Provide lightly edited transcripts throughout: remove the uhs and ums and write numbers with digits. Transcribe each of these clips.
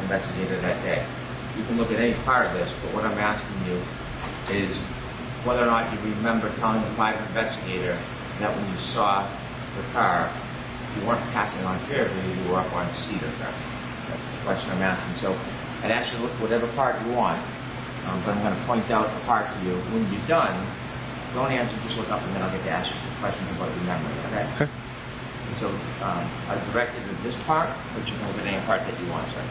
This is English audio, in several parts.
investigator that day. You can look at any part of this, but what I'm asking you is whether or not you remember telling the private investigator that when you saw the car, you weren't passing on Fairview, you were up on Cedar Crest. That's the question I'm asking. So I'd ask you to look at whatever part you want, but I'm going to point out a part to you. When you're done, don't answer, just look up, and then I'll get to ask you some questions about your memory, okay? Okay. And so I've directed to this part, but you can look at any part that you want, sir.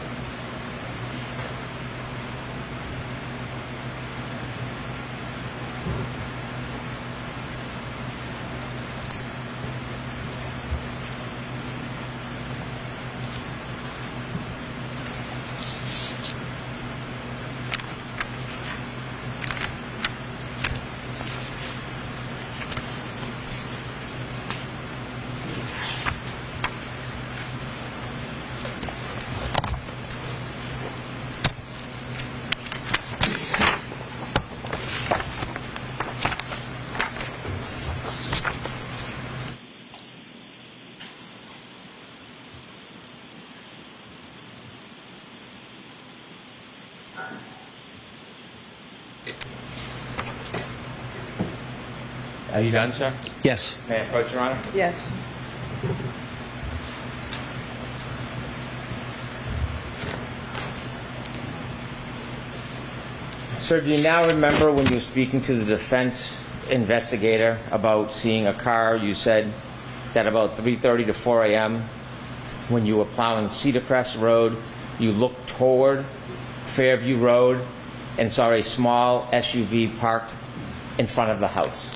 Are you done, sir? Yes. May I approach, Your Honor? Yes. Sir, do you now remember when you were speaking to the defense investigator about seeing a car? You said that about 3:30 to 4 a.m. when you were plowing Cedar Crest Road, you looked toward Fairview Road and saw a small SUV parked in front of the house.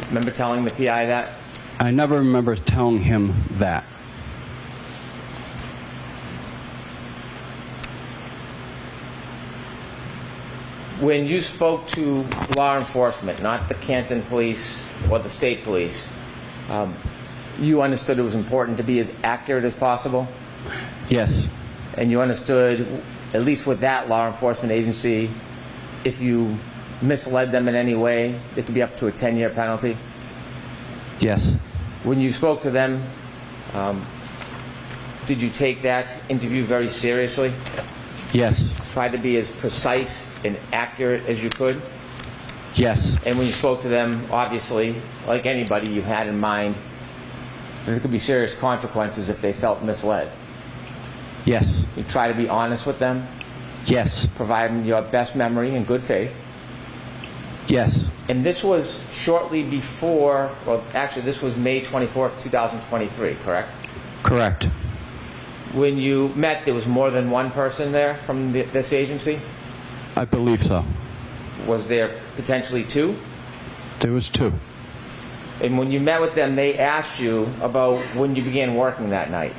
Remember telling the PI that? I never remember telling him that. When you spoke to law enforcement, not the Canton police or the state police, you understood it was important to be as accurate as possible? Yes. And you understood, at least with that law enforcement agency, if you misled them in any way, it could be up to a 10-year penalty? Yes. When you spoke to them, did you take that interview very seriously? Yes. Try to be as precise and accurate as you could? Yes. And when you spoke to them, obviously, like anybody, you had in mind that there could be serious consequences if they felt misled. Yes. You try to be honest with them, Yes. provide them your best memory in good faith. Yes. And this was shortly before, well, actually, this was May 24th, 2023, correct? Correct. When you met, there was more than one person there from this agency? I believe so. Was there potentially two? There was two. And when you met with them, they asked you about when you began working that night.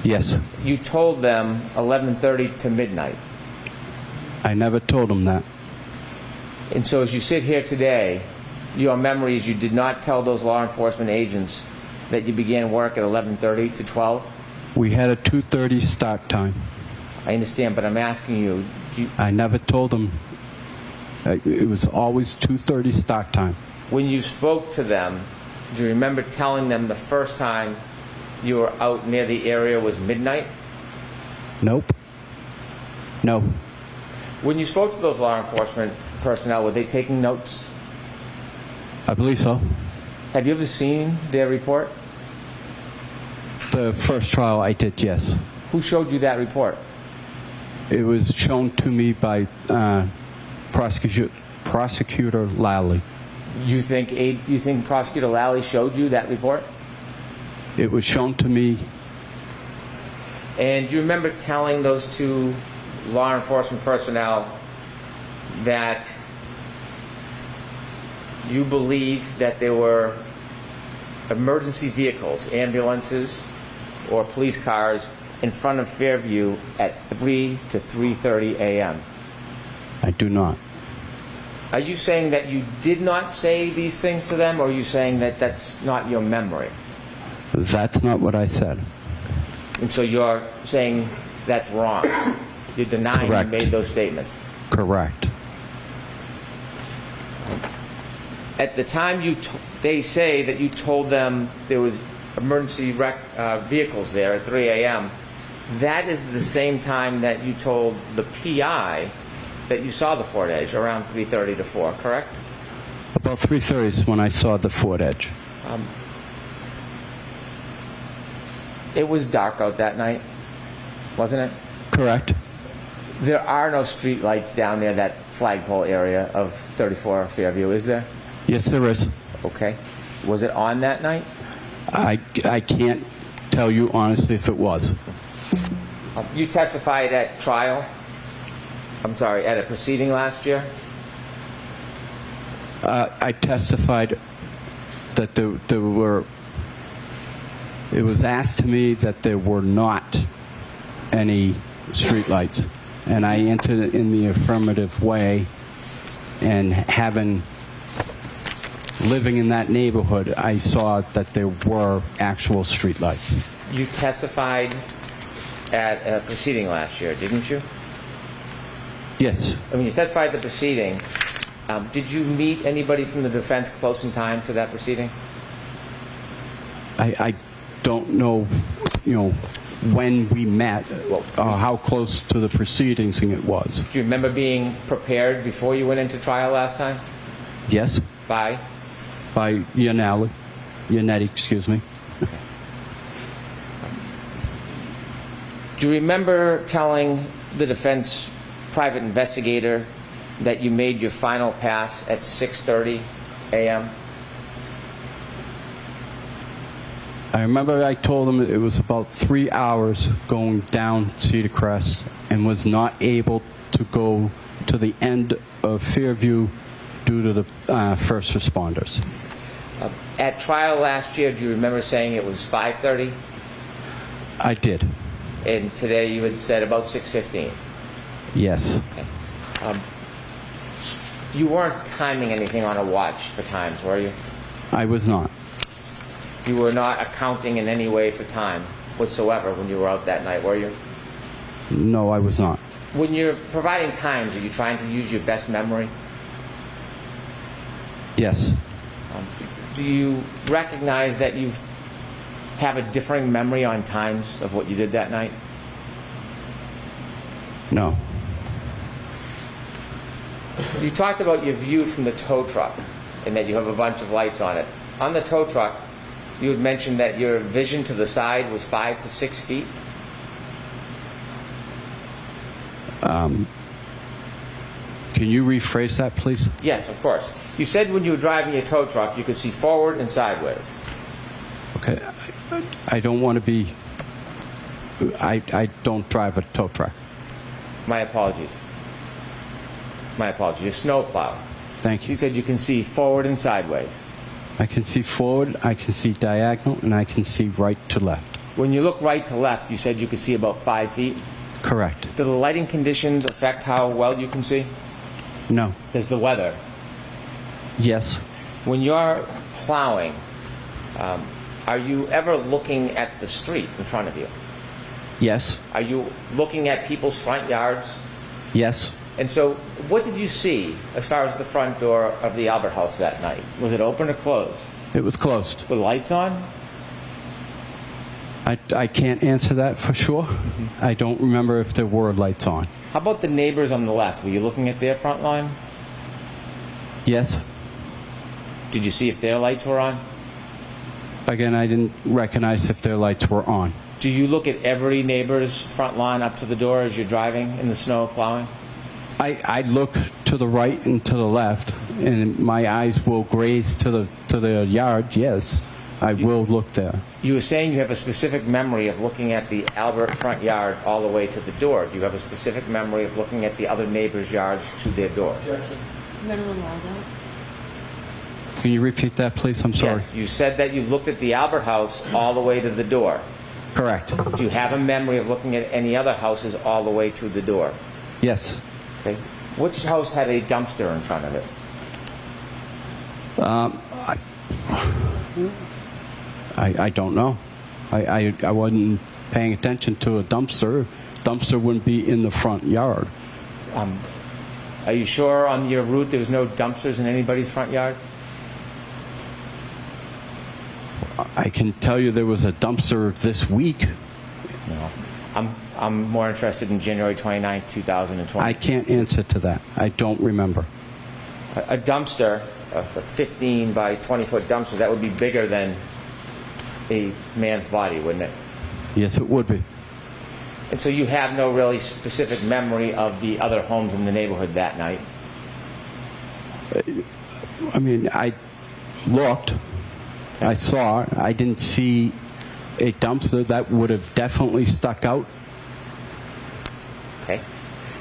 Yes. You told them 11:30 to midnight. I never told him that. And so as you sit here today, your memory is you did not tell those law enforcement agents that you began work at 11:30 to 12? We had a 2:30 start time. I understand, but I'm asking you, I never told him. It was always 2:30 start time. when you spoke to them, do you remember telling them the first time you were out near the area was midnight? Nope. No. When you spoke to those law enforcement personnel, were they taking notes? I believe so. Have you ever seen their report? The first trial I did, yes. Who showed you that report? It was shown to me by Prosecutor Lally. You think Prosecutor Lally showed you that report? It was shown to me. And do you remember telling those two law enforcement personnel that you believe that there were emergency vehicles, ambulances, or police cars in front of Fairview at 3 to 3:30 a.m.? I do not. Are you saying that you did not say these things to them, or are you saying that that's not your memory? That's not what I said. And so you're saying that's wrong. You're denying Correct. you made those statements. Correct. At the time they say that you told them there was emergency vehicles there at 3 a.m., That is the same time that you told the PI that you saw the Ford Edge, around 3:30 to 4, correct? About 3:30 is when I saw the Ford Edge. It was dark out that night, wasn't it? Correct. There are no street lights down near that flagpole area of 34 Fairview, is there? Yes, there is. Okay. Was it on that night? I can't tell you honestly if it was. You testified at trial? I'm sorry, at a proceeding last year? I testified that there were. It was asked to me that there were not any streetlights, and I answered it in the affirmative way. And living in that neighborhood, I saw that there were actual streetlights. You testified at a proceeding last year, didn't you? Yes. I mean, you testified at the proceeding. Did you meet anybody from the defense close in time to that proceeding? I don't know, when we met, how close to the proceedings it was. Do you remember being prepared before you went into trial last time? Yes. By Yannetti, excuse me. Do you remember telling the defense private investigator that you made your final pass at 6:30 a.m.? I remember I told him it was about 3 hours going down Cedar Crest and was not able to go to the end of Fairview due to the first responders. At trial last year, do you remember saying it was 5:30? I did. And today you had said about 6:15. Yes. Okay. You weren't timing anything on a watch for times, were you? I was not. You were not accounting in any way for time whatsoever when you were out that night, were you? No, I was not. When you're providing times, are you trying to use your best memory? Yes. Do you recognize that you have a differing memory on times of what you did that night? No. You talked about your view from the tow truck and that you have a bunch of lights on it. On the tow truck, you had mentioned that your vision to the side was 5 to 6 feet. Can you rephrase that, please? Yes, of course. You said when you were driving your tow truck, you could see forward and sideways. Okay. I don't want to be... I don't drive a tow truck. My apologies. My apologies. Your snowplow. Thank you. You said you can see forward and sideways. I can see forward, I can see diagonal, and I can see right to left. When you look right to left, you said you could see about 5 feet. Correct. Do the lighting conditions affect how well you can see? No. Does the weather? Yes. When you're plowing, are you ever looking at the street in front of you? Yes. Are you looking at people's front yards? Yes. And so, what did you see as far as the front door of the Albert House that night? Was it open or closed? It was closed. With lights on? I can't answer that for sure. I don't remember if there were lights on. How about the neighbors on the left? Were you looking at their front line? Yes. Did you see if their lights were on? Again, I didn't recognize if their lights were on. Do you look at every neighbor's front lawn up to the door as you're driving in the snow plowing? I look to the right and to the left, and my eyes will graze to the yard. Yes, I will look there. You were saying you have a specific memory of looking at the Albert front yard all the way to the door. Do you have a specific memory of looking at the other neighbors' yards to their door? Can you repeat that, please? I'm sorry. Yes, you said that you looked at the Albert house all the way to the door. Correct. Do you have a memory of looking at any other houses all the way to the door? Yes. Okay. Which house had a dumpster in front of it? I don't know. I wasn't paying attention to a dumpster. Dumpster wouldn't be in the front yard. Are you sure on your route there was no dumpsters in anybody's front yard? I can tell you there was a dumpster this week. No. I'm more interested in January 29, 2020. I can't answer to that. I don't remember. A dumpster, a 15 by 20 foot dumpster, that would be bigger than a man's body, wouldn't it? Yes, it would be. And so you have no really specific memory of the other homes in the neighborhood that night? I mean, I looked. Okay. I saw. I didn't see a dumpster. That would have definitely stuck out. Okay.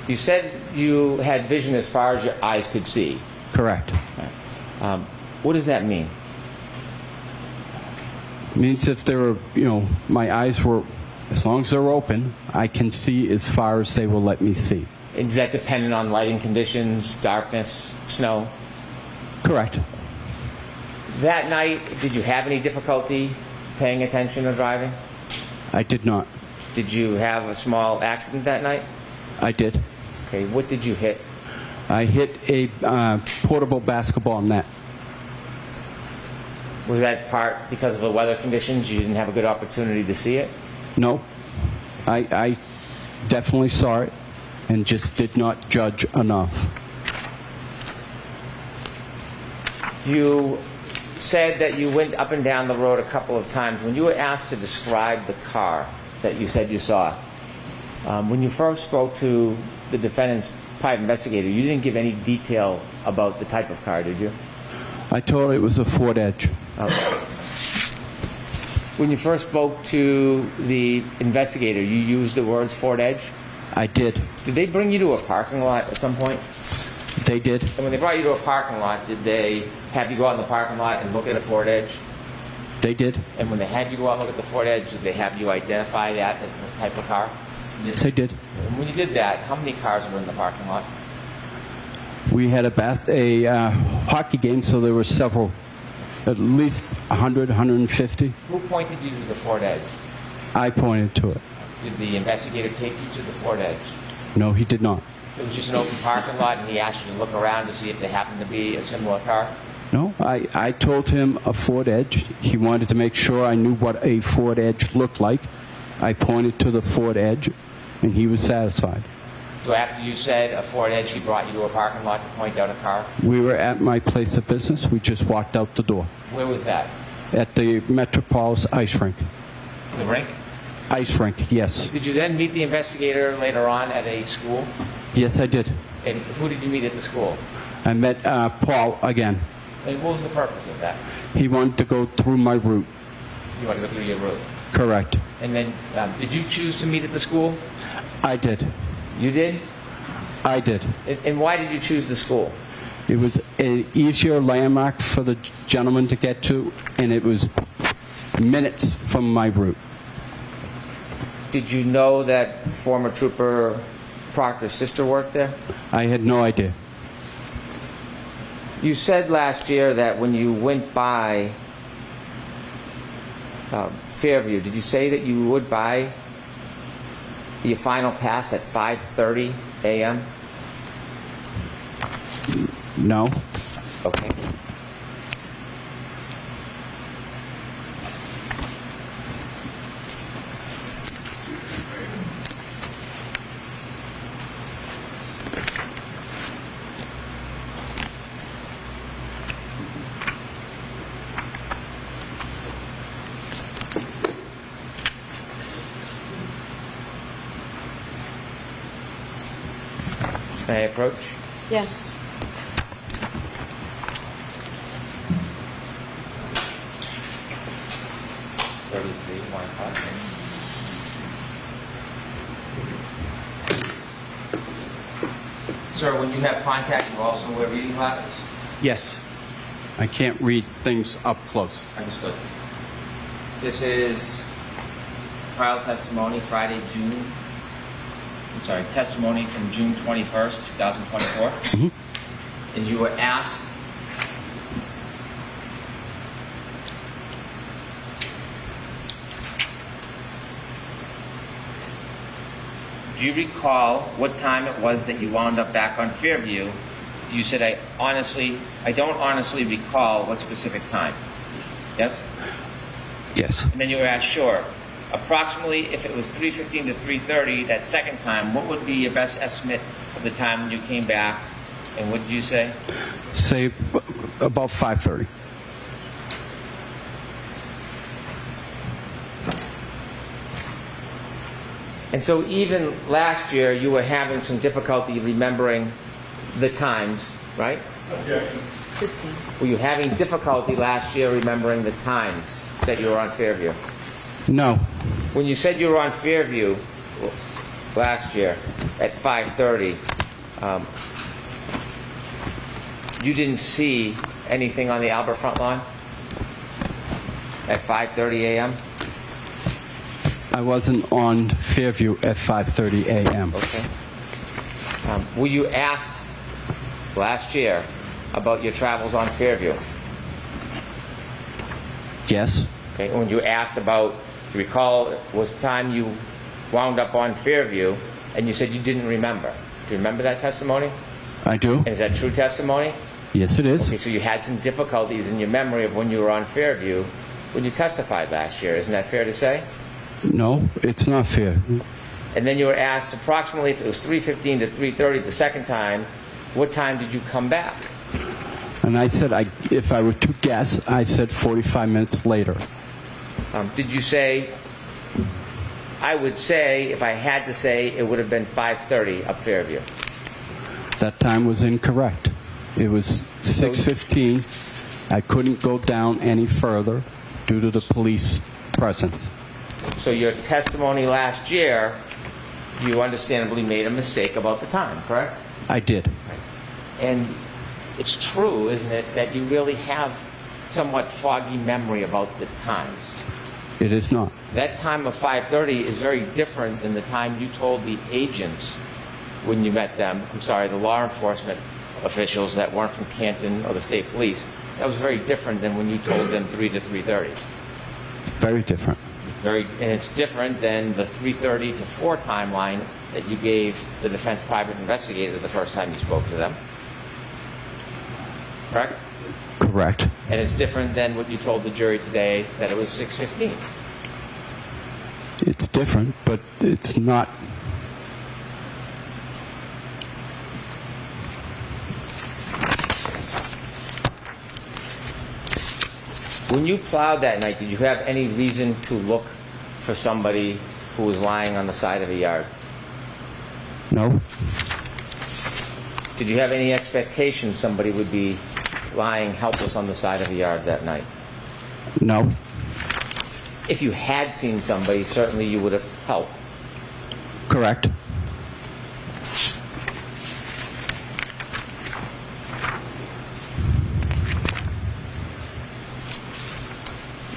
You said you had vision as far as your eyes could see. Correct. What does that mean? Means if there were, my eyes were, as long as they're open, I can see as far as they will let me see. Is that dependent on lighting conditions, darkness, snow? Correct. That night, did you have any difficulty paying attention or driving? I did not. Did you have a small accident that night? I did. Okay, what did you hit? I hit a portable basketball net. Was that part because of the weather conditions? You didn't have a good opportunity to see it? No. I definitely saw it and just did not judge enough. You said that you went up and down the road a couple of times. When you were asked to describe the car that you said you saw, when you first spoke to the defendant's private investigator, you didn't give any detail about the type of car, did you? I told her it was a Ford Edge. Okay. When you first spoke to the investigator, you used the words Ford Edge? I did. Did they bring you to a parking lot at some point? They did. And when they brought you to a parking lot, did they have you go out in the parking lot and look at a Ford Edge? They did. And when they had you go out and look at the Ford Edge, did they have you identify that as the type of car? Yes, they did. And when you did that, how many cars were in the parking lot? We had a hockey game, so there were several, at least 100, 150. Who pointed you to the Ford Edge? I pointed to it. Did the investigator take you to the Ford Edge? No, he did not. It was just an open parking lot, and he asked you to look around to see if there happened to be a similar car? No, I told him a Ford Edge. He wanted to make sure I knew what a Ford Edge looked like. I pointed to the Ford Edge, and he was satisfied. So after you said a Ford Edge, he brought you to a parking lot to point out a car? We were at my place of business. We just walked out the door. Where was that? At the Metropolis ice rink. The rink? Ice rink, yes. Did you then meet the investigator later on at a school? Yes, I did. And who did you meet at the school? I met Paul again. And what was the purpose of that? He wanted to go through my route. You want to go through your route? Correct. And then, did you choose to meet at the school? I did. You did? I did. And why did you choose the school? It was an easier landmark for the gentleman to get to, and it was minutes from my route. Did you know that former Trooper Proctor's sister worked there? I had no idea. You said last year that when you went by Fairview, did you say that you would buy your final pass at 5:30 a.m.? No. Okay. May I approach? Yes. Sir, when you have contact, you also wear reading glasses? Yes. I can't read things up close. Understood. This is trial testimony, testimony from June 21st, 2024. Mm-hmm. And you were asked do you recall what time it was that you wound up back on Fairview? You said, I don't honestly recall what specific time. Yes? Yes. And then you were asked, sure. approximately, if it was 3:15 to 3:30 that second time, what would be your best estimate of the time when you came back? And what did you say? Say about 5:30. And so even last year, you were having some difficulty remembering the times, right? Objection. System. Were you having difficulty last year remembering the times that you were on Fairview? No. When you said you were on Fairview last year at 5:30, you didn't see anything on the Albert front lawn at 5:30 a.m.? I wasn't on Fairview at 5:30 a.m. Okay. Were you asked last year about your travels on Fairview? Yes. Okay. When you asked about, do you recall, was the time you wound up on Fairview, and you said you didn't remember. Do you remember that testimony? I do. And is that true testimony? Yes, it is. Okay, so you had some difficulties in your memory of when you were on Fairview when you testified last year. Isn't that fair to say? No, it's not fair. And then you were asked approximately, if it was 3:15 to 3:30 the second time, what time did you come back? And I said, if I were to guess, I said 45 minutes later. Did you say, I would say, if I had to say, it would have been 5:30 up Fairview? That time was incorrect. It was 6:15. I couldn't go down any further due to the police presence. So your testimony last year, you understandably made a mistake about the time, correct? I did. And it's true, isn't it, that you really have somewhat foggy memory about the times. It is not. That time of 5:30 is very different than the time you told the agents when you met them, the law enforcement officials that weren't from Canton or the state police. That was very different than when you told them 3 to 3:30. Very different. And it's different than the 3:30 to 4 timeline that you gave the defense private investigator the first time you spoke to them. Correct? Correct. And it's different than what you told the jury today, that it was 6:15. It's different, but it's not. When you plowed that night, did you have any reason to look for somebody who was lying on the side of a yard? No. Did you have any expectation somebody would be lying helpless on the side of a yard that night? No. If you had seen somebody, certainly you would have helped. Correct.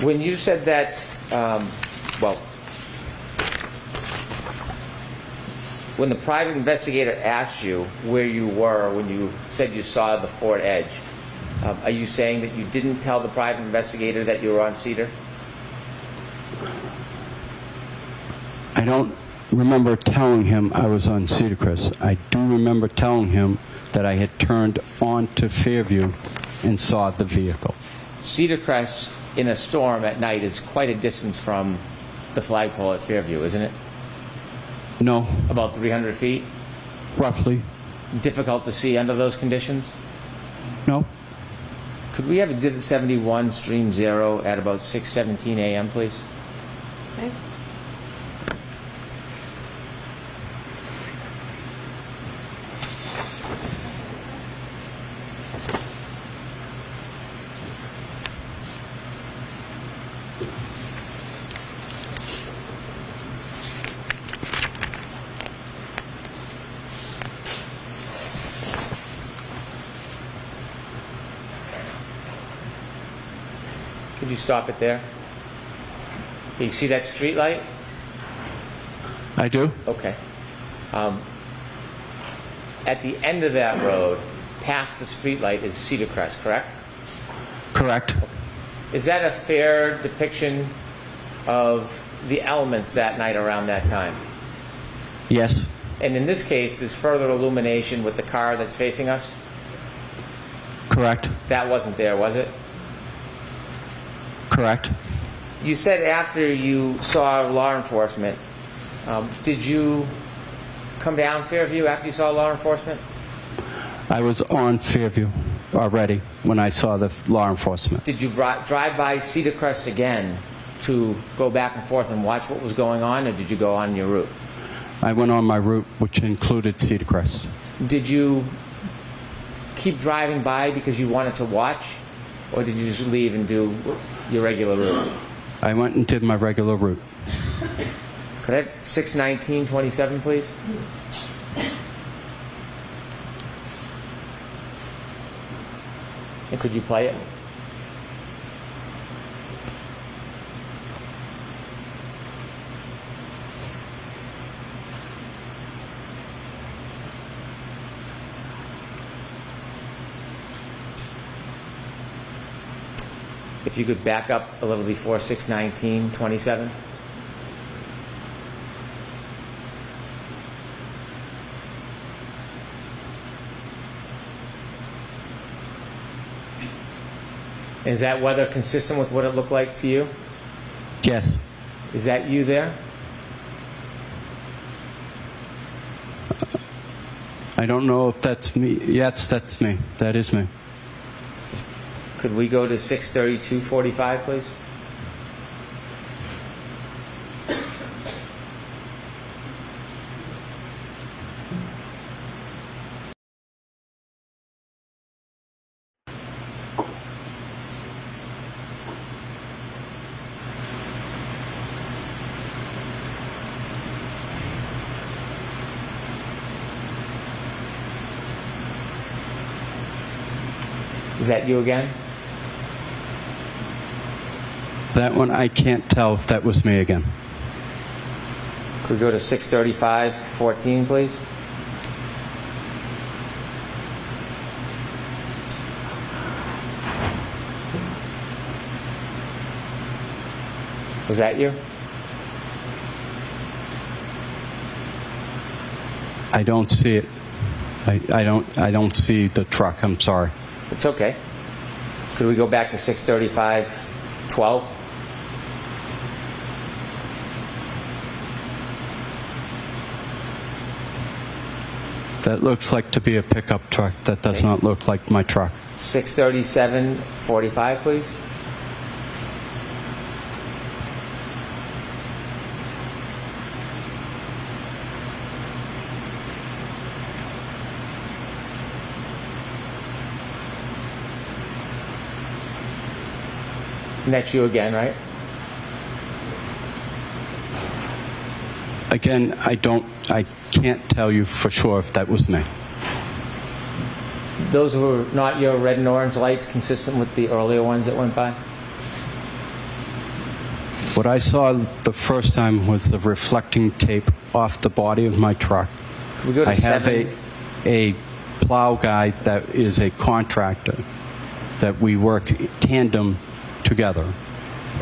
When you said that, when the private investigator asked you where you were when you said you saw the Ford Edge, are you saying that you didn't tell the private investigator that you were on Cedar? I don't remember telling him I was on Cedar Crest. I do remember telling him that I had turned onto Fairview and saw the vehicle. Cedar Crest in a storm at night is quite a distance from the flagpole at Fairview, isn't it? No. About 300 feet? Roughly. Difficult to see under those conditions? No. Could we have Exhibit 71, Stream 0, at about 6:17 a.m., please? Okay. Could you stop it there? Do you see that street light? I do? Okay. At the end of that road, past the street light, is Cedar Crest, correct? Correct. Is that a fair depiction of the elements that night around that time? Yes. And in this case, there's further illumination with the car that's facing us? Correct. That wasn't there, was it? Correct. you said after you saw law enforcement, did you come down Fairview after you saw law enforcement? I was on Fairview already when I saw the law enforcement. Did you drive by Cedar Crest again to go back and forth and watch what was going on, or did you go on your route? I went on my route, which included Cedar Crest. Did you keep driving by because you wanted to watch, or did you just leave and do your regular route? I went and did my regular route. Could I have 61927, please? And could you play it? If you could back up a little before 61927. Is that weather consistent with what it looked like to you? Yes. Is that you there? I don't know if that's me. Yes, that's me. That is me. Could we go to 63245, please? Is that you again? That one, I can't tell if that was me again. Could we go to 63514, please? Was that you? I don't see it. I don't see the truck. I'm sorry. It's okay. Could we go back to 63512? That looks like to be a pickup truck. That does not look like my truck. 63745, please. And that's you again, right? Again, I can't tell you for sure if that was me. Those were not your red and orange lights consistent with the earlier ones that went by? What I saw the first time was the reflecting tape off the body of my truck. Could we go to I have 7? a plow guy that is a contractor that we work tandem together.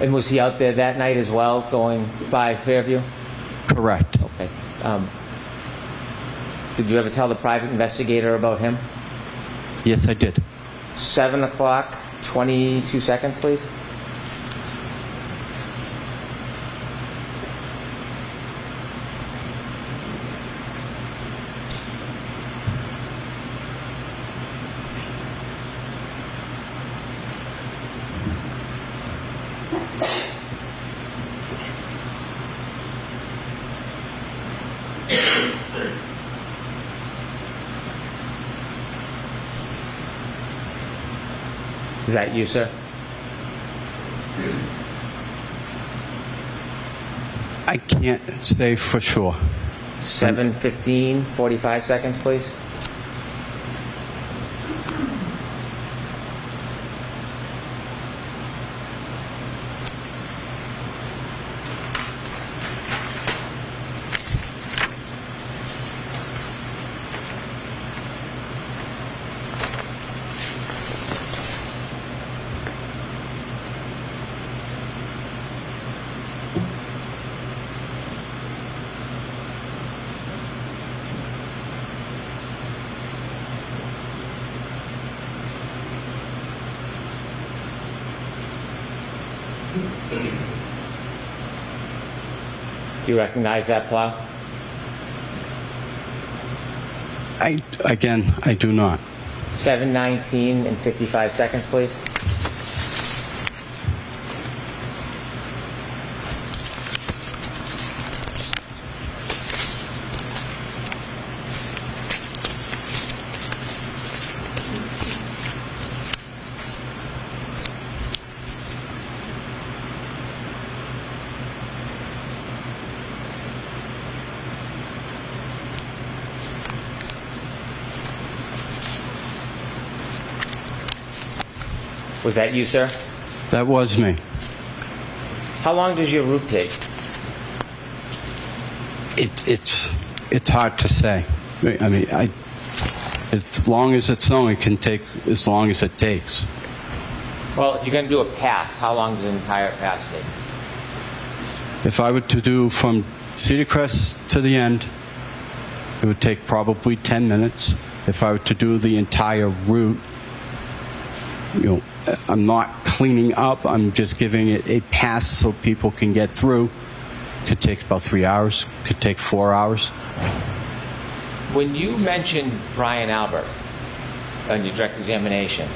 And was he out there that night as well, going by Fairview? Correct. Okay. Did you ever tell the private investigator about him? Yes, I did. 7 o'clock, 22 seconds, please. Is that you, sir? I can't say for sure. 7:15, 45 seconds, please. Do you recognize that plow? Again, I do not. 7:19 and 55 seconds, please. Was that you, sir? That was me. How long does your route take? It's hard to say. I mean, as long as it's snowing, it can take as long as it takes. Well, if you're going to do a pass, how long does an entire pass take? If I were to do from Cedar Crest to the end, it would take probably 10 minutes. If I were to do the entire route, I'm not cleaning up. I'm just giving it a pass so people can get through. Could take about 3 hours. Could take 4 hours. When you mentioned Brian Albert on your direct examination,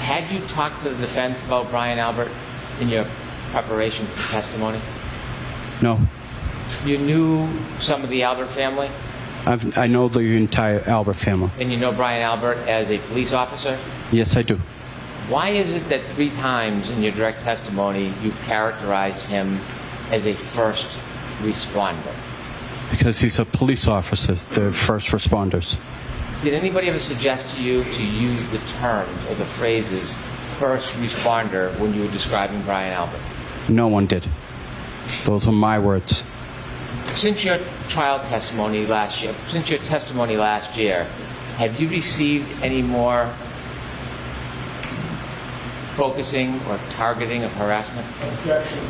had you talked to the defense about Brian Albert in your preparation for testimony? No. You knew some of the Albert family? I know the entire Albert family. And you know Brian Albert as a police officer? Yes, I do. Why is it that 3 times in your direct testimony you characterized him as a first responder? Because he's a police officer. They're first responders. Did anybody ever suggest to you to use the terms or the phrases first responder when you were describing Brian Albert? No one did. Those are my words. Since your trial testimony last year, have you received any more focusing or targeting of harassment? Objection.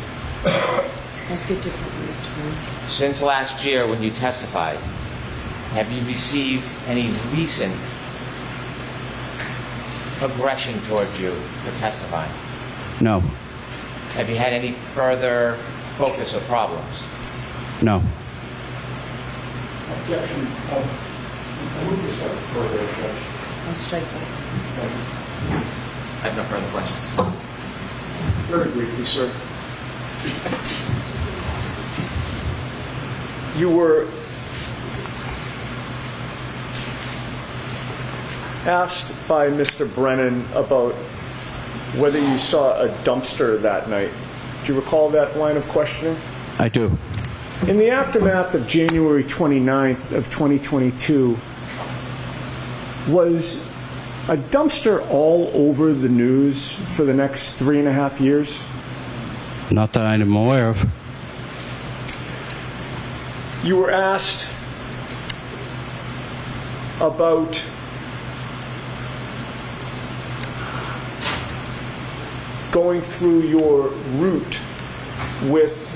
Ask it differently, Mr. Brown. Since last year when you testified, have you received any recent aggression towards you for testifying? No. Have you had any further focus or problems? No. Objection. I move this one further, Judge. I'll strike that. I have no further questions. Very briefly, sir. You were asked by Mr. Brennan about whether you saw a dumpster that night. Do you recall that line of questioning? I do. In the aftermath of January 29th of 2022, was a dumpster all over the news for the next 3.5 years? Not that I'm aware of. You were asked about going through your route with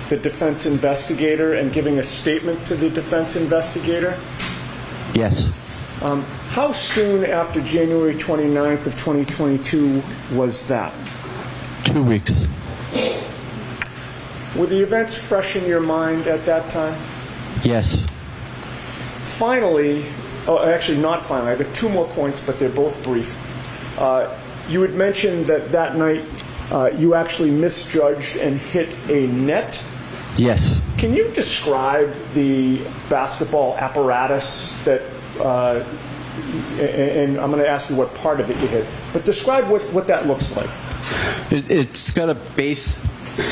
the defense investigator and giving a statement to the defense investigator. Yes. How soon after January 29th of 2022 was that? 2 weeks. Were the events fresh in your mind at that time? Yes. Finally, actually not finally, I've got 2 more points, but they're both brief. You had mentioned that night you actually misjudged and hit a net. Yes. Can you describe the basketball apparatus that, and I'm going to ask you what part of it you hit, but describe what that looks like. It's got a base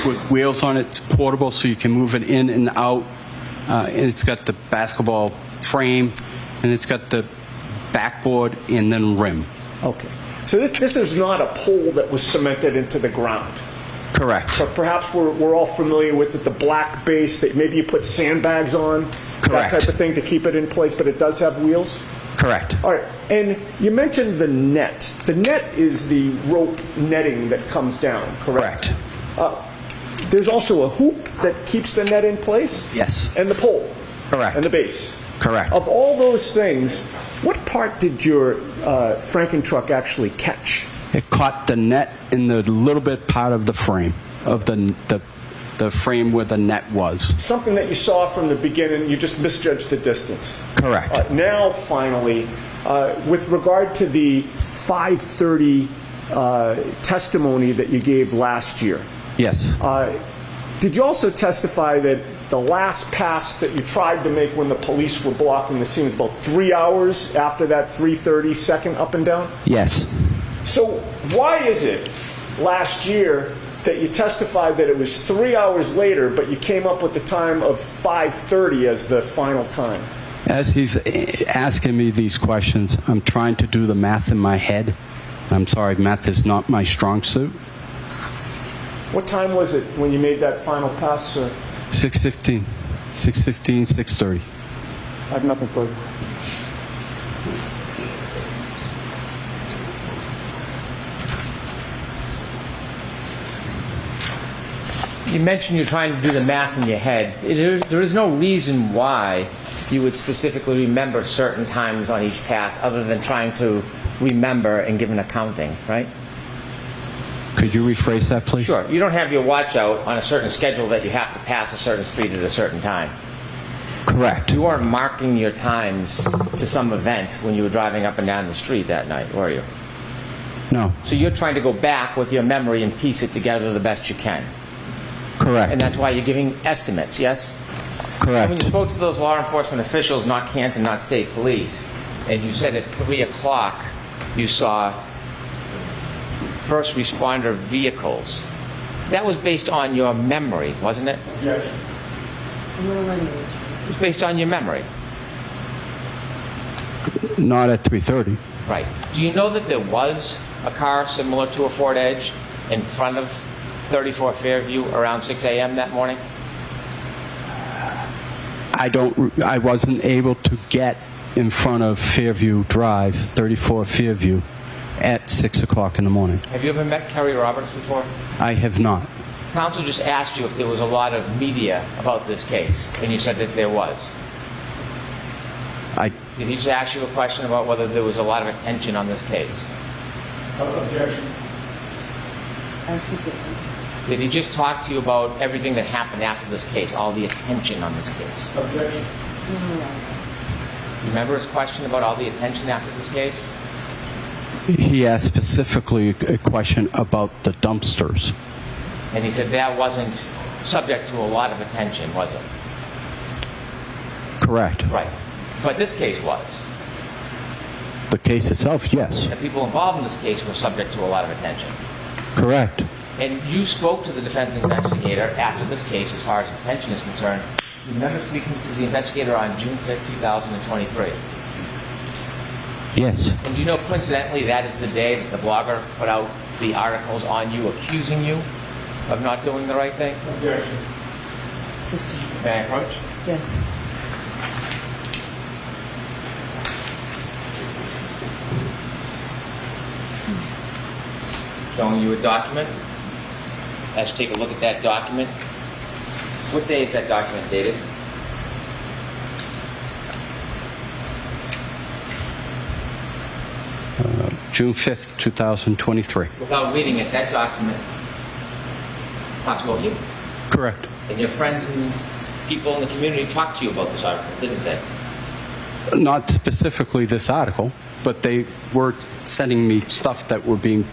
with wheels on it. It's portable, so you can move it in and out. And it's got the basketball frame, and it's got the backboard and then rim. Okay. So this is not a pole that was cemented into the ground. Correct. But perhaps we're all familiar with it, the black base that maybe you put sandbags on, Correct. that type of thing to keep it in place, but it does have wheels? Correct. All right. And you mentioned the net. The net is the rope netting that comes down, correct? There's also a hoop that keeps the net in place? Yes. And the pole? Correct. And the base? Correct. Of all those things, what part did your Franken truck actually catch? It caught the net in the little bit part of the frame of the the frame where the net was. Something that you saw from the beginning, you just misjudged the distance. Correct. Now, finally, with regard to the 5:30 testimony that you gave last year, Yes. did you also testify that the last pass that you tried to make when the police were blocking the scene was about 3 hours after that 3:30 second up and down? Yes. So why is it last year that you testified that it was 3 hours later, but you came up with the time of 5:30 as the final time? As he's asking me these questions, I'm trying to do the math in my head. I'm sorry, math is not my strong suit. What time was it when you made that final pass, sir? 6:15. 6:15, 6:30. I have nothing further. You mentioned you're trying to do the math in your head. There is no reason why you would specifically remember certain times on each pass other than trying to remember and give an accounting, right? Could you rephrase that, please? Sure. You don't have your watch out on a certain schedule that you have to pass a certain street at a certain time. Correct. You weren't marking your times to some event when you were driving up and down the street that night, were you? No. So you're trying to go back with your memory and piece it together the best you can. Correct. And that's why you're giving estimates, yes? Correct. And when you spoke to those law enforcement officials, not Canton, not state police, and you said at 3 o'clock you saw first responder vehicles, that was based on your memory, wasn't it? Yes. I'm going to let you answer. It was based on your memory. Not at 3:30. Right. Do you know that there was a car similar to a Ford Edge in front of 34 Fairview around 6 a.m. that morning? I wasn't able to get in front of Fairview Drive, 34 Fairview, at 6 o'clock in the morning. Have you ever met Kerry Roberts before? I have not. Counsel just asked you if there was a lot of media about this case, and you said that there was. Did he just ask you a question about whether there was a lot of attention on this case? Objection. Ask it different. Did he just talk to you about everything that happened after this case, all the attention on this case? Objection. You remember his question about all the attention after this case? He asked specifically a question about the dumpsters. And he said that wasn't subject to a lot of attention, was it? Correct. Right. But this case was. The case itself, yes. The people involved in this case were subject to a lot of attention. Correct. And you spoke to the defense investigator after this case as far as attention is concerned. You remember speaking to the investigator on June 5th, 2023. Yes. And do you know, coincidentally, that is the day that the blogger put out the articles on you accusing you of not doing the right thing? Objection. System. May I approach? Yes. Showing you a document. Let's take a look at that document. What day is that document dated? June 5th, 2023. Without reading it, that document talks about you. Correct. And your friends and people in the community talked to you about this article, didn't they? Not specifically this article, but they were sending me stuff that were being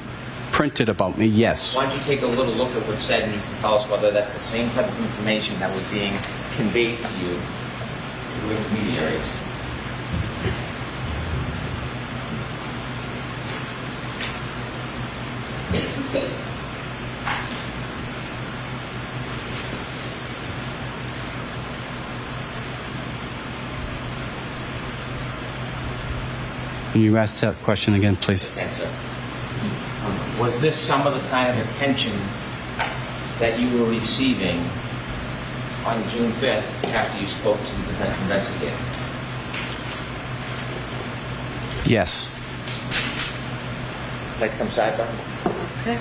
printed about me, yes. Why don't you take a little look at what's said and you can tell us whether that's the same type of information that was being conveyed to you through intermediaries. Can you ask that question again, please? Yes, sir. Was this some of the kind of attention that you were receiving on June 5th after you spoke to the defense investigator? Yes. Like come sidebar? Okay.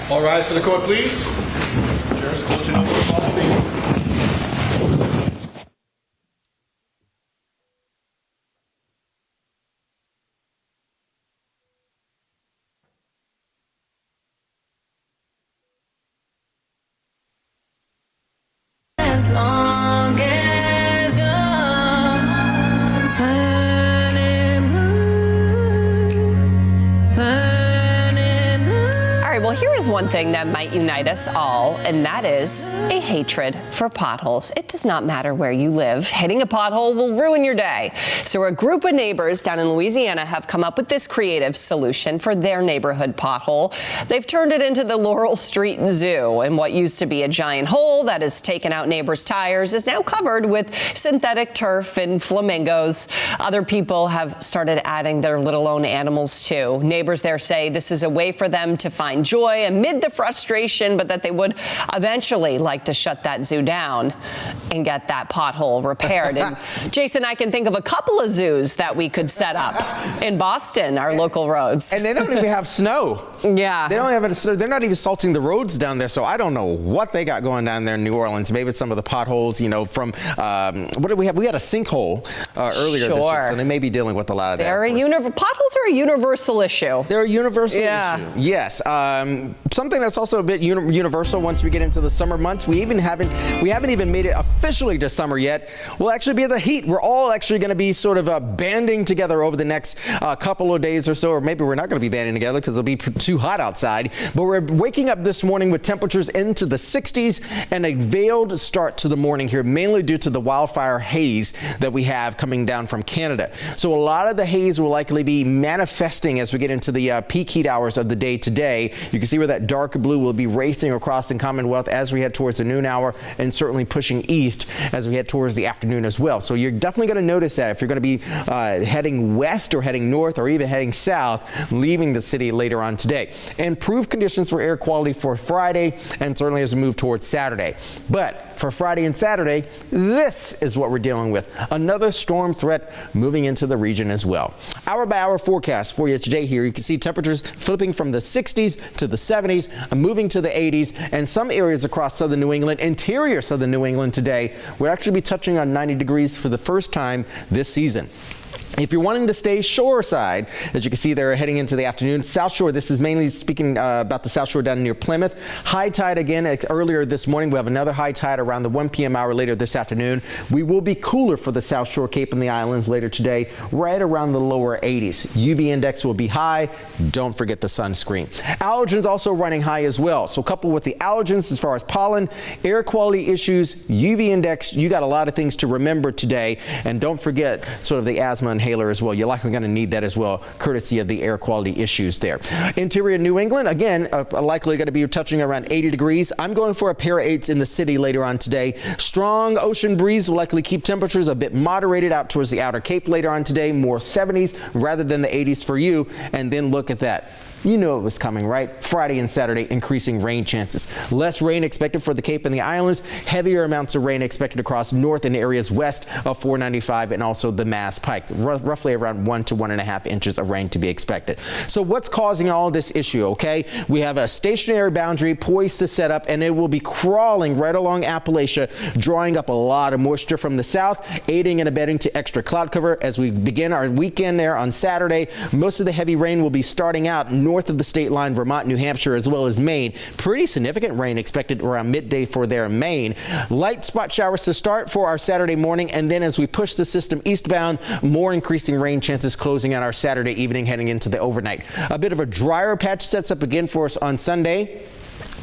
All rise for the court, please. Jurors, close your nose. Follow me. As long as you're burning blue. All right, well, here is one thing that might unite us all, and that is a hatred for potholes. It does not matter where you live. Hitting a pothole will ruin your day. So a group of neighbors down in Louisiana have come up with this creative solution for their neighborhood pothole. They've turned it into the Laurel Street Zoo, and what used to be a giant hole that has taken out neighbors' tires is now covered with synthetic turf and flamingos. Other people have started adding their little own animals too. Neighbors there say this is a way for them to find joy amid the frustration, but that they would eventually like to shut that zoo down and get that pothole repaired. And Jason, I can think of a couple of zoos that we could set up in Boston, our local roads. And they don't even have snow. Yeah. They don't have any snow. They're not even salting the roads down there, so I don't know what they got going down there in New Orleans. Maybe it's some of the potholes, you know, from, what did we have? We had a sinkhole earlier this week, so they may be dealing with a lot of that. Potholes are a universal issue. They're a universal Yeah. issue. Yes. Something that's also a bit universal once we get into the summer months. We haven't even made it officially to summer yet. We'll actually be in the heat. We're all actually going to be sort of banding together over the next couple of days or so, or maybe we're not going to be banding together because it'll be too hot outside. But we're waking up this morning with temperatures into the 60s and a veiled start to the morning here, mainly due to the wildfire haze that we have coming down from Canada. So a lot of the haze will likely be manifesting as we get into the peak heat hours of the day today. You can see where that dark blue will be racing across the Commonwealth as we head towards the noon hour, and certainly pushing east as we head towards the afternoon as well. So you're definitely going to notice that if you're going to be heading west or heading north or even heading south, leaving the city later on today. Improved conditions for air quality for Friday, and certainly as we move towards Saturday. But for Friday and Saturday, this is what we're dealing with. Another storm threat moving into the region as well. Hour by hour forecast for you today here. You can see temperatures flipping from the 60s to the 70s, moving to the 80s, and some areas across southern New England, interior southern New England today, will actually be touching on 90 degrees for the first time this season. If you're wanting to stay shoreside, as you can see there heading into the afternoon, South Shore, this is mainly speaking about the South Shore down near Plymouth. High tide again earlier this morning. We have another high tide around the 1 p.m. hour later this afternoon. We will be cooler for the South Shore, Cape and the Islands later today, right around the lower 80s. UV index will be high. Don't forget the sunscreen. Allergens also running high as well. So coupled with the allergens as far as pollen, air quality issues, UV index, you got a lot of things to remember today. And don't forget sort of the asthma inhaler as well. You're likely going to need that as well, courtesy of the air quality issues there. Interior New England, again, likely going to be touching around 80 degrees. I'm going for a pair of 8s in the city later on today. Strong ocean breeze will likely keep temperatures a bit moderated out towards the outer Cape later on today. More 70s rather than the 80s for you. And then look at that. You know it was coming, right? Friday and Saturday, increasing rain chances. Less rain expected for the Cape and the Islands. Heavier amounts of rain expected across north and areas west of 495 and also the Mass Pike. Roughly around 1 to 1.5 inches of rain to be expected. So what's causing all this issue, okay? We have a stationary boundary poised to set up, and it will be crawling right along Appalachia, drawing up a lot of moisture from the south, aiding and abetting to extra cloud cover as we begin our weekend there on Saturday. Most of the heavy rain will be starting out north of the state line, Vermont, New Hampshire, as well as Maine. Pretty significant rain expected around midday for there in Maine. Light spot showers to start for our Saturday morning, and then as we push the system eastbound, more increasing rain chances closing out our Saturday evening heading into the overnight. A bit of a drier patch sets up again for us on Sunday.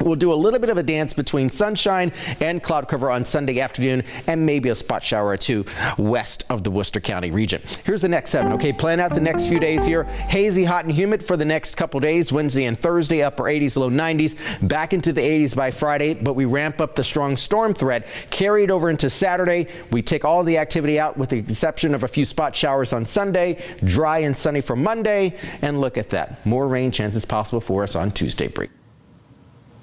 We'll do a little bit of a dance between sunshine and cloud cover on Sunday afternoon, and maybe a spot shower or two west of the Worcester County region. Here's the next 7. Okay, plan out the next few days here. Hazy, hot, and humid for the next couple days. Wednesday and Thursday, upper 80s, low 90s. Back into the 80s by Friday, but we ramp up the strong storm threat. Carried over into Saturday. We take all the activity out with the exception of a few spot showers on Sunday. Dry and sunny for Monday. And look at that. More rain chances possible for us on Tuesday, Bree.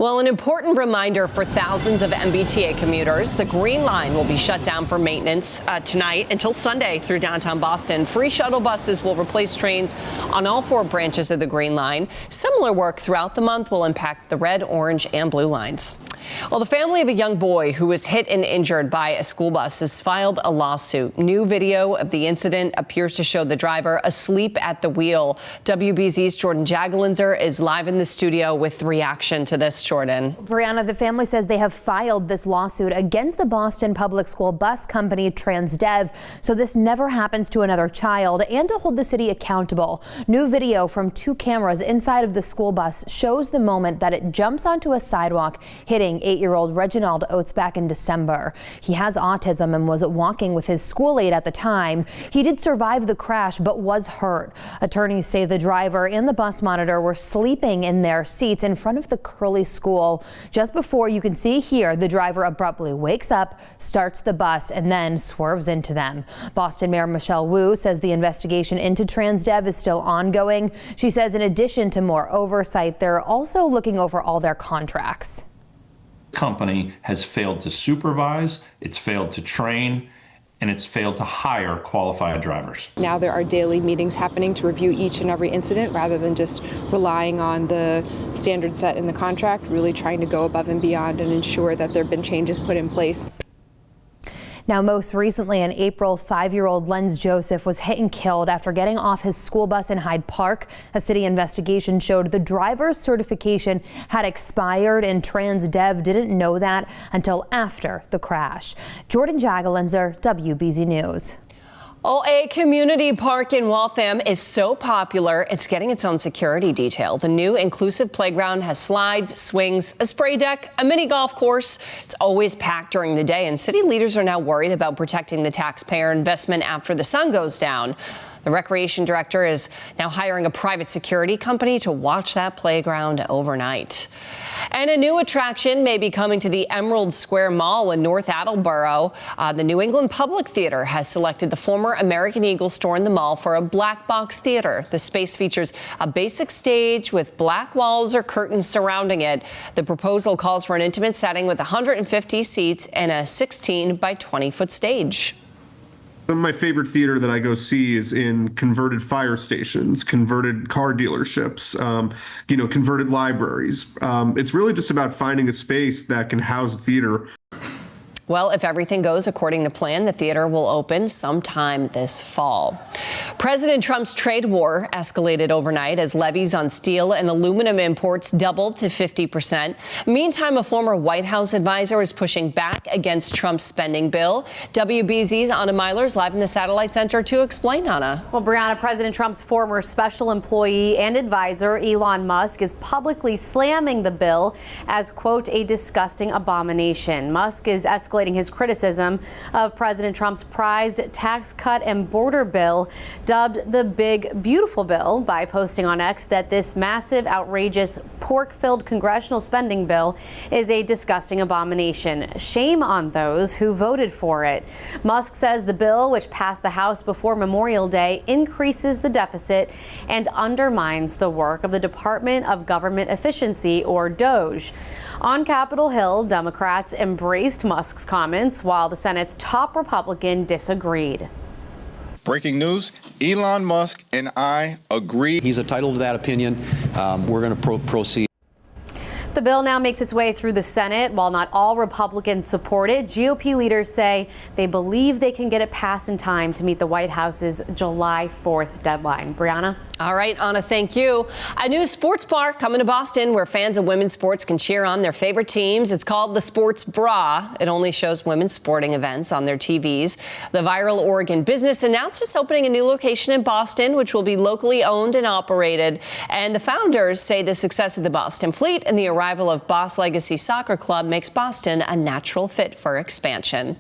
Well, an important reminder for thousands of MBTA commuters. The Green Line will be shut down for maintenance tonight until Sunday through downtown Boston. Free shuttle buses will replace trains on all 4 branches of the Green Line. Similar work throughout the month will impact the red, orange, and blue lines. Well, the family of a young boy who was hit and injured by a school bus has filed a lawsuit. New video of the incident appears to show the driver asleep at the wheel. WBZ's Jordan Jagalinzer is live in the studio with reaction to this. Jordan. Brianna, the family says they have filed this lawsuit against the Boston Public School bus company Transdev, so this never happens to another child, and to hold the city accountable. New video from 2 cameras inside of the school bus shows the moment that it jumps onto a sidewalk, hitting 8-year-old Reginald Oates back in December. He has autism and was walking with his school aide at the time. He did survive the crash but was hurt. Attorneys say the driver and the bus monitor were sleeping in their seats in front of the Curly school. Just before, you can see here, the driver abruptly wakes up, starts the bus, and then swerves into them. Boston Mayor Michelle Wu says the investigation into Transdev is still ongoing. She says in addition to more oversight, they're also looking over all their contracts. Company has failed to supervise, it's failed to train, and it's failed to hire qualified drivers. Now there are daily meetings happening to review each and every incident rather than just relying on the standards set in the contract, really trying to go above and beyond and ensure that there have been changes put in place. Now, most recently in April, 5-year-old Lenz Joseph was hit and killed after getting off his school bus in Hyde Park. A city investigation showed the driver's certification had expired, and Transdev didn't know that until after the crash. Jordan Jagalinzer, WBZ News. Oh, a community park in Waltham is so popular, it's getting its own security detail. The new inclusive playground has slides, swings, a spray deck, a mini golf course. It's always packed during the day, and city leaders are now worried about protecting the taxpayer investment after the sun goes down. The recreation director is now hiring a private security company to watch that playground overnight. And a new attraction may be coming to the Emerald Square Mall in North Attleboro. The New England Public Theater has selected the former American Eagle store in the mall for a black box theater. The space features a basic stage with black walls or curtains surrounding it. The proposal calls for an intimate setting with 150 seats and a 16 by 20 foot stage. Some of my favorite theater that I go see is in converted fire stations, converted car dealerships, converted libraries. It's really just about finding a space that can house a theater. Well, if everything goes according to plan, the theater will open sometime this fall. President Trump's trade war escalated overnight as levies on steel and aluminum imports doubled to 50%. Meantime, a former White House advisor is pushing back against Trump's spending bill. WBZ's Anna Myler is live in the Satellite Center to explain, Anna. Well, Brianna, President Trump's former special employee and advisor, Elon Musk, is publicly slamming the bill as, quote, a disgusting abomination. Musk is escalating his criticism of President Trump's prized tax cut and border bill, dubbed the Big Beautiful Bill, by posting on X that this massive, outrageous, pork-filled congressional spending bill is a disgusting abomination. Shame on those who voted for it. Musk says the bill, which passed the House before Memorial Day, increases the deficit and undermines the work of the Department of Government Efficiency, or DOGE. On Capitol Hill, Democrats embraced Musk's comments while the Senate's top Republican disagreed. Breaking news, Elon Musk and I agree. He's entitled to that opinion. We're going to proceed. The bill now makes its way through the Senate. While not all Republicans support it, GOP leaders say they believe they can get it passed in time to meet the White House's July 4th deadline. Brianna? All right, Anna, thank you. A new sports bar coming to Boston where fans of women's sports can cheer on their favorite teams. It's called the Sports Bra. It only shows women's sporting events on their TVs. The viral Oregon business announced it's opening a new location in Boston, which will be locally owned and operated. And the founders say the success of the Boston Fleet and the arrival of Boss Legacy Soccer Club makes Boston a natural fit for expansion.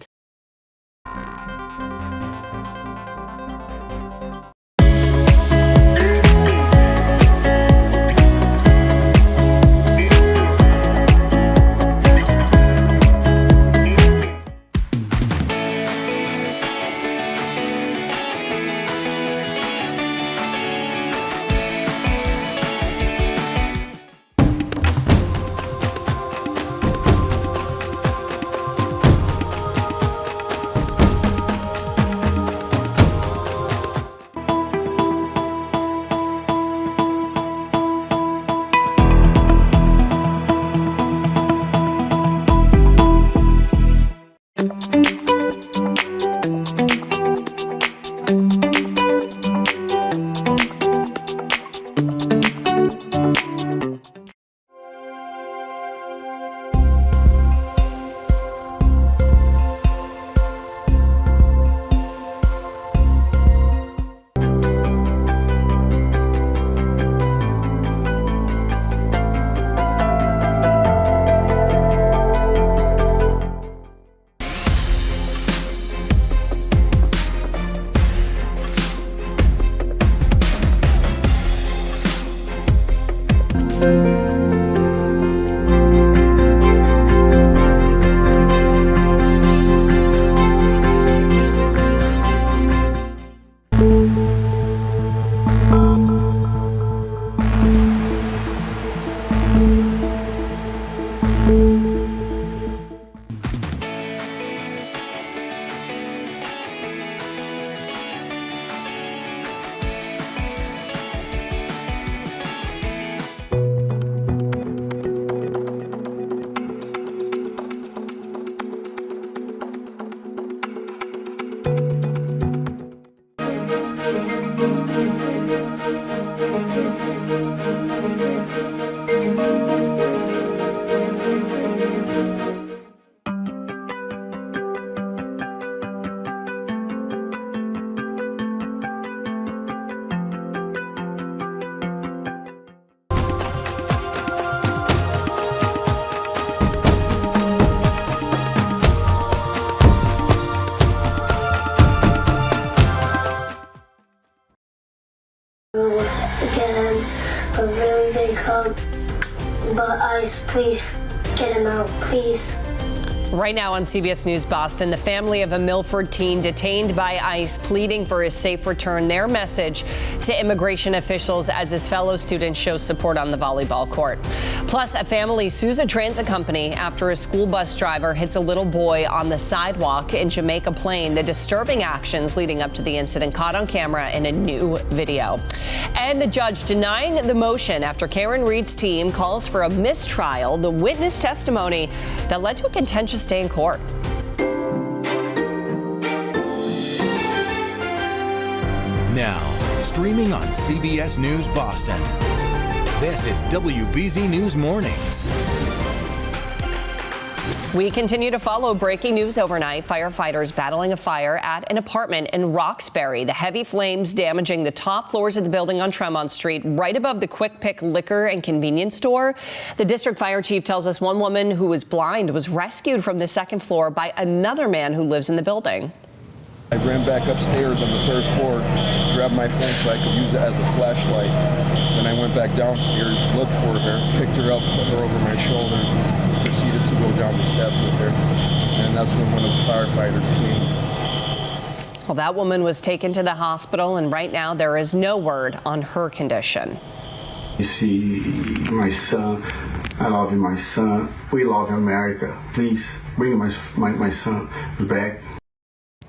a really big hug. But ICE, please get him out, please. Right now on CBS News Boston, the family of a Milford teen detained by ICE pleading for his safe return. Their message to immigration officials as his fellow students show support on the volleyball court. Plus, a family sues a transit company after a school bus driver hits a little boy on the sidewalk in Jamaica Plain. The disturbing actions leading up to the incident caught on camera in a new video. And the judge denying the motion after Karen Reed's team calls for a mistrial, the witness testimony that led to a contentious day in court. Now, streaming on CBS News Boston. This is WBZ News Mornings. We continue to follow breaking news overnight. Firefighters battling a fire at an apartment in Roxbury. The heavy flames damaging the top floors of the building on Tremont Street, right above the Quick Pick liquor and convenience store. The district fire chief tells us one woman who was blind was rescued from the second floor by another man who lives in the building. I ran back upstairs on the third floor, grabbed my phone so I could use it as a flashlight. Then I went back downstairs, looked for her, picked her up, put her over my shoulder, proceeded to go down the steps with her. And that's when one of the firefighters came. Well, that woman was taken to the hospital, and right now there is no word on her condition. You see, my son, I love my son. We love America. Please bring my son back.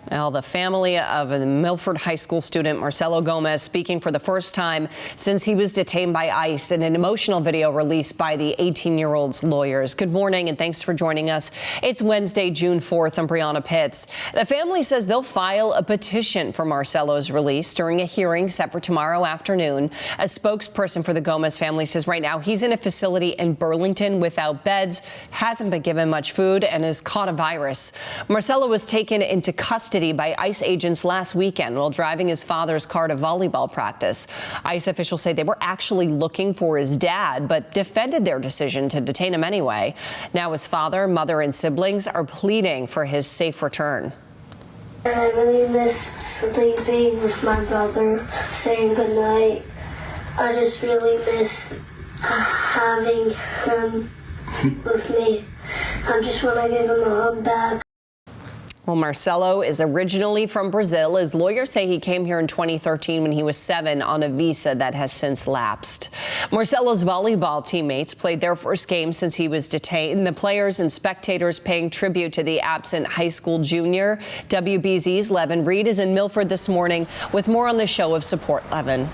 Now, the family of a Milford High School student, Marcelo Gomez, speaking for the first time since he was detained by ICE in an emotional video released by the 18-year-old's lawyers. Good morning, and thanks for joining us. It's Wednesday, June 4th. I'm Brianna Pitts. The family says they'll file a petition for Marcelo's release during a hearing set for tomorrow afternoon. A spokesperson for the Gomez family says right now he's in a facility in Burlington without beds, hasn't been given much food, and has caught a virus. Marcelo was taken into custody by ICE agents last weekend while driving his father's car to volleyball practice. ICE officials say they were actually looking for his dad, but defended their decision to detain him anyway. Now his father, mother, and siblings are pleading for his safe return. And I really miss sleeping with my brother, saying goodnight. I just really miss having him with me. I just want to give him a hug back. Well, Marcelo is originally from Brazil. His lawyers say he came here in 2013 when he was 7 on a visa that has since lapsed. Marcelo's volleyball teammates played their first game since he was detained. The players and spectators paying tribute to the absent high school junior. WBZ's Levin Reed is in Milford this morning with more on the show of support. Levin.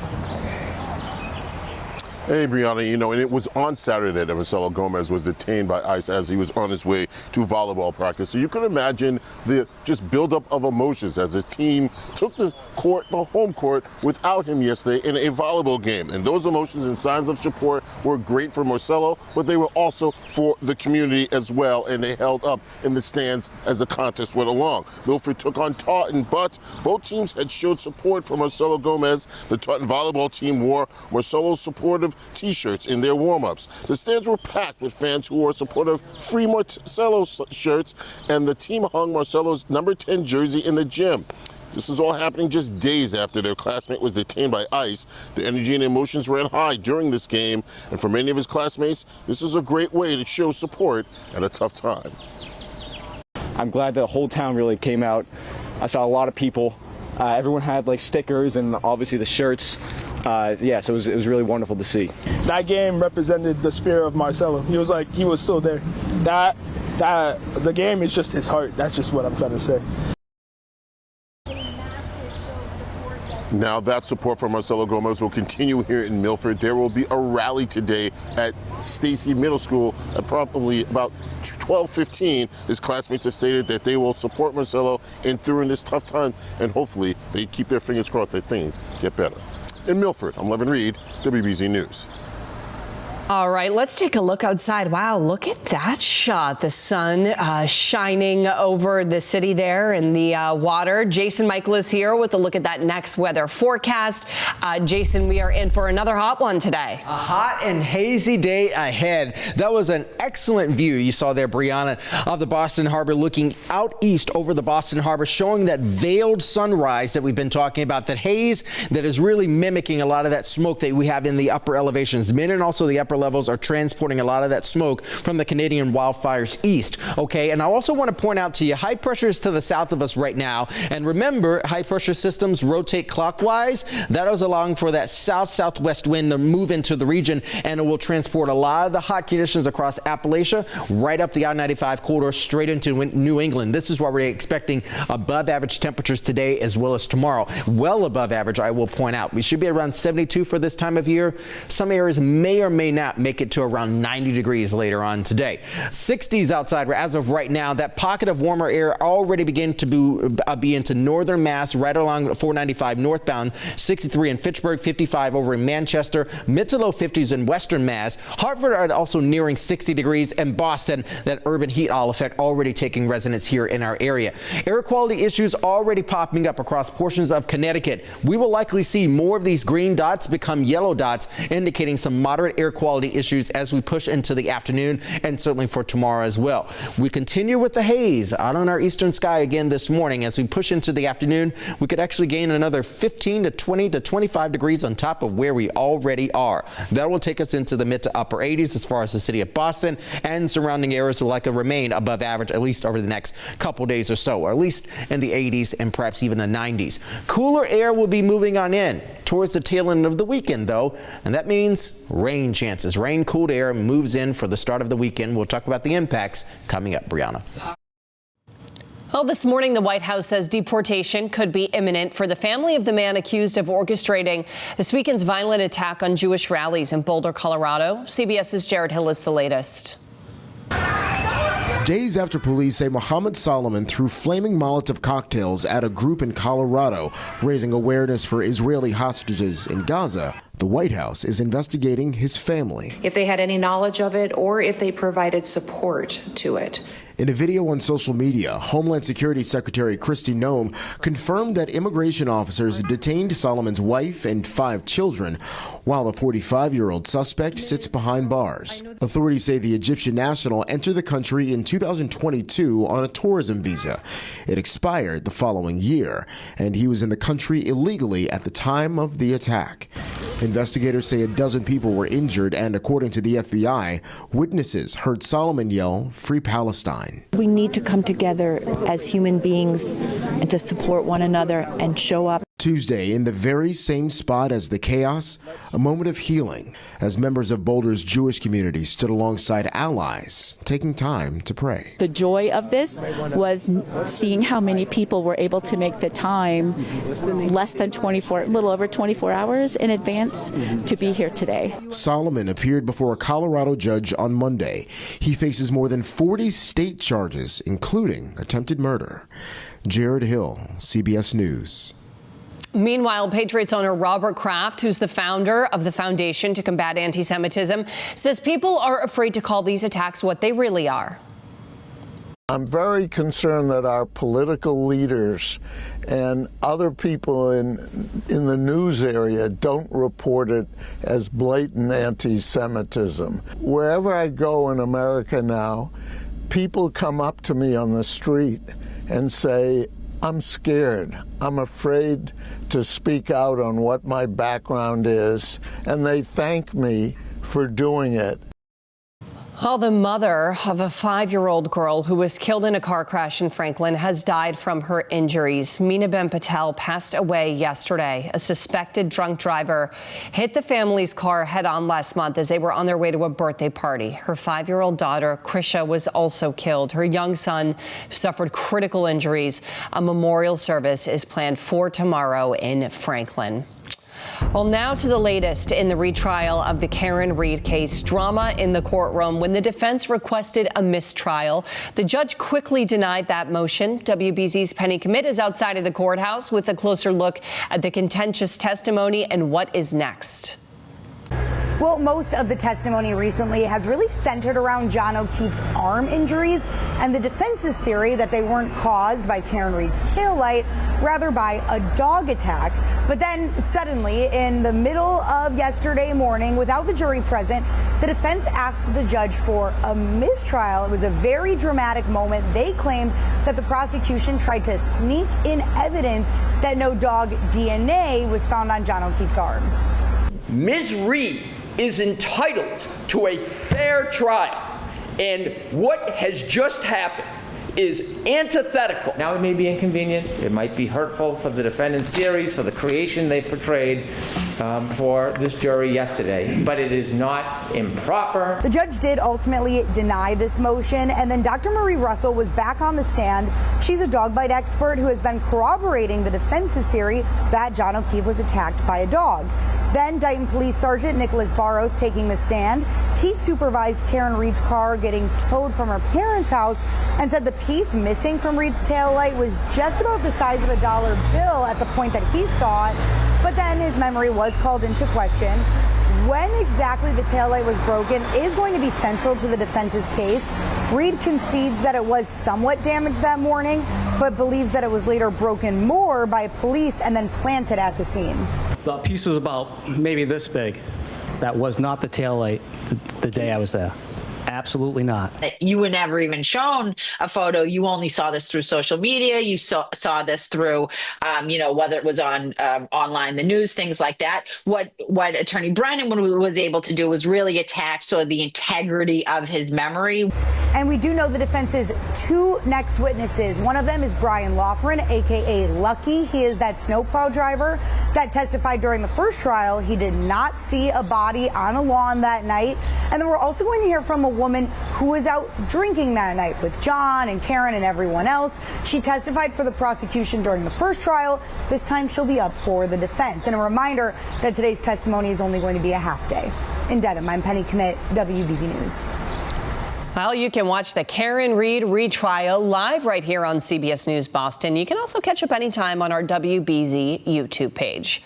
Hey, Brianna, and it was on Saturday that Marcelo Gomez was detained by ICE as he was on his way to volleyball practice. So you can imagine the just buildup of emotions as his team took the home court, without him yesterday in a volleyball game. And those emotions and signs of support were great for Marcelo, but they were also for the community as well. And they held up in the stands as the contest went along. Milford took on Taunton, but both teams had showed support for Marcelo Gomez. The Taunton volleyball team wore Marcelo's supportive T-shirts in their warm-ups. The stands were packed with fans who wore supportive Free Marcelo shirts, and the team hung Marcelo's number 10 jersey in the gym. This is all happening just days after their classmate was detained by ICE. The energy and emotions ran high during this game, and for many of his classmates, this is a great way to show support at a tough time. I'm glad the whole town really came out. I saw a lot of people. Everyone had stickers and obviously the shirts. So it was really wonderful to see. That game represented the spirit of Marcelo. He was still there. The game is just his heart. That's just what I'm trying to say. Now that support for Marcelo Gomez will continue here in Milford. There will be a rally today at Stacy Middle School at probably about 12:15. His classmates have stated that they will support Marcelo during this tough time, and hopefully they keep their fingers crossed that things get better. In Milford, I'm Levin Reed, WBZ News. All right, let's take a look outside. Wow, look at that shot. The sun shining over the city there in the water. Jason Michael is here with a look at that next weather forecast. Jason, we are in for another hot one today. A hot and hazy day ahead. That was an excellent view you saw there, Brianna, of the Boston Harbor, looking out east over the Boston Harbor, showing that veiled sunrise that we've been talking about, that haze that is really mimicking a lot of that smoke that we have in the upper elevations. Mid and also the upper levels are transporting a lot of that smoke from the Canadian wildfires east. Okay, and I also want to point out to you, high pressure is to the south of us right now. And remember, high pressure systems rotate clockwise. That is allowing for that south-southwest wind to move into the region, and it will transport a lot of the hot conditions across Appalachia right up the I-95 corridor straight into New England. This is why we're expecting above average temperatures today as well as tomorrow. Well above average, I will point out. We should be around 72 for this time of year. Some areas may or may not make it to around 90 degrees later on today. 60s outside as of right now. That pocket of warmer air already begin to be into northern Mass right along 495 northbound, 63 in Fitchburg, 55 over in Manchester, mid to low 50s in western Mass. Hartford are also nearing 60 degrees, and Boston, that urban heat all effect already taking residence here in our area. Air quality issues already popping up across portions of Connecticut. We will likely see more of these green dots become yellow dots, indicating some moderate air quality issues as we push into the afternoon, and certainly for tomorrow as well. We continue with the haze out on our eastern sky again this morning. As we push into the afternoon, we could actually gain another 15 to 20 to 25 degrees on top of where we already are. That will take us into the mid to upper 80s as far as the city of Boston, and surrounding areas will likely remain above average at least over the next couple days or so, or at least in the 80s and perhaps even the 90s. Cooler air will be moving on in towards the tail end of the weekend, though, and that means rain chances. Rain, cooled air moves in for the start of the weekend. We'll talk about the impacts coming up, Brianna. Well, this morning, the White House says deportation could be imminent for the family of the man accused of orchestrating this weekend's violent attack on Jewish rallies in Boulder, Colorado. CBS's Jared Hill is the latest. Days after police say Mohammed Solomon threw flaming Molotov cocktails at a group in Colorado, raising awareness for Israeli hostages in Gaza, the White House is investigating his family. If they had any knowledge of it or if they provided support to it. In a video on social media, Homeland Security Secretary Kristi Noem confirmed that immigration officers detained Solomon's wife and 5 children, while the 45-year-old suspect sits behind bars. Authorities say the Egyptian national entered the country in 2022 on a tourism visa. It expired the following year, and he was in the country illegally at the time of the attack. Investigators say a dozen people were injured, and according to the FBI, witnesses heard Solomon yell, "Free Palestine." We need to come together as human beings and to support one another and show up. Tuesday, in the very same spot as the chaos, a moment of healing as members of Boulder's Jewish community stood alongside allies, taking time to pray. The joy of this was seeing how many people were able to make the time less than 24, a little over 24 hours in advance to be here today. Solomon appeared before a Colorado judge on Monday. He faces more than 40 state charges, including attempted murder. Jared Hill, CBS News. Meanwhile, Patriots owner Robert Kraft, who's the founder of the Foundation to Combat Anti-Semitism, says people are afraid to call these attacks what they really are. I'm very concerned that our political leaders and other people in the news area don't report it as blatant anti-Semitism. Wherever I go in America now, people come up to me on the street and say, I'm scared. I'm afraid to speak out on what my background is, and they thank me for doing it. Well, the mother of a 5-year-old girl who was killed in a car crash in Franklin has died from her injuries. Meena Ben Patel passed away yesterday. A suspected drunk driver hit the family's car head-on last month as they were on their way to a birthday party. Her 5-year-old daughter, Krisha, was also killed. Her young son suffered critical injuries. A memorial service is planned for tomorrow in Franklin. Well, now to the latest in the retrial of the Karen Reed case. Drama in the courtroom when the defense requested a mistrial. The judge quickly denied that motion. WBZ's Penny Commit is outside of the courthouse with a closer look at the contentious testimony and what is next. Well, most of the testimony recently has really centered around John O'Keefe's arm injuries and the defense's theory that they weren't caused by Karen Reed's taillight, rather by a dog attack. But then suddenly, in the middle of yesterday morning, without the jury present, the defense asked the judge for a mistrial. It was a very dramatic moment. They claimed that the prosecution tried to sneak in evidence that no dog DNA was found on John O'Keefe's arm. Ms. Reed is entitled to a fair trial, and what has just happened is antithetical. Now it may be inconvenient, it might be hurtful for the defendant's theories, for the creation they portrayed for this jury yesterday, but it is not improper. The judge did ultimately deny this motion, and then Dr. Marie Russell was back on the stand. She's a dog bite expert who has been corroborating the defense's theory that John O'Keefe was attacked by a dog. Then Dayton Police Sergeant Nicholas Barros taking the stand. He supervised Karen Reed's car getting towed from her parents' house and said the piece missing from Reed's taillight was just about the size of a dollar bill at the point that he saw it. But then his memory was called into question. When exactly the taillight was broken is going to be central to the defense's case. Reed concedes that it was somewhat damaged that morning, but believes that it was later broken more by police and then planted at the scene. The piece was about maybe this big. That was not the taillight the day I was there. Absolutely not. You were never even shown a photo. You only saw this through social media. You saw this through, whether it was on online, the news, things like that. What Attorney Brennan was able to do was really attack sort of the integrity of his memory. And we do know the defense's two next witnesses. One of them is Brian Loughran, a.k.a. Lucky. He is that snowplow driver that testified during the first trial. He did not see a body on a lawn that night. And then we're also going to hear from a woman who was out drinking that night with John and Karen and everyone else. She testified for the prosecution during the first trial. This time she'll be up for the defense. And a reminder that today's testimony is only going to be a half day. In Dedham, I'm Penny Kmet, WBZ News. Well, you can watch the Karen Reed retrial live right here on CBS News Boston. You can also catch up anytime on our WBZ YouTube page.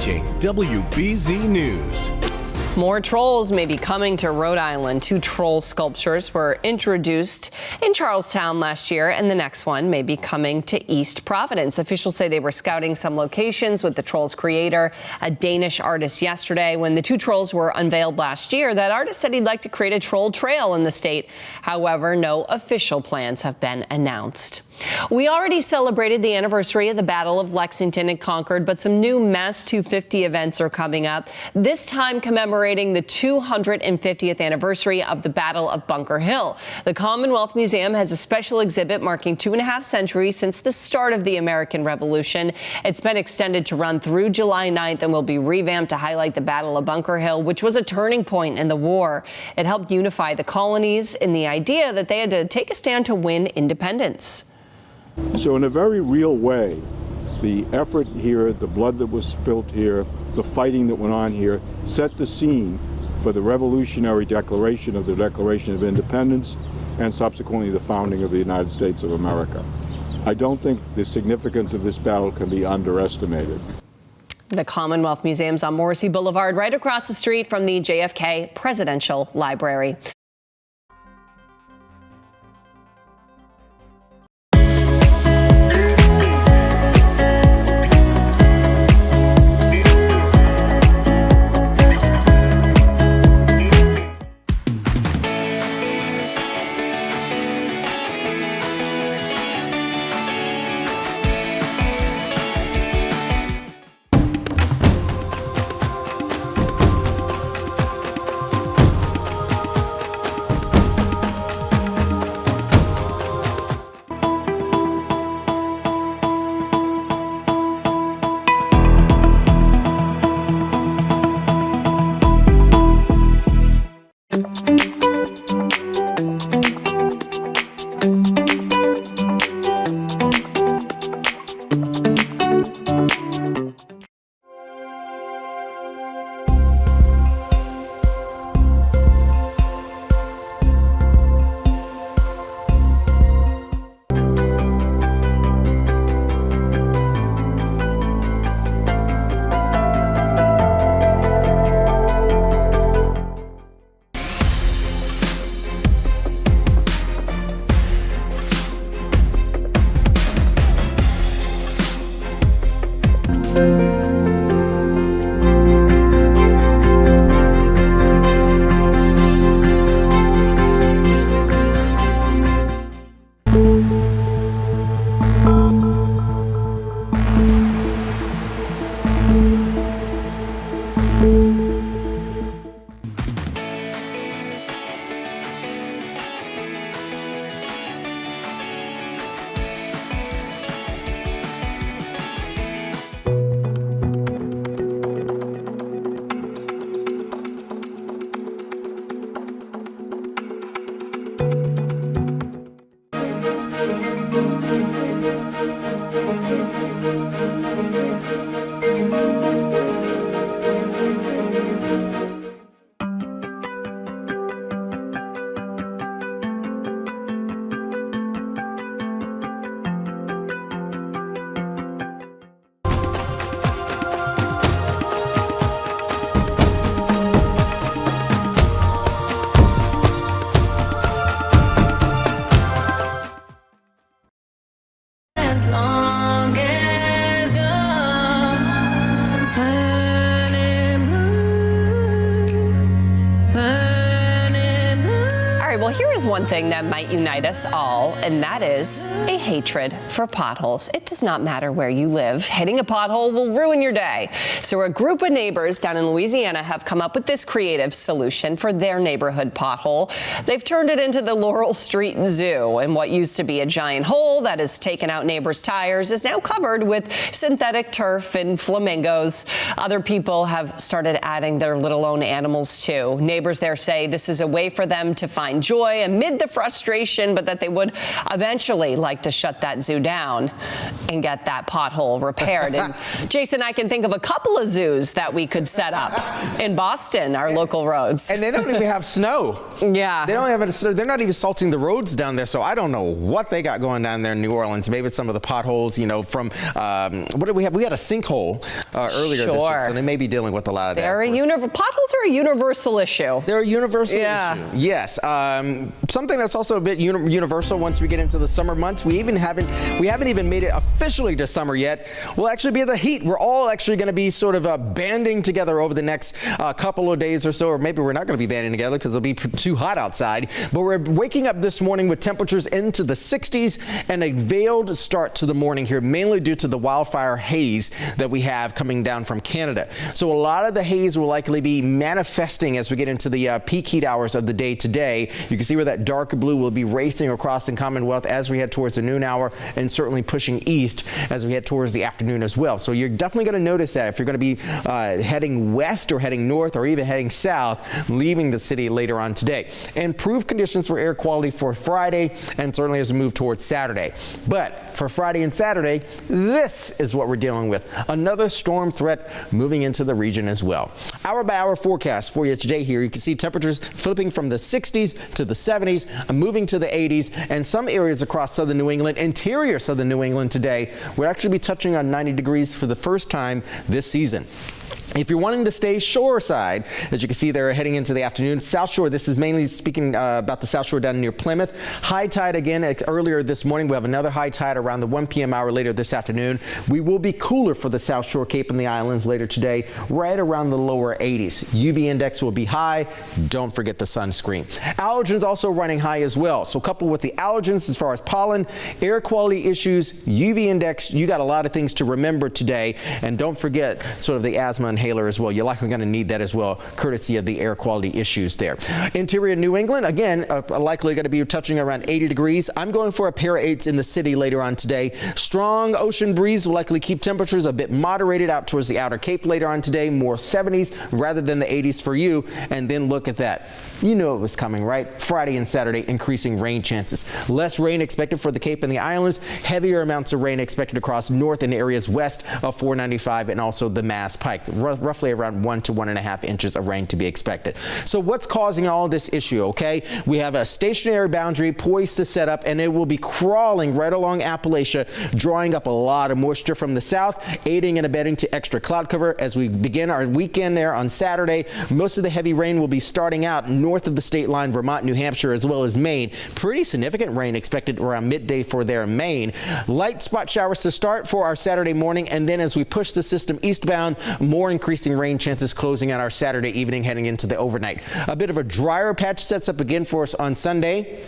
watching WBZ News. More trolls may be coming to Rhode Island. 2 troll sculptures were introduced in Charlestown last year, and the next one may be coming to East Providence. Officials say they were scouting some locations with the troll's creator, a Danish artist, yesterday. When the 2 trolls were unveiled last year, that artist said he'd like to create a troll trail in the state. However, no official plans have been announced. We already celebrated the anniversary of the Battle of Lexington and Concord, but some new Mass 250 events are coming up, this time commemorating the 250th anniversary of the Battle of Bunker Hill. The Commonwealth Museum has a special exhibit marking 2.5 centuries since the start of the American Revolution. It's been extended to run through July 9th and will be revamped to highlight the Battle of Bunker Hill, which was a turning point in the war. It helped unify the colonies in the idea that they had to take a stand to win independence. So in a very real way, the effort here, the blood that was spilt here, the fighting that went on here, set the scene for the revolutionary declaration of the Declaration of Independence and subsequently the founding of the United States of America. I don't think the significance of this battle can be underestimated. The Commonwealth Museum's on Morrissey Boulevard, right across the street from the JFK Presidential Library. One thing that might unite us all, and that is a hatred for potholes. It does not matter where you live. Hitting a pothole will ruin your day. So a group of neighbors down in Louisiana have come up with this creative solution for their neighborhood pothole. They've turned it into the Laurel Street Zoo, and what used to be a giant hole that has taken out neighbors' tires is now covered with synthetic turf and flamingos. Other people have started adding their little own animals too. Neighbors there say this is a way for them to find joy amid the frustration, but that they would eventually like to shut that zoo down and get that pothole repaired. And Jason, I can think of a couple of zoos that we could set up in Boston, our local roads. And they don't even have snow. Yeah. They don't have any snow. They're not even salting the roads down there, so I don't know what they got going down there in New Orleans. Maybe it's some of the potholes, you know, from, what did we have? We had a sinkhole earlier this week, so they may be dealing with a lot of that. Potholes are a universal issue. They're a universal issue. Yes. Something that's also a bit universal once we get into the summer months. We haven't even made it officially to summer yet. We'll actually be at the heat. We're all actually going to be sort of banding together over the next couple of days or so, or maybe we're not going to be banding together because it'll be too hot outside. But we're waking up this morning with temperatures into the 60s and a veiled start to the morning here, mainly due to the wildfire haze that we have coming down from Canada. So a lot of the haze will likely be manifesting as we get into the peak heat hours of the day today. You can see where that dark blue will be racing across the Commonwealth as we head towards the noon hour, and certainly pushing east as we head towards the afternoon as well. So you're definitely going to notice that if you're going to be heading west or heading north or even heading south, leaving the city later on today. Improved conditions for air quality for Friday and certainly as we move towards Saturday. But for Friday and Saturday, this is what we're dealing with. Another storm threat moving into the region as well. Hour by hour forecast for you today here. You can see temperatures flipping from the 60s to the 70s, moving to the 80s, and some areas across southern New England, interior southern New England today, will actually be touching on 90 degrees for the first time this season. If you're wanting to stay shoreside, as you can see there heading into the afternoon, South Shore, this is mainly speaking about the South Shore down near Plymouth. High tide again earlier this morning. We have another high tide around the 1 p.m. hour later this afternoon. We will be cooler for the South Shore, Cape and the Islands later today, right around the lower 80s. UV index will be high. Don't forget the sunscreen. Allergens also running high as well. So coupled with the allergens as far as pollen, air quality issues, UV index, you got a lot of things to remember today. And don't forget sort of the asthma inhaler as well. You're likely going to need that as well, courtesy of the air quality issues there. Interior New England, again, likely going to be touching around 80 degrees. I'm going for a pair of 8s in the city later on today. Strong ocean breeze will likely keep temperatures a bit moderated out towards the outer Cape later on today. More 70s rather than the 80s for you. And then look at that. You know it was coming, right? Friday and Saturday, increasing rain chances. Less rain expected for the Cape and the Islands. Heavier amounts of rain expected across north and areas west of 495 and also the Mass Pike. Roughly around 1 to 1.5 inches of rain to be expected. So what's causing all this issue, okay? We have a stationary boundary poised to set up, and it will be crawling right along Appalachia, drawing up a lot of moisture from the south, aiding and abetting to extra cloud cover as we begin our weekend there on Saturday. Most of the heavy rain will be starting out north of the state line, Vermont, New Hampshire, as well as Maine. Pretty significant rain expected around midday for their Maine. Light spot showers to start for our Saturday morning, and then as we push the system eastbound, more increasing rain chances closing out our Saturday evening heading into the overnight. A bit of a drier patch sets up again for us on Sunday.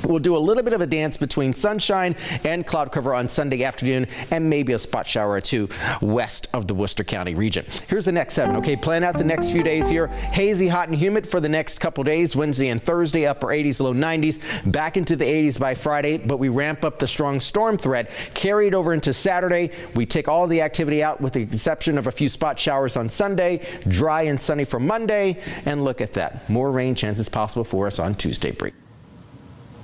We'll do a little bit of a dance between sunshine and cloud cover on Sunday afternoon, and maybe a spot shower or two west of the Worcester County region. Here's the next 7. Okay, plan out the next few days here. Hazy, hot, and humid for the next couple days. Wednesday and Thursday, upper 80s, low 90s. Back into the 80s by Friday, but we ramp up the strong storm threat. Carried over into Saturday. We take all the activity out with the exception of a few spot showers on Sunday. Dry and sunny for Monday. And look at that. More rain chances possible for us on Tuesday. Break.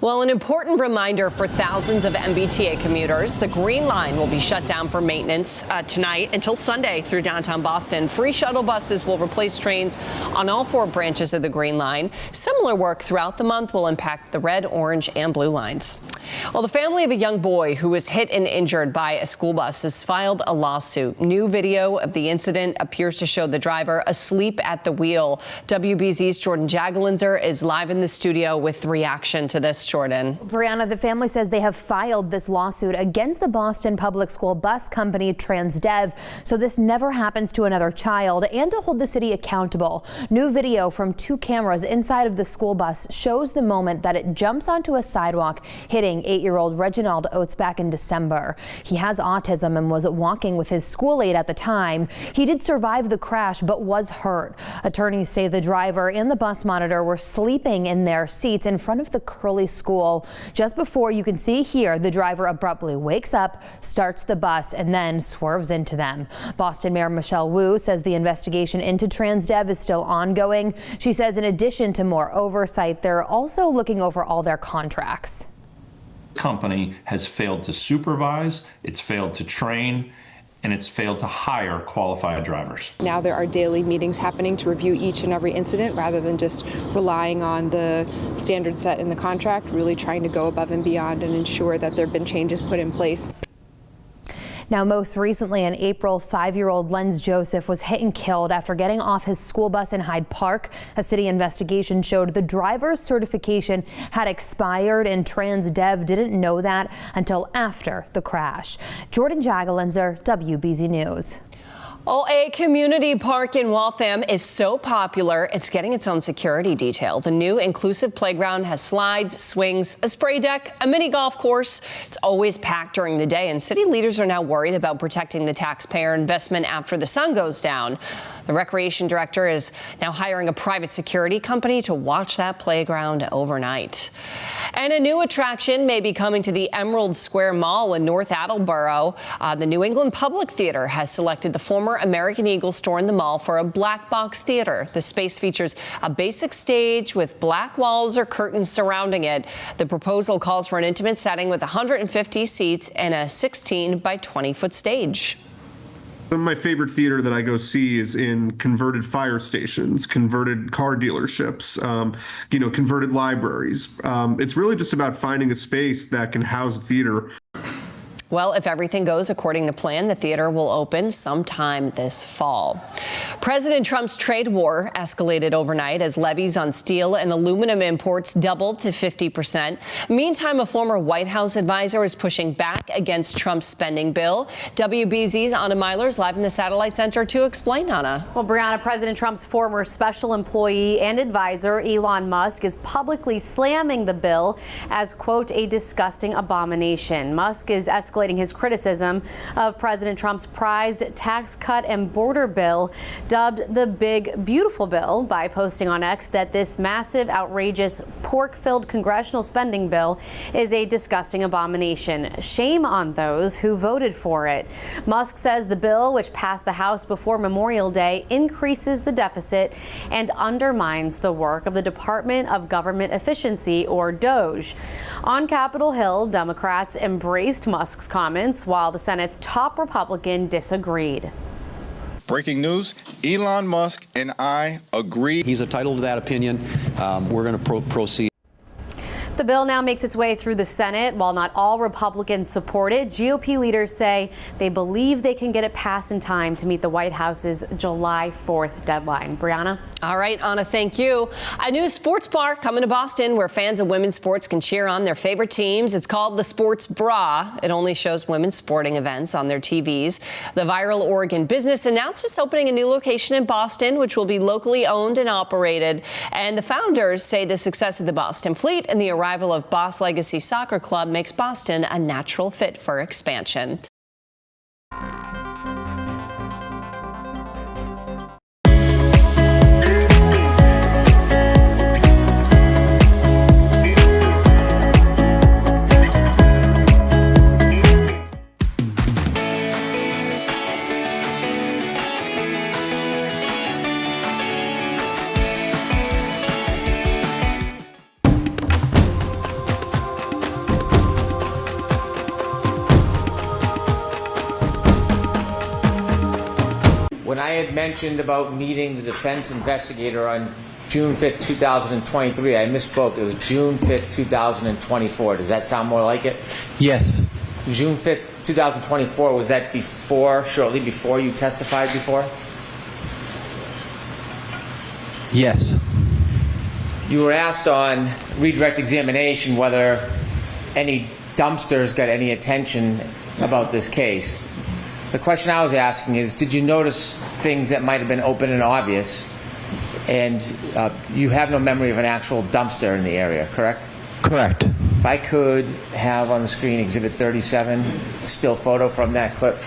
Well, an important reminder for thousands of MBTA commuters. The Green Line will be shut down for maintenance tonight until Sunday through downtown Boston. Free shuttle buses will replace trains on all 4 branches of the Green Line. Similar work throughout the month will impact the red, orange, and blue lines. Well, the family of a young boy who was hit and injured by a school bus has filed a lawsuit. New video of the incident appears to show the driver asleep at the wheel. WBZ's Jordan Jaglinzer is live in the studio with reaction to this. Jordan. Brianna, the family says they have filed this lawsuit against the Boston Public School bus company Transdev, so this never happens to another child, and to hold the city accountable. New video from 2 cameras inside of the school bus shows the moment that it jumps onto a sidewalk, hitting 8-year-old Reginald Oates back in December. He has autism and was walking with his school aide at the time. He did survive the crash, but was hurt. Attorneys say the driver and the bus monitor were sleeping in their seats in front of the Curly school. Just before, you can see here, the driver abruptly wakes up, starts the bus, and then swerves into them. Boston Mayor Michelle Wu says the investigation into TransDev is still ongoing. She says in addition to more oversight, they're also looking over all their contracts. Company has failed to supervise, it's failed to train, and it's failed to hire qualified drivers. Now there are daily meetings happening to review each and every incident rather than just relying on the standards set in the contract, really trying to go above and beyond and ensure that there have been changes put in place. Now, most recently in April, 5-year-old Lenz Joseph was hit and killed after getting off his school bus in Hyde Park. A city investigation showed the driver's certification had expired, and TransDev didn't know that until after the crash. Jordan Jagalinzer, WBZ News. Oh, a community park in Waltham is so popular, it's getting its own security detail. The new inclusive playground has slides, swings, a spray deck, a mini golf course. It's always packed during the day, and city leaders are now worried about protecting the taxpayer investment after the sun goes down. The recreation director is now hiring a private security company to watch that playground overnight. And a new attraction may be coming to the Emerald Square Mall in North Attleboro. The New England Public Theater has selected the former American Eagle store in the mall for a black box theater. The space features a basic stage with black walls or curtains surrounding it. The proposal calls for an intimate setting with 150 seats and a 16 by 20 foot stage. My favorite theater that I go see is in converted fire stations, converted car dealerships, converted libraries. It's really just about finding a space that can house a theater. Well, if everything goes according to plan, the theater will open sometime this fall. President Trump's trade war escalated overnight as levies on steel and aluminum imports doubled to 50%. Meantime, a former White House advisor is pushing back against Trump's spending bill. WBZ's Anna Myler is live in the Satellite Center to explain, Anna. Well, Brianna, President Trump's former special employee and advisor, Elon Musk, is publicly slamming the bill as, quote, a disgusting abomination. Musk is escalating his criticism of President Trump's prized tax cut and border bill, dubbed the Big Beautiful Bill, by posting on X that this massive, outrageous, pork-filled congressional spending bill is a disgusting abomination. Shame on those who voted for it. Musk says the bill, which passed the House before Memorial Day, increases the deficit and undermines the work of the Department of Government Efficiency, or DOGE. On Capitol Hill, Democrats embraced Musk's comments while the Senate's top Republican disagreed. Breaking news, Elon Musk and I agree. He's entitled to that opinion. We're going to proceed. The bill now makes its way through the Senate. While not all Republicans support it, GOP leaders say they believe they can get it passed in time to meet the White House's July 4th deadline. Brianna? All right, Anna, thank you. A new sports bar coming to Boston where fans of women's sports can cheer on their favorite teams. It's called the Sports Bra. It only shows women's sporting events on their TVs. The viral Oregon business announced it's opening a new location in Boston, which will be locally owned and operated. And the founders say the success of the Boston Fleet and the arrival of Boss Legacy Soccer Club makes Boston a natural fit for expansion. When I had mentioned about meeting the defense investigator on June 5th, 2023, I misspoke. It was June 5th, 2024. Does that sound more like it? Yes. June 5th, 2024, was that before, shortly before you testified before? Yes. You were asked on redirect examination whether any dumpsters got any attention about this case. The question I was asking is, did you notice things that might have been open and obvious? And you have no memory of an actual dumpster in the area, correct? Correct. If I could have on the screen Exhibit 37, a still photo from that clip.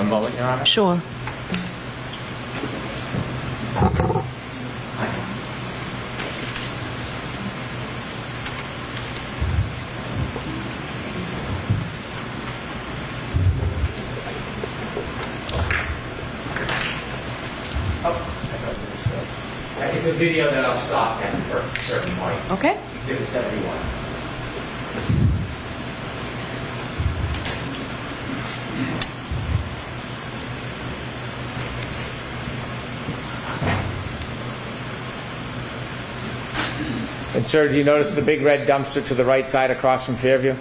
moment, Your Honor? Sure. It's a video that I'll stop at a certain point. Okay. Exhibit 71. And sir, do you notice the big red dumpster to the right side across from Fairview?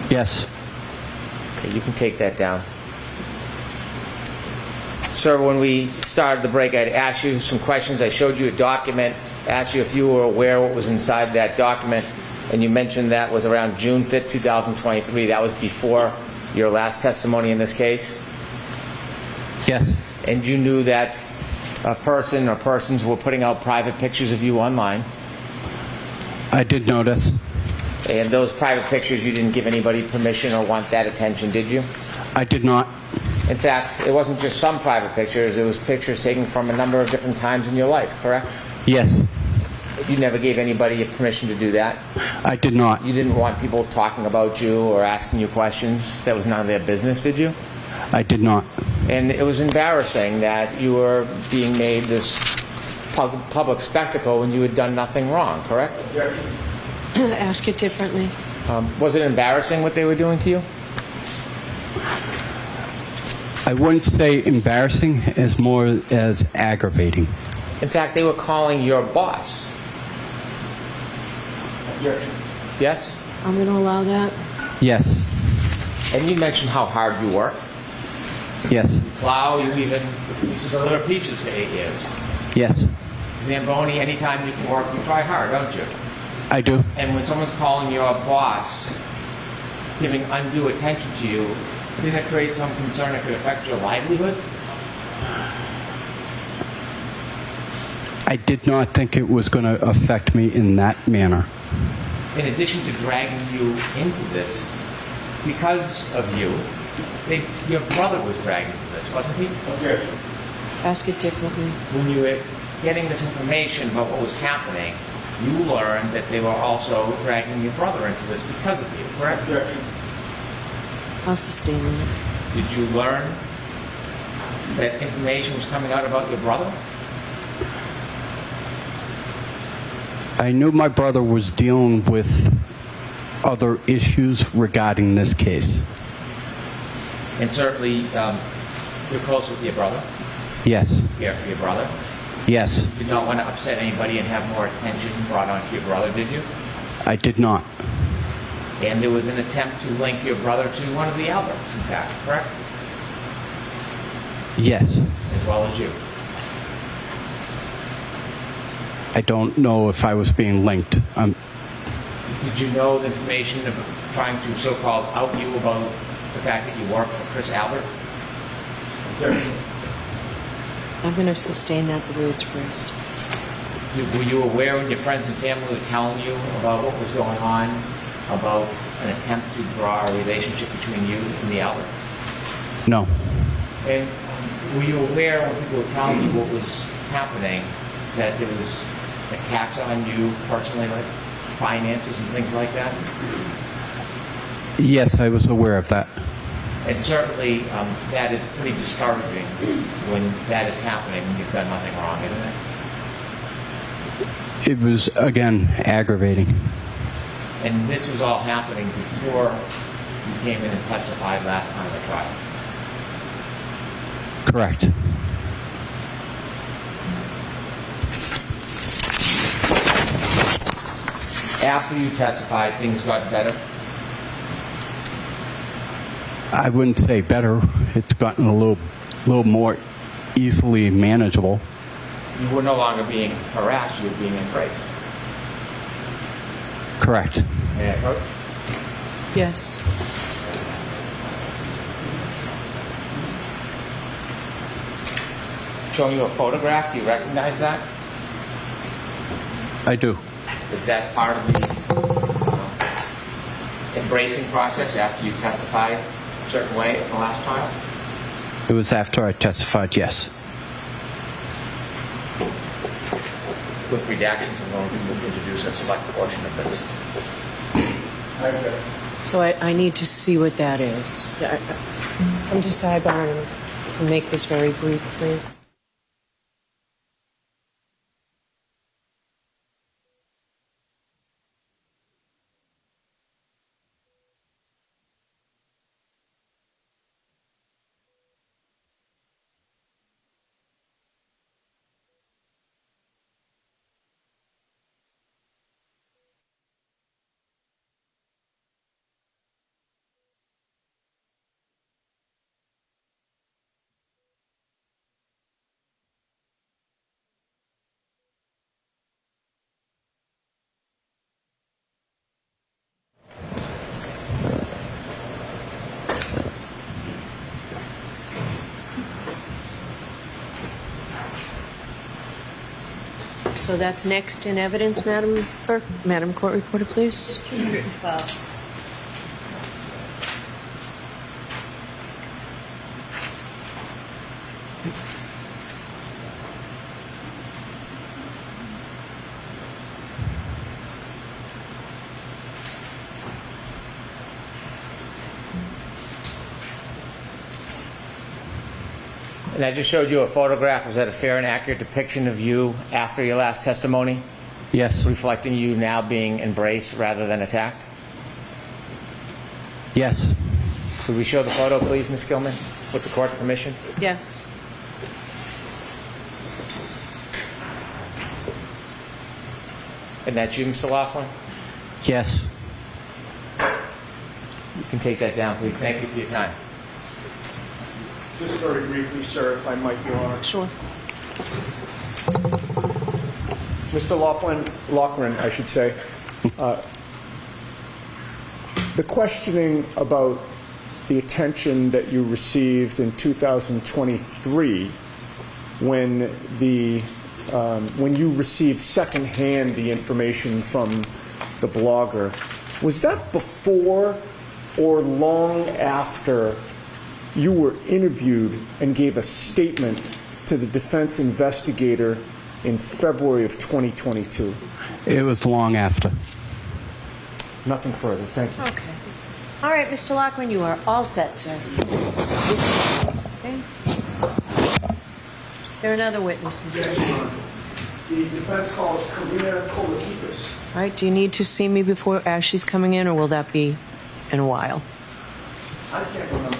Yes. Okay, you can take that down. Sir, when we started the break, I'd asked you some questions. I showed you a document, asked you if you were aware what was inside that document, and you mentioned that was around June 5th, 2023. That was before your last testimony in this case? Yes. And you knew that a person or persons were putting out private pictures of you online? I did notice. And those private pictures, you didn't give anybody permission or want that attention, did you? I did not. In fact, it wasn't just some private pictures, it was pictures taken from a number of different times in your life, correct? Yes. You never gave anybody permission to do that? I did not. You didn't want people talking about you or asking you questions? That was none of their business, did you? I did not. And it was embarrassing that you were being made this public spectacle when you had done nothing wrong, correct? Ask it differently. Was it embarrassing what they were doing to you? I wouldn't say embarrassing, as more as aggravating. In fact, they were calling your boss. Yes? I'm going to allow that. Yes. And you mentioned how hard you work. Yes. Plow, you even deliver peaches for 8 years. Yes. Zamboni, anytime you can work, you try hard, don't you? I do. And when someone's calling your boss, giving undue attention to you, didn't it create some concern it could affect your livelihood? I did not think it was going to affect me in that manner. In addition to dragging you into this, because of you, your brother was dragged into this, wasn't he? Objection. Ask it differently. When you were getting this information about what was happening, you learned that they were also dragging your brother into this because of you, correct? Objection. I'll sustain that. Did you learn that information was coming out about your brother? I knew my brother was dealing with other issues regarding this case. And certainly, you're close with your brother. Yes. You care for your brother. Yes. You did not want to upset anybody and have more attention brought onto your brother, did you? I did not. And there was an attempt to link your brother to one of the Alberts, in fact, correct? Yes. As well as you. I don't know if I was being linked. Did you know the information of trying to so-called out you about the fact that you work for Chris Albert? I'm going to sustain that the words first. Were you aware when your friends and family were telling you about what was going on, about an attempt to draw a relationship between you and the Alberts? No. And were you aware when people were telling you what was happening, that there was attacks on you personally, like finances and things like that? Yes, I was aware of that. And certainly that is pretty discouraging when that is happening and you've done nothing wrong, isn't it? It was, again, aggravating. And this was all happening before you came in and testified last time at trial. Correct. After you testified, things got better? I wouldn't say better. It's gotten a little more easily manageable. You were no longer being harassed, you were being embraced. Correct. May I approach? Yes. Showing you a photograph, do you recognize that? I do. Is that part of the embracing process after you testified a certain way in the last trial? It was after I testified, yes. With redactions, I'm going to introduce a select portion of this. So I need to see what that is. I'm just sidebarring. Make this very brief, please. So that's next in evidence, Madam Clerk. Madam Court Reporter, please. 212. And I just showed you a photograph. Is that a fair and accurate depiction of you after your last testimony? Yes. Reflecting you now being embraced rather than attacked? Yes. Could we show the photo, please, Ms. Gilman, with the court's permission? Yes. And that's you, Mr. Loughran? Yes. You can take that down, please. Thank you for your time. Just very briefly, sir, if I might, Your Honor. Sure. Mr. Loughran, I should say. The questioning about the attention that you received in 2023 when you received secondhand the information from the blogger, was that before or long after you were interviewed and gave a statement to the defense investigator in February of 2022? It was long after. Nothing further. Thank you. Okay. All right, Mr. Loughran, you are all set, sir. Okay. There another witness, Mr. Yes, Your Honor. The defense calls Karina Kolakifis. All right, do you need to see me before as she's coming in, or will that be in a while? I can't remember.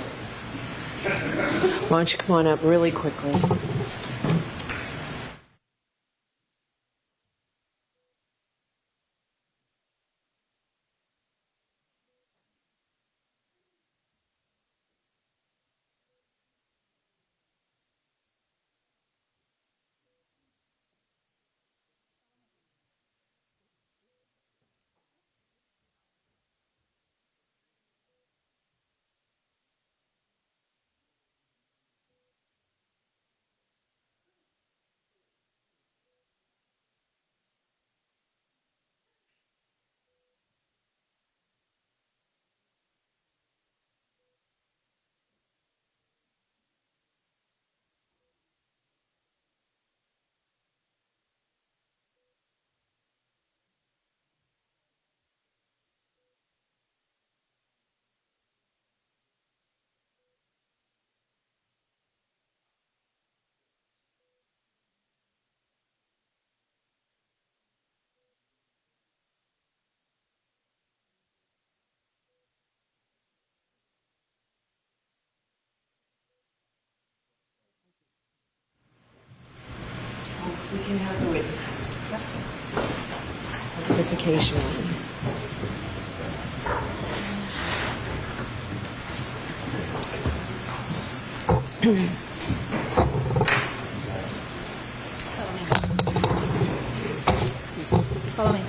Why don't you come on up really quickly? We can have the witness. Identification. Excuse me. Follow me.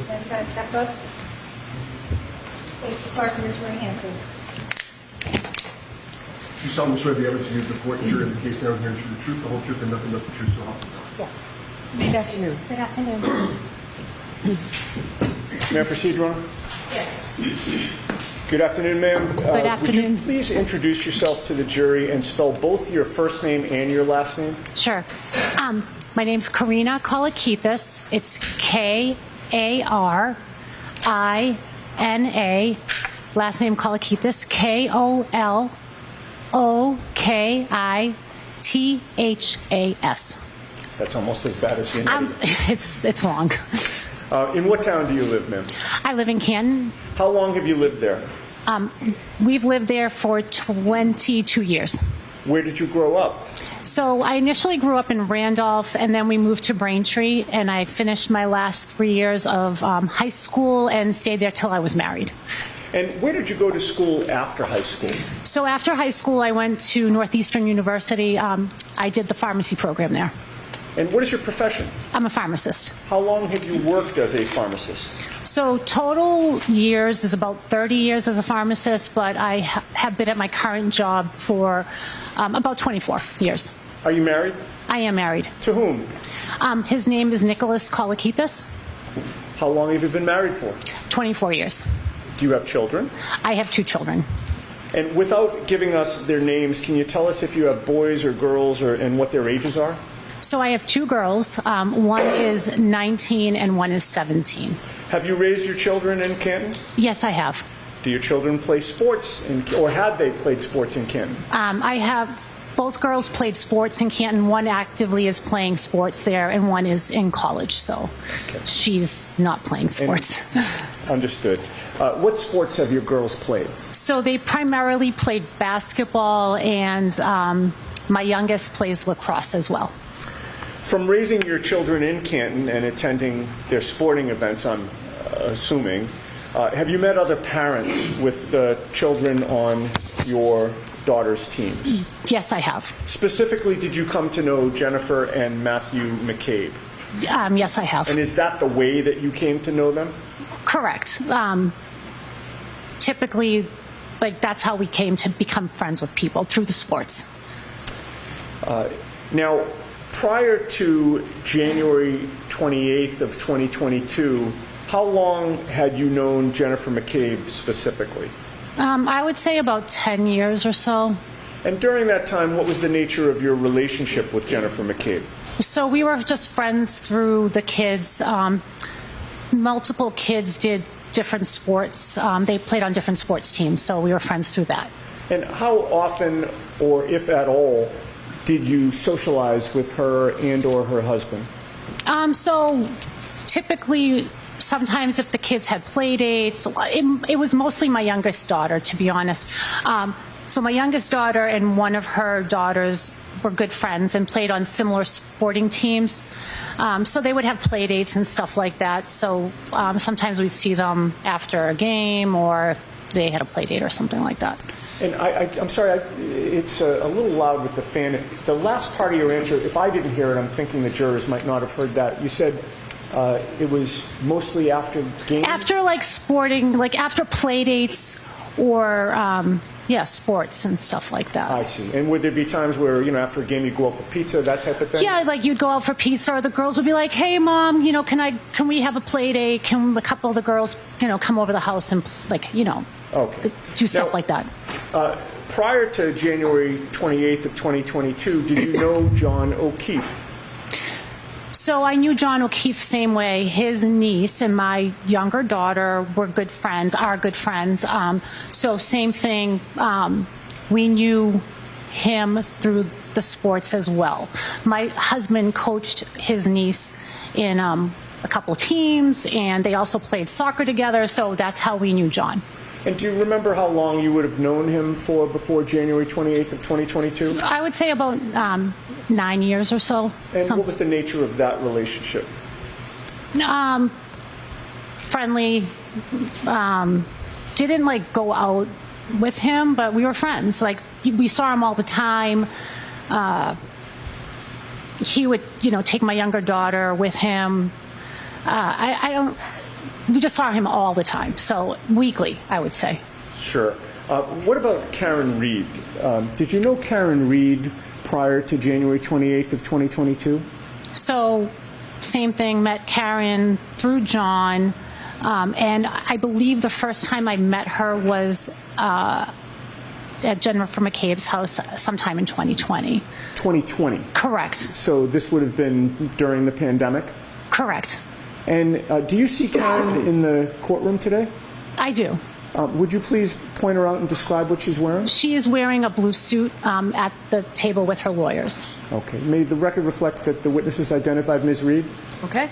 Then you guys step up. Face the clerk and raise your right hand, please. You solemnly swear the evidence you give the court and jury in the case now and here is the truth, the whole truth, and nothing but the truth, so help you God. Yes. Good afternoon. Good afternoon. May I proceed, Your Honor? Yes. Good afternoon, ma'am. Good Would afternoon. you please introduce yourself to the jury and spell both your first name and your last name? Sure. My name's Karina Kolakithis. It's Karina. Last name Kolakithis. Kookithas. That's almost as bad as your name. It's long. In what town do you live, ma'am? I live in Canton. How long have you lived there? We've lived there for 22 years. Where did you grow up? So I initially grew up in Randolph, and then we moved to Braintree, and I finished my last 3 years of high school and stayed there till I was married. And where did you go to school after high school? So after high school, I went to Northeastern University. I did the pharmacy program there. And what is your profession? I'm a pharmacist. How long have you worked as a pharmacist? So total years is about 30 years as a pharmacist, but I have been at my current job for about 24 years. Are you married? I am married. To whom? His name is Nicholas Kolakithis. How long have you been married for? 24 years. Do you have children? I have 2 children. And without giving us their names, can you tell us if you have boys or girls and what their ages are? So I have 2 girls. One is 19 and one is 17. Have you raised your children in Canton? Yes, I have. Do your children play sports, or have they played sports in Canton? I have both girls played sports in Canton. One actively is playing sports there, and one is in college, so she's not playing sports. Understood. What sports have your girls played? So they primarily played basketball, and my youngest plays lacrosse as well. From raising your children in Canton and attending their sporting events, I'm assuming, have you met other parents with children on your daughter's teams? Yes, I have. Specifically, did you come to know Jennifer and Matthew McCabe? Yes, I have. And is that the way that you came to know them? Correct. Typically, that's how we came to become friends with people, through the sports. Now, prior to January 28th of 2022, how long had you known Jennifer McCabe specifically? I would say about 10 years or so. And during that time, what was the nature of your relationship with Jennifer McCabe? So we were just friends through the kids. Multiple kids did different sports. They played on different sports teams, so we were friends through that. And how often, or if at all, did you socialize with her and or her husband? So typically, sometimes if the kids had play dates, it was mostly my youngest daughter, to be honest. So my youngest daughter and one of her daughters were good friends and played on similar sporting teams. So they would have play dates and stuff like that. So sometimes we'd see them after a game, or they had a play date or something like that. And I'm sorry, it's a little loud with the fan. If the last part of your answer, if I didn't hear it, I'm thinking the jurors might not have heard that. You said it was mostly after games? After sporting, after play dates or, sports and stuff like that. I see. And would there be times where, after a game you go out for pizza, that type of thing? Yeah, you'd go out for pizza, or the girls would be like, hey, Mom, can we have a play date? Can a couple of the girls, come over the house and, okay. do stuff like that. Prior to January 28th of 2022, did you know John O'Keefe? So I knew John O'Keefe same way. His niece and my younger daughter were good friends, are good friends. So same thing. We knew him through the sports as well. My husband coached his niece in a couple teams, and they also played soccer together. So that's how we knew John. And do you remember how long you would have known him for before January 28th of 2022? I would say about 9 years or so. And what was the nature of that relationship? Friendly. Didn't go out with him, but we were friends. We saw him all the time. He would, take my younger daughter with him. We just saw him all the time, so weekly, I would say. Sure. What about Karen Reed? Did you know Karen Reed prior to January 28th of 2022? So, same thing, met Karen through John, and I believe the first time I met her was at Jennifer McCabe's house sometime in 2020. 2020? Correct. So this would have been during the pandemic? Correct. And do you see Karen in the courtroom today? I do. Would you please point her out and describe what she's wearing? She is wearing a blue suit at the table with her lawyers. Okay. May the record reflect that the witnesses identified Ms. Reed? Okay.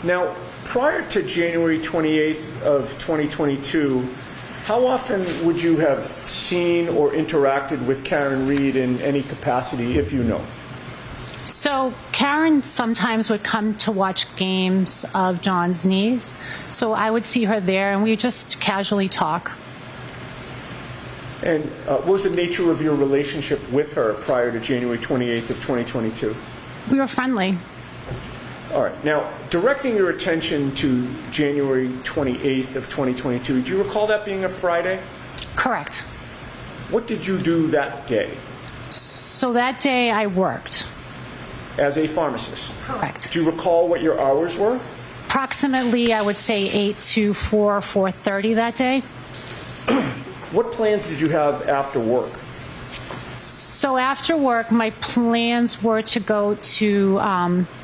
Now, prior to January 28th of 2022, how often would you have seen or interacted with Karen Reed in any capacity, if you know? So Karen sometimes would come to watch games of John's niece. So I would see her there, and we would just casually talk. And what was the nature of your relationship with her prior to January 28th of 2022? We were friendly. All right. Now, directing your attention to January 28th of 2022, do you recall that being a Friday? Correct. What did you do that day? So that day I worked. As a pharmacist? Correct. Do you recall what your hours were? Approximately, I would say 8 to 4:30 that day. What plans did you have after work? So after work, my plans were to go to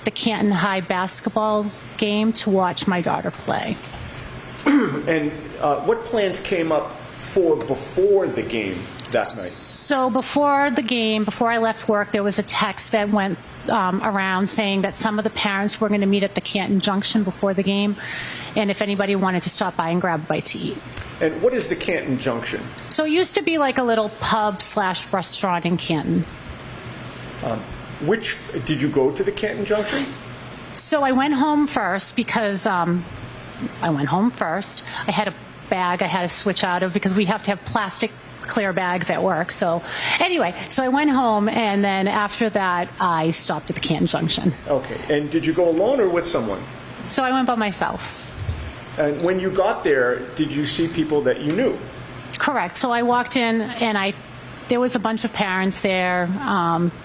the Canton High basketball game to watch my daughter play. And what plans came up for before the game that night? So before the game, before I left work, there was a text that went around saying that some of the parents were going to meet at the Canton Junction before the game, and if anybody wanted to stop by and grab a bite to eat. And what is the Canton Junction? So it used to be like a little pub/restaurant in Canton. Did you go to the Canton Junction? So I went home first because I had a bag I had to switch out of because we have to have plastic clear bags at work. So anyway, so I went home, and then after that, I stopped at the Canton Junction. Okay. And did you go alone or with someone? So I went by myself. And when you got there, did you see people that you knew? Correct. So I walked in, and there was a bunch of parents there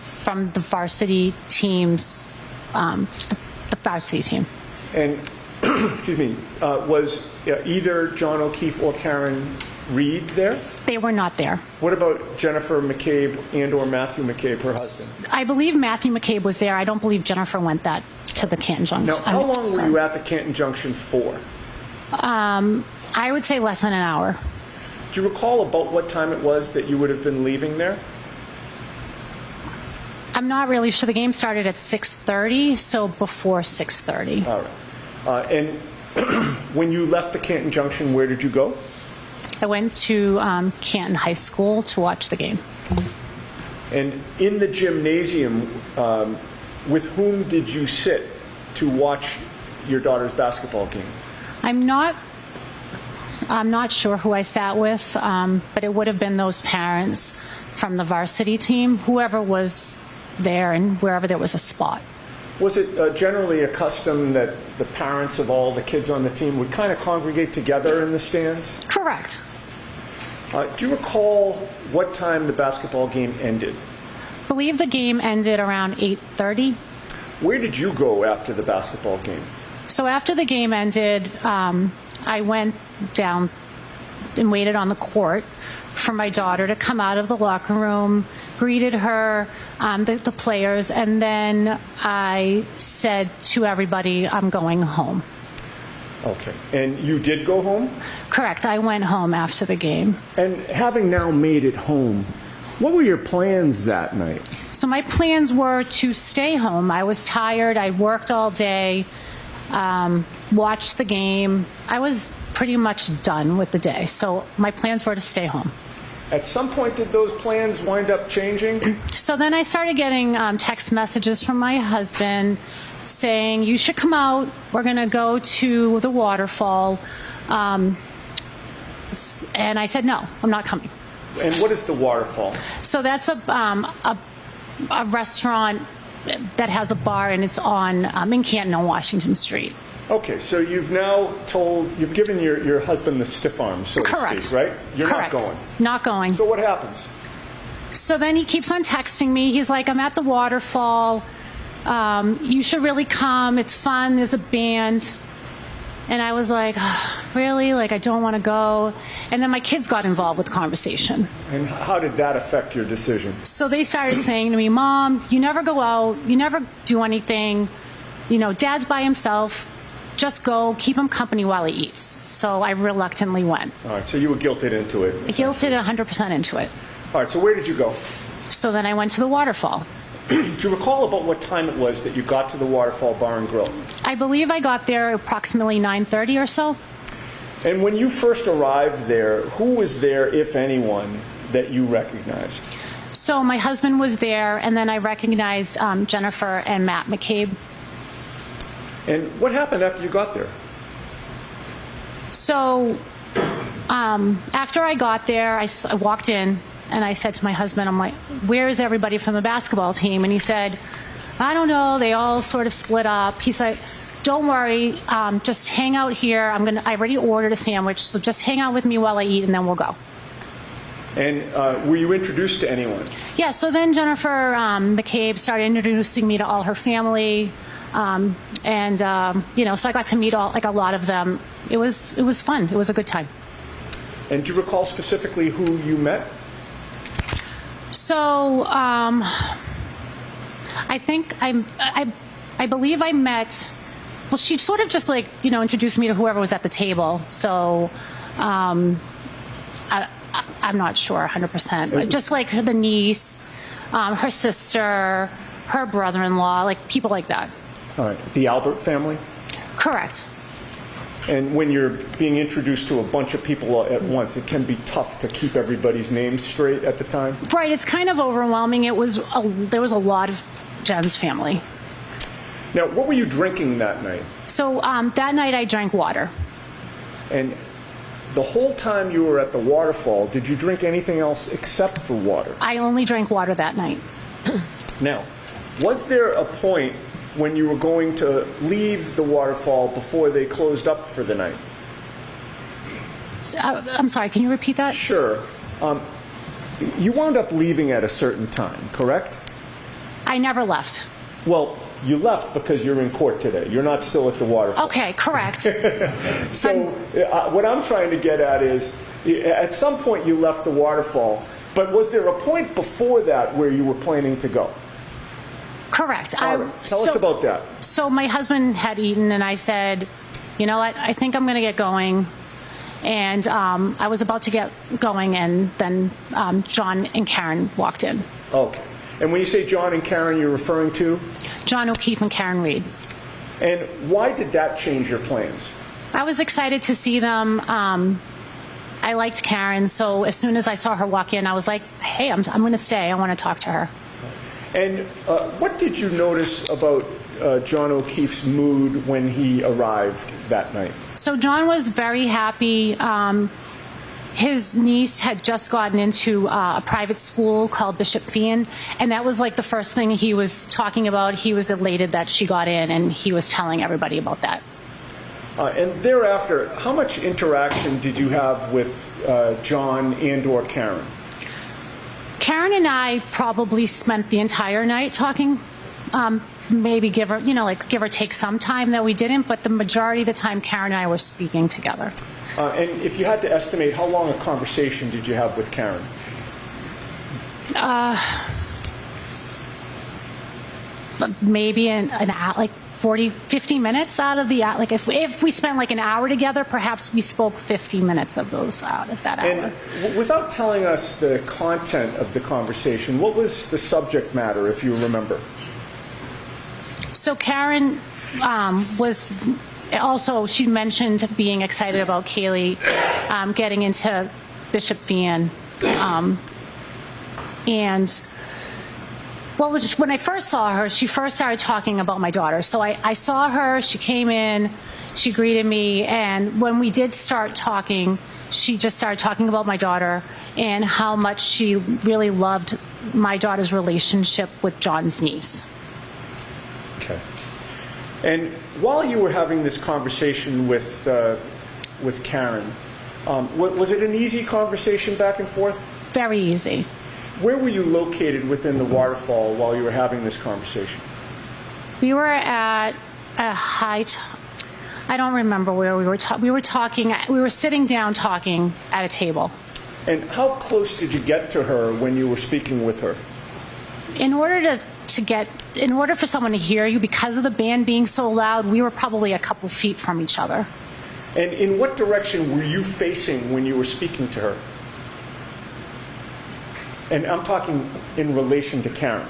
from the varsity teams, the varsity team. And excuse me, was either John O'Keefe or Karen Reed there? They were not there. What about Jennifer McCabe and or Matthew McCabe, her husband? I believe Matthew McCabe was there. I don't believe Jennifer went to the Canton Junction. Now, how long were you at the Canton Junction for? I would say less than an hour. Do you recall about what time it was that you would have been leaving there? I'm not really sure. The game started at 6:30, so before 6:30. All right. And when you left the Canton Junction, where did you go? I went to Canton High School to watch the game. And in the gymnasium, with whom did you sit to watch your daughter's basketball game? I'm not sure who I sat with, but it would have been those parents from the varsity team, whoever was there and wherever there was a spot. Was it generally a custom that the parents of all the kids on the team would kind of congregate together in the stands? Correct. Do you recall what time the basketball game ended? I believe the game ended around 8:30. Where did you go after the basketball game? So after the game ended, I went down and waited on the court for my daughter to come out of the locker room, greeted her, the players, and then I said to everybody, I'm going home. Okay. And you did go home? Correct. I went home after the game. And having now made it home, what were your plans that night? So my plans were to stay home. I was tired. I worked all day, watched the game. I was pretty much done with the day. So my plans were to stay home. At some point, did those plans wind up changing? So then I started getting text messages from my husband saying, you should come out. We're going to go to the Waterfall. And I said, no, I'm not coming. And what is the Waterfall? So that's a restaurant that has a bar, and it's in Canton on Washington Street. Okay, so you've given your husband the stiff arm, so Correct. to speak, right? You're Correct. not going. Not going. So what happens? So then he keeps on texting me. He's like, I'm at the Waterfall. You should really come. It's fun. There's a band. And I was like, oh, really? Like, I don't want to go. And then my kids got involved with the conversation. And how did that affect your decision? So they started saying to me, Mom, you never go out. You never do anything. You know, Dad's by himself. Just go. Keep him company while he eats. So I reluctantly went. All right, so you were guilted into it. Guilted 100% into it. All right, so where did you go? So then I went to the Waterfall. Do you recall about what time it was that you got to the Waterfall Bar and Grill? I believe I got there approximately 9:30 or so. And when you first arrived there, who was there, if anyone, that you recognized? So my husband was there, and then I recognized Jennifer and Matt McCabe. And what happened after you got there? So after I got there, I walked in. And I said to my husband, I'm like, where is everybody from the basketball team? And he said, I don't know. They all sort of split up. He said, don't worry. Just hang out here. I already ordered a sandwich. So just hang out with me while I eat, and then we'll go. And were you introduced to anyone? Yeah. So then Jennifer McCabe started introducing me to all her family. So I got to meet a lot of them. It was fun. It was a good time. And do you recall specifically who you met? So I think I believe I met. Well, she sort of just introduced me to whoever was at the table. So I'm not sure 100%, but just like the niece, her sister, her brother-in-law, like people like that. All right, the Albert family? Correct. And when you're being introduced to a bunch of people at once, it can be tough to keep everybody's names straight at the time? Right, it's kind of overwhelming. There was a lot of Jen's family. Now, what were you drinking that night? So that night I drank water. And the whole time you were at the Waterfall, did you drink anything else except for water? I only drank water that night. Now, was there a point when you were going to leave the Waterfall before they closed up for the night? I'm sorry, can you repeat that? Sure. You wound up leaving at a certain time, correct? I never left. Well, you left because you're in court today. You're not still at the Waterfall. Okay, correct. So what I'm trying to get at is, at some point you left the Waterfall, but was there a point before that where you were planning to go? Correct. Tell us about that. So my husband had eaten, and I said, you know what, I think I'm going to get going. And I was about to get going, and then John and Karen walked in. Okay. And when you say John and Karen, you're referring to? John O'Keefe and Karen Reed. And why did that change your plans? I was excited to see them. I liked Karen, so as soon as I saw her walk in, I was like, hey, I'm going to stay. I want to talk to her. And what did you notice about John O'Keefe's mood when he arrived that night? So John was very happy. His niece had just gotten into a private school called Bishop Fian, and that was like the first thing he was talking about. He was elated that she got in, and he was telling everybody about that. And thereafter, how much interaction did you have with John and or Karen? Karen and I probably spent the entire night talking. Maybe give or take some time that we didn't, but the majority of the time Karen and I were speaking together. And if you had to estimate, how long a conversation did you have with Karen? Maybe an hour, like 40, 50 minutes out of the hour. Like if we spent like an hour together, perhaps we spoke 50 minutes of those out of that hour. And without telling us the content of the conversation, what was the subject matter, if you remember? So Karen was also, she mentioned being excited about Kaylee getting into Bishop Fian. And well, when I first saw her, she first started talking about my daughter. So I saw her, she came in, she greeted me, and when we did start talking, she just started talking about my daughter and how much she really loved my daughter's relationship with John's niece. Okay. And while you were having this conversation with Karen, was it an easy conversation back and forth? Very easy. Where were you located within the Waterfall while you were having this conversation? We were at a height. I don't remember where we were. We were talking. We were sitting down talking at a table. And how close did you get to her when you were speaking with her? In order for someone to hear you, because of the band being so loud, we were probably a couple feet from each other. And in what direction were you facing when you were speaking to her? And I'm talking in relation to Karen.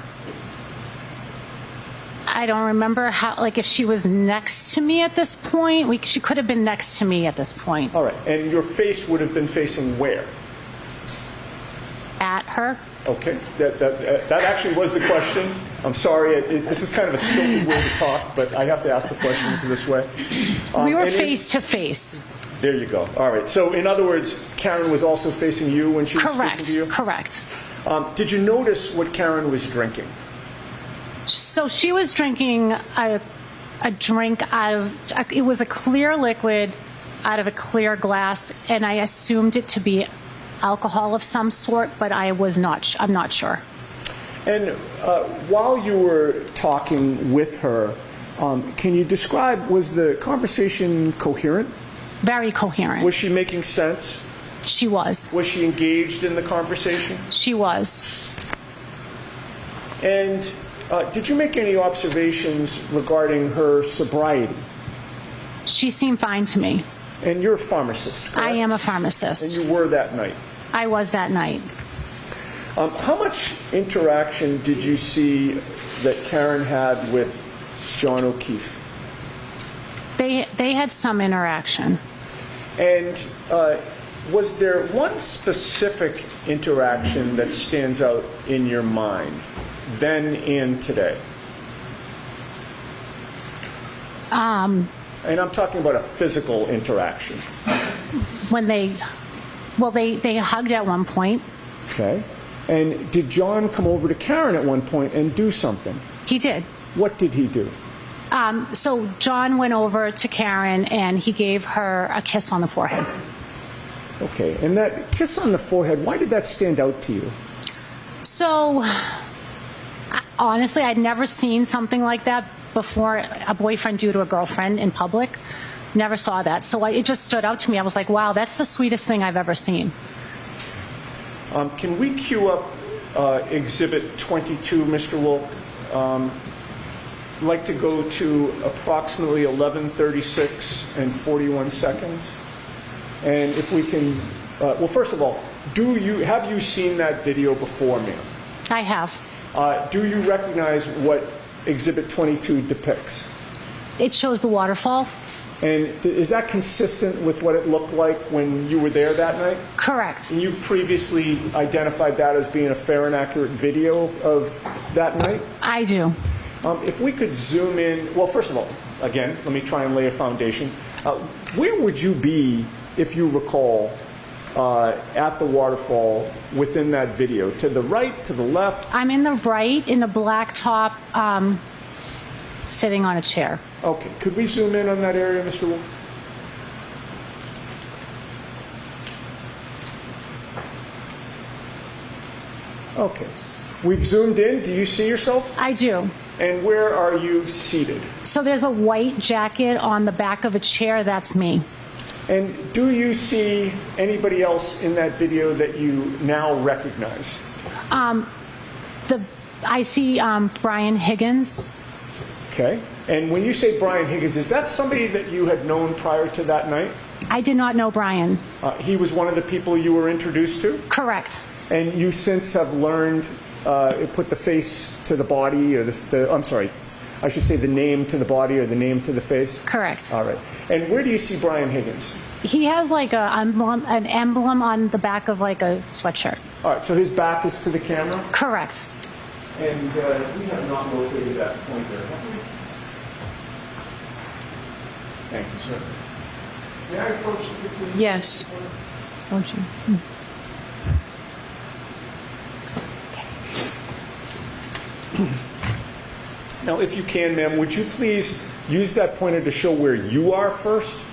I don't remember if she was next to me at this point. She could have been next to me at this point. All right. And your face would have been facing where? At her. Okay. That actually was the question. I'm sorry. This is kind of a stilted way to talk, but I have to ask the questions this way. We were face to face. There you go. All right. So in other words, Karen was also facing you when she was speaking to you? Correct. Did you notice what Karen was drinking? So she was drinking a drink out of, it was a clear liquid out of a clear glass, and I assumed it to be alcohol of some sort, but I'm not sure. And while you were talking with her, can you describe, was the conversation coherent? Very coherent. Was she making sense? She was. Was she engaged in the conversation? She was. And did you make any observations regarding her sobriety? She seemed fine to me. And you're a pharmacist, correct? I am a pharmacist. And you were that night? I was that night. How much interaction did you see that Karen had with John O'Keefe? They had some interaction. And was there one specific interaction that stands out in your mind, then and today? And I'm talking about a physical interaction. When they hugged at one point. Okay. And did John come over to Karen at one point and do something? He did. What did he do? So John went over to Karen and he gave her a kiss on the forehead. Okay. And that kiss on the forehead, why did that stand out to you? So, honestly, I'd never seen something like that before, a boyfriend do to a girlfriend in public. Never saw that. So it just stood out to me. I was like, wow, that's the sweetest thing I've ever seen. Can we cue up Exhibit 22, Mr. Wilk? I'd like to go to approximately 11:36 and 41 seconds. And if we can, well, first of all, have you seen that video before, ma'am? I have. Do you recognize what Exhibit 22 depicts? It shows the waterfall. And is that consistent with what it looked like when you were there that night? Correct. And you've previously identified that as being a fair and accurate video of that night? I do. If we could zoom in, well, first of all, again, let me try and lay a foundation. Where would you be, if you recall, at the waterfall within that video? To the right, to the left? I'm in the right, in the black top, sitting on a chair. Okay. Could we zoom in on that area, Mr. Wolf? Okay. We've zoomed in. Do you see yourself? I do. And where are you seated? So there's a white jacket on the back of a chair. That's me. And do you see anybody else in that video that you now recognize? I see Brian Higgins. Okay. And when you say Brian Higgins, is that somebody that you had known prior to that night? I did not know Brian. He was one of the people you were introduced to? Correct. And you since have learned, put the face to the body, or I'm sorry, I should say the name to the body or the name to the face? Correct. All right. And where do you see Brian Higgins? He has like an emblem on the back of like a sweatshirt. All right. So his back is to the camera? Correct. And we have not located that pointer, have we? Thank you, sir. May I approach you? Yes. Approach you. Now, if you can, ma'am, would you please use that pointer to show where you are first.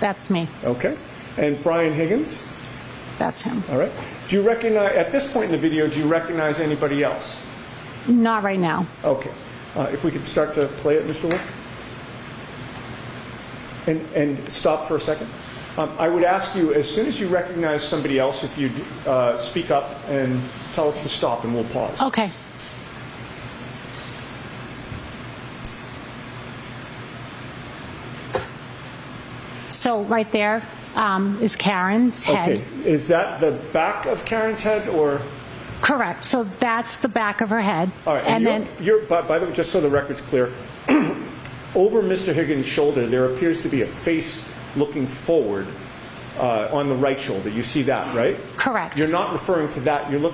That's me. Okay. And Brian Higgins? That's him. All right. Do you recognize, at this point in the video, do you recognize anybody else? Not right now. Okay. If we could start to play it, Mr. Wolf. And stop for a second. I would ask you, as soon as you recognize somebody else, if you'd speak up and tell us to stop, and we'll pause. Okay. So right there is Karen's head. Okay. Is that the back of Karen's head, or? Correct. So that's the back of her head. All right. And then, by the way, just so the record's clear, over Mr. Higgins' shoulder, there appears to be a face looking forward on the right shoulder. You see that, right? Correct. You're not referring to that. You're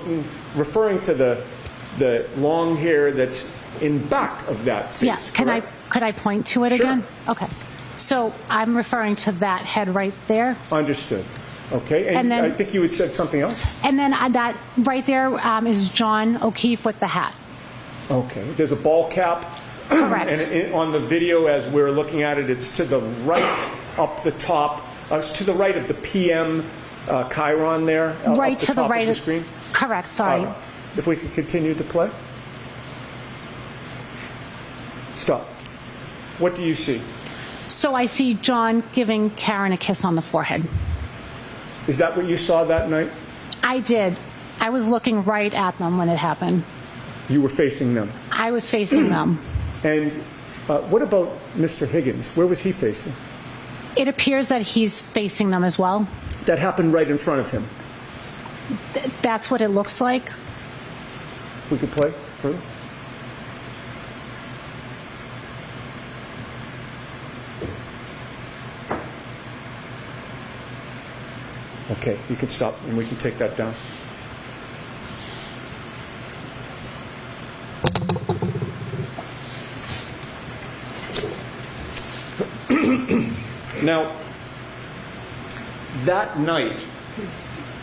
referring to the long hair that's in back of that face. Yes. Could I point to it again? Okay. So I'm referring to that head right there. Understood. Okay. And then, I think you had said something else. And then that right there is John O'Keefe with the hat. Okay. There's a ball cap. Correct. And on the video, as we're looking at it, it's to the right, up the top. It's to the right of the PM chyron there. Right up the to the top right of the screen. Correct. Sorry. If we could continue to play. Stop. What do you see? So I see John giving Karen a kiss on the forehead. Is that what you saw that night? I did. I was looking right at them when it happened. You were facing them? I was facing them. And what about Mr. Higgins? Where was he facing? It appears that he's facing them as well. That happened right in front of him? That's what it looks like. If we could play further. Okay, you can stop and we can take that down. Now, that night,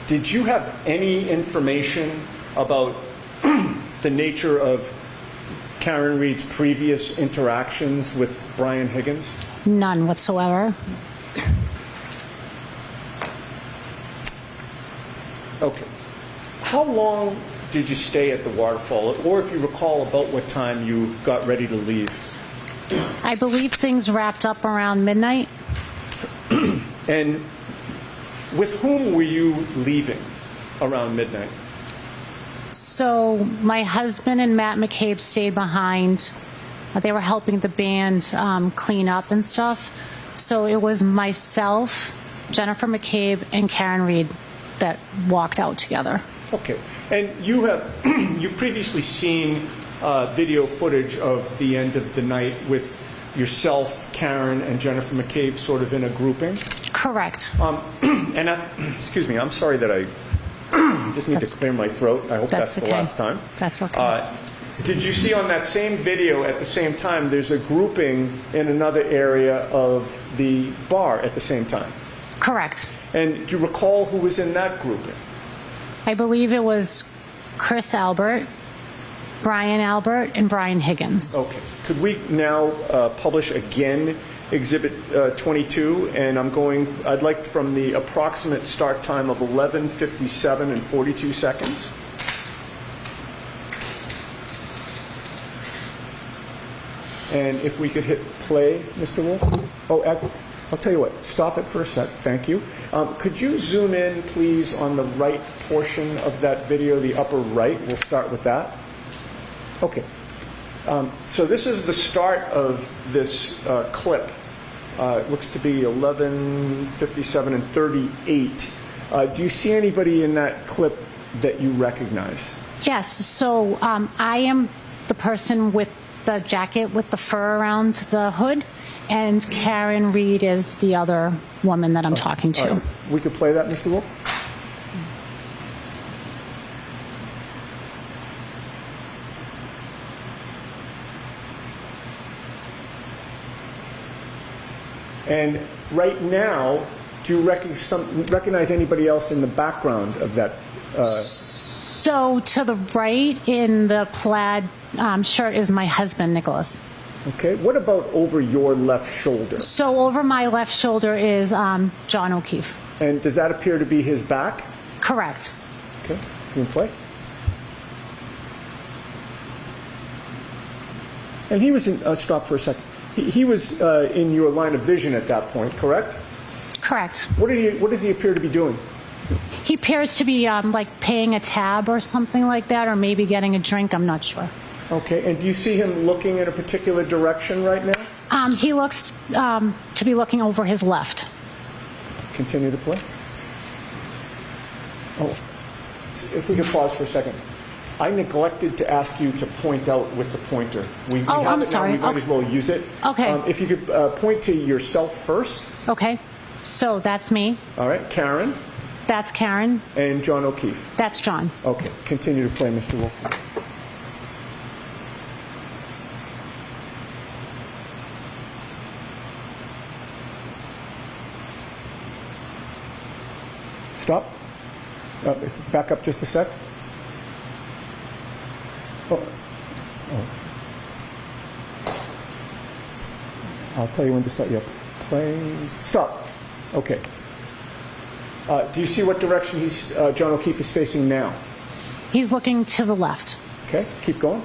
did you have any information about the nature of Karen Reed's previous interactions with Brian Higgins? None whatsoever. Okay. How long did you stay at the Waterfall? Or if you recall, about what time you got ready to leave? I believe things wrapped up around midnight. And with whom were you leaving around midnight? So my husband and Matt McCabe stayed behind. They were helping the band clean up and stuff. So it was myself, Jennifer McCabe, and Karen Reed that walked out together. Okay. And you've previously seen video footage of the end of the night with yourself, Karen, and Jennifer McCabe sort of in a grouping? Correct. And excuse me, I'm sorry that I just need to clear my throat. I hope that's the last time. That's okay. Did you see on that same video at the same time, there's a grouping in another area of the bar at the same time? Correct. And do you recall who was in that grouping? I believe it was Chris Albert, Brian Albert, and Brian Higgins. Okay. Could we now publish again Exhibit 22? And I'd like from the approximate start time of 11:57 and 42 seconds. And if we could hit play, Mr. Wolf. Oh, I'll tell you what, stop it for a sec. Thank you. Could you zoom in, please, on the right portion of that video, the upper right? We'll start with that. Okay. So this is the start of this clip. It looks to be 11:57 and 38. Do you see anybody in that clip that you recognize? Yes. So I am the person with the jacket with the fur around the hood, and Karen Reed is the other woman that I'm talking to. Right. We could play that, Mr. Wolf? And right now, do you recognize anybody else in the background of that? So to the right in the plaid shirt is my husband, Nicholas. Okay. What about over your left shoulder? So over my left shoulder is John O'Keefe. And does that appear to be his back? Correct. Okay. If you can play. And he was in, stop for a second. He was in your line of vision at that point, correct? Correct. What does he appear to be doing? He appears to be like paying a tab or something like that, or maybe getting a drink. I'm not sure. Okay. And do you see him looking in a particular direction right now? He looks to be looking over his left. Continue to play. Oh, if we could pause for a second. I neglected to ask you to point out with the pointer. We have I'm it sorry. now. We might as well use it. Okay. If you could point to yourself first. Okay. So that's me. All right. Karen. That's Karen. And John O'Keefe. That's John. Okay. Continue to play, Mr. Wolf. Stop. Back up just a sec. Oh. I'll tell you when to start. Yep. Play. Stop. Okay. Do you see what direction John O'Keefe is facing now? He's looking to the left. Okay. Keep going.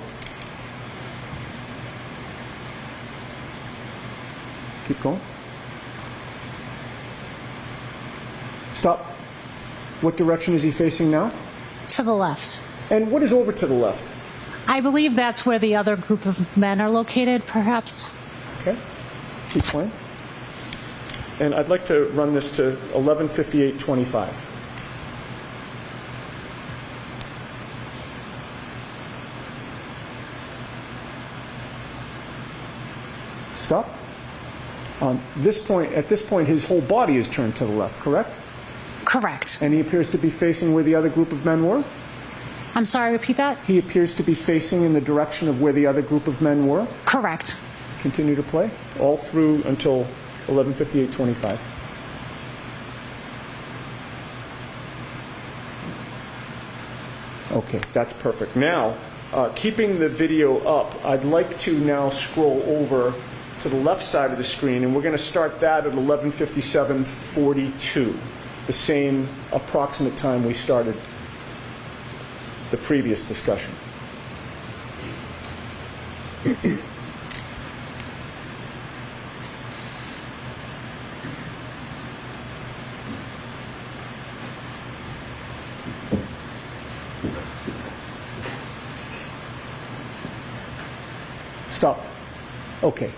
Keep going. Stop. What direction is he facing now? To the left. And what is over to the left? I believe that's where the other group of men are located, perhaps. Okay. Keep playing. And I'd like to run this to 11:58:25. Stop. At this point, his whole body is turned to the left, correct? Correct. And he appears to be facing where the other group of men were? I'm sorry, repeat that? He appears to be facing in the direction of where the other group of men were? Correct. Continue to play, all through until 11:58:25. Okay, that's perfect. Now, keeping the video up, I'd like to now scroll over to the left side of the screen, and we're going to start that at 11:57:42, the same approximate time we started the previous discussion. Stop. Okay.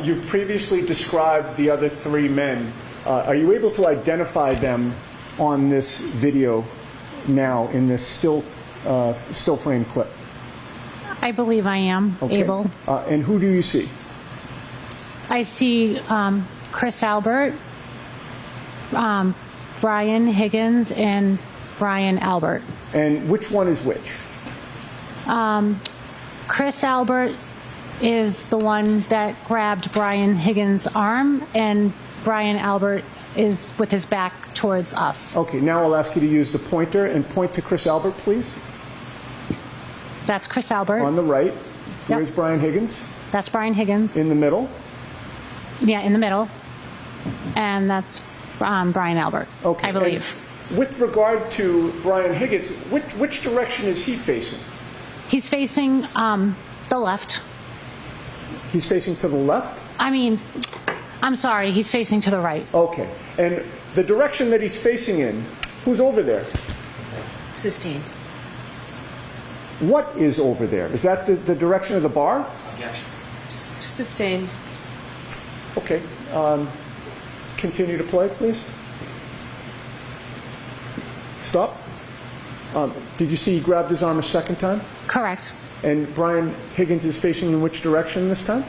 You've previously described the other three men. Are you able to identify them on this video now in this still frame clip? I believe I am able. And who do you see? I see Chris Albert, Brian Higgins, and Brian Albert. And which one is which? Chris Albert is the one that grabbed Brian Higgins' arm, and Brian Albert is with his back towards us. Okay, now I'll ask you to use the pointer and point to Chris Albert, please. That's Chris Albert. On the right. Yep. Where's Brian Higgins? That's Brian Higgins. In the middle? Yeah, in the middle. And that's Brian Albert, okay. I believe. And with regard to Brian Higgins, which direction is he facing? He's facing the left. He's facing to the left? I mean, I'm sorry, he's facing to the right. Okay. And the direction that he's facing in, who's over there? Sustained. What is over there? Is that the direction of the bar? Objection. Sustained. Okay. Continue to play, please. Stop. Did you see he grabbed his arm a second time? Correct. And Brian Higgins is facing in which direction this time?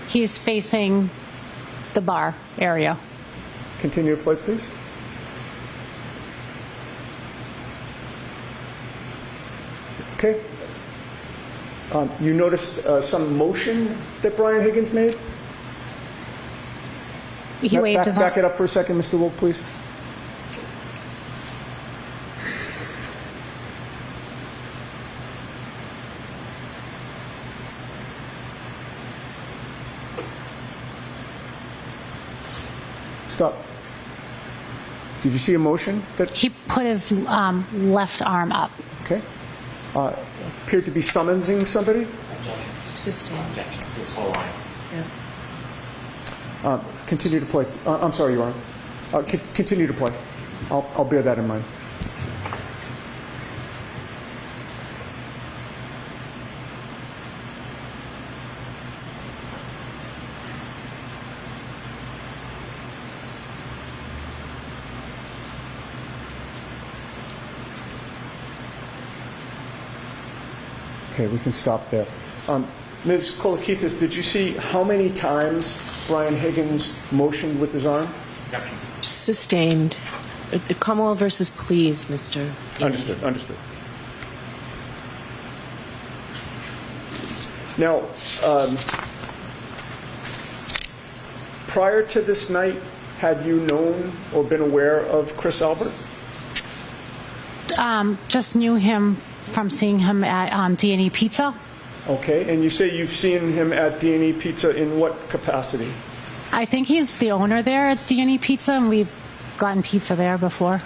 He's facing the bar area. Continue to play, please. Okay. You noticed some motion that Brian Higgins made? He waved his arm. Back it up for a second, Mr. Wolf, please. Stop. Did you see a motion? He put his left arm up. Okay. Appeared to be summoning somebody? Sustained. Objection to this whole line. Yeah. Continue to play. I'm sorry, Your Honor. Continue to play. I'll bear that in mind. Okay, we can stop there. Ms. Kolakithis, did you see how many times Brian Higgins motioned with his arm? Sustained. Commonwealth versus please, Mr. Understood. Understood. Now, prior to this night, had you known or been aware of Chris Albert? Just knew him from seeing him at D&E Pizza. Okay, and you say you've seen him at D&E Pizza in what capacity? I think he's the owner there at D&E Pizza, and we've gotten pizza there before.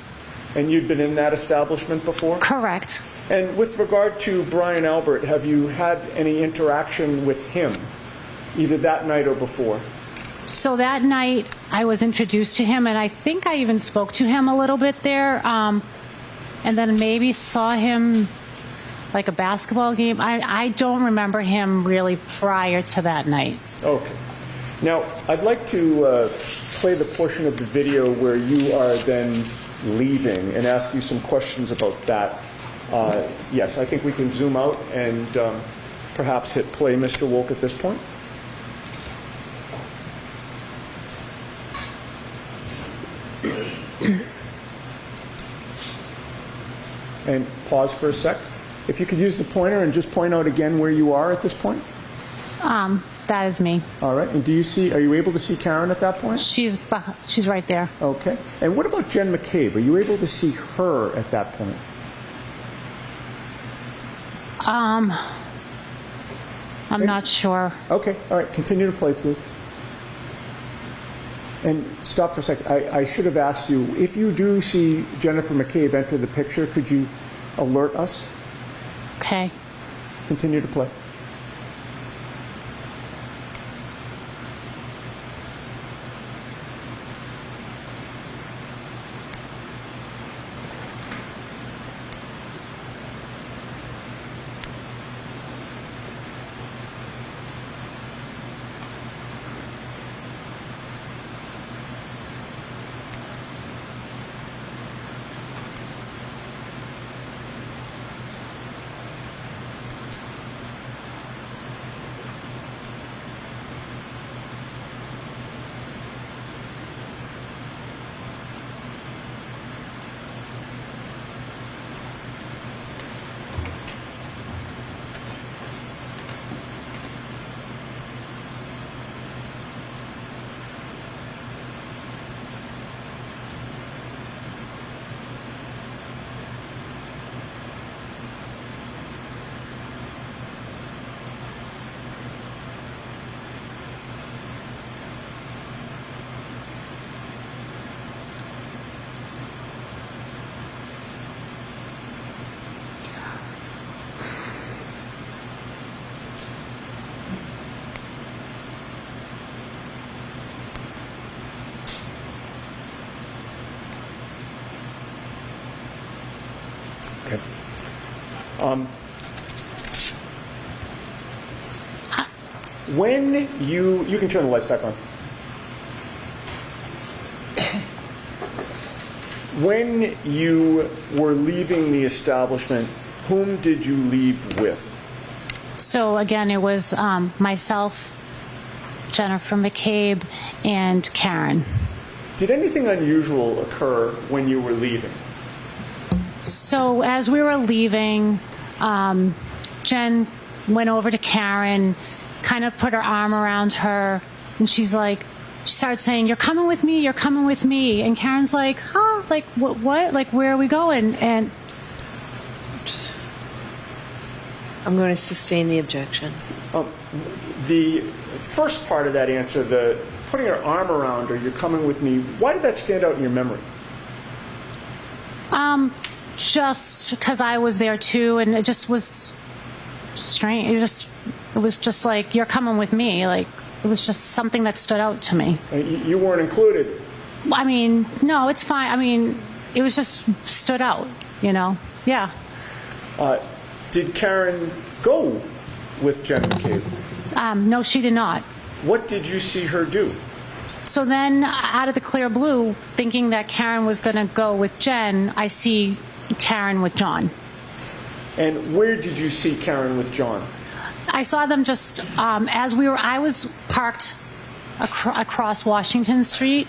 And you'd been in that establishment before? Correct. And with regard to Brian Albert, have you had any interaction with him, either that night or before? So that night, I was introduced to him, and I think I even spoke to him a little bit there, and then maybe saw him like a basketball game. I don't remember him really prior to that night. Okay. Now, I'd like to play the portion of the video where you are then leaving and ask you some questions about that. Yes, I think we can zoom out and perhaps hit play, Mr. Wolk, at this point. And pause for a sec. If you could use the pointer and just point out again where you are at this point. That is me. All right. And are you able to see Karen at that point? She's right there. Okay. And what about Jen McCabe? Are you able to see her at that point? I'm not sure. Okay. All right. Continue to play, please. And stop for a second. I should have asked you, if you do see Jennifer McCabe enter the picture, could you alert us? Okay. Continue to play. Okay. When you can turn the lights back on. When you were leaving the establishment, whom did you leave with? So again, it was myself, Jennifer McCabe, and Karen. Did anything unusual occur when you were leaving? So as we were leaving, Jen went over to Karen, kind of put her arm around her, and she started saying, "You're coming with me, you're coming with me." And Karen's like, "Huh? Like, what? Like, where are we going?" And I'm going to sustain the objection. The first part of that answer, the putting her arm around her, you're coming with me. Why did that stand out in your memory? Just because I was there too, and it just was strange. It was just like, you're coming with me. Like, it was just something that stood out to me. You weren't included. I mean, no, it's fine. I mean, it was just stood out, you know? Yeah. Did Karen go with Jen McCabe? No, she did not. What did you see her do? So then, out of the clear blue, thinking that Karen was going to go with Jen, I see Karen with John. And where did you see Karen with John? I saw them just I was parked across Washington Street,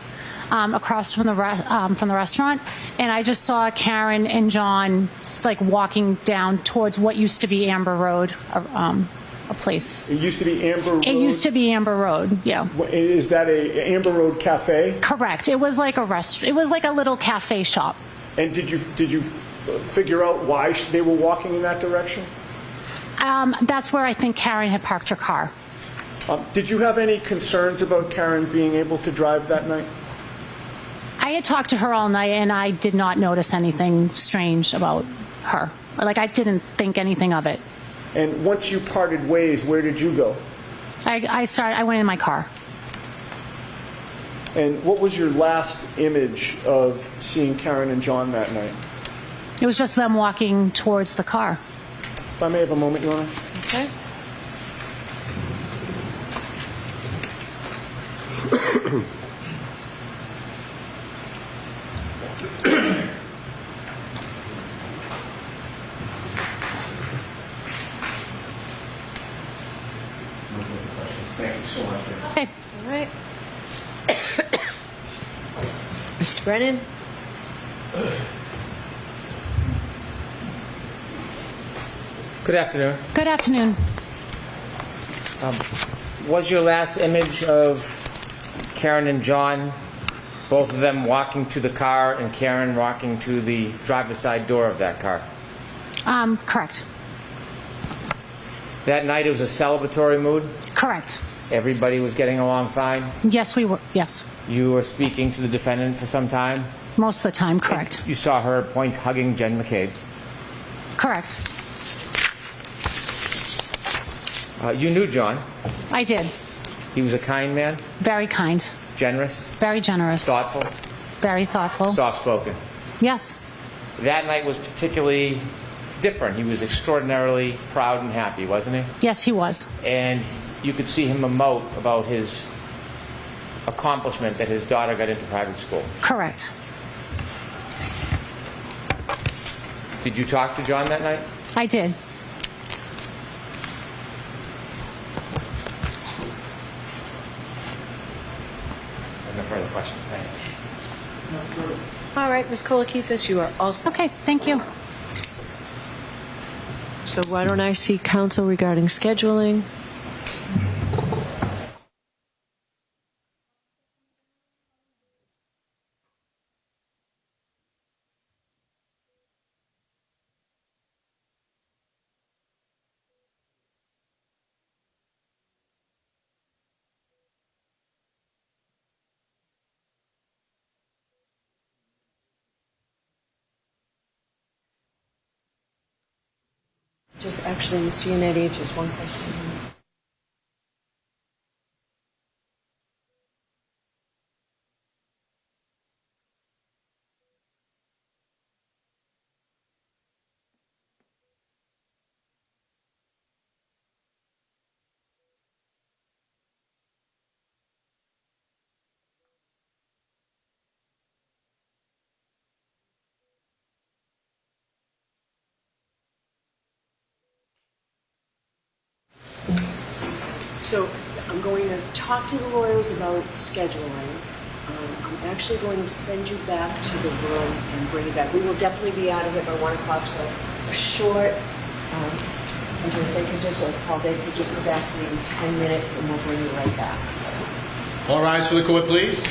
across from the restaurant, and I just saw Karen and John like walking down towards what used to be Amber Road, a place. It used to be Amber Road? It used to be Amber Road, yeah. Is that a Amber Road cafe? Correct. It was like a restaurant. It was like a little cafe shop. And did you figure out why they were walking in that direction? That's where I think Karen had parked her car. Did you have any concerns about Karen being able to drive that night? I had talked to her all night, and I did not notice anything strange about her. Like, I didn't think anything of it. And once you parted ways, where did you go? I went in my car. And what was your last image of seeing Karen and John that night? It was just them walking towards the car. If I may have a moment, Your Honor. Okay. Thank you so much. Okay. All right. Mr. Brennan? Good afternoon. Good afternoon. Was your last image of Karen and John, both of them walking to the car and Karen walking to the driver's side door of that car? Correct. That night it was a celebratory mood? Correct. Everybody was getting along fine? Yes, we were. Yes. You were speaking to the defendant for some time? Most of the time, correct. You saw her at points hugging Jen McCabe? Correct. You knew John? I did. He was a kind man? Very kind. Generous? Very generous. Thoughtful? Very thoughtful. Soft-spoken? Yes. That night was particularly different. He was extraordinarily proud and happy, wasn't he? Yes, he was. And you could see him emote about his accomplishment that his daughter got into private school. Correct. Did you talk to John that night? I did. No further questions. Thank you. All right, Ms. Kolakithis, you are all set. Okay, thank you. So why don't I see counsel regarding scheduling? Just actually, Ms. Giannetti, just one question. So I'm going to talk to the lawyers about scheduling. I'm actually going to send you back to the room and bring you back. We will definitely be out of here by 1 o'clock, so a short, and if they could just, or Paul, they could just go back for maybe 10 minutes and we'll bring you right back. So. All rise for the court, please.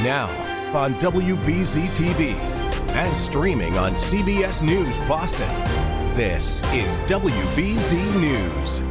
now on WBZ TV and streaming on CBS News Boston. This is WBZ News.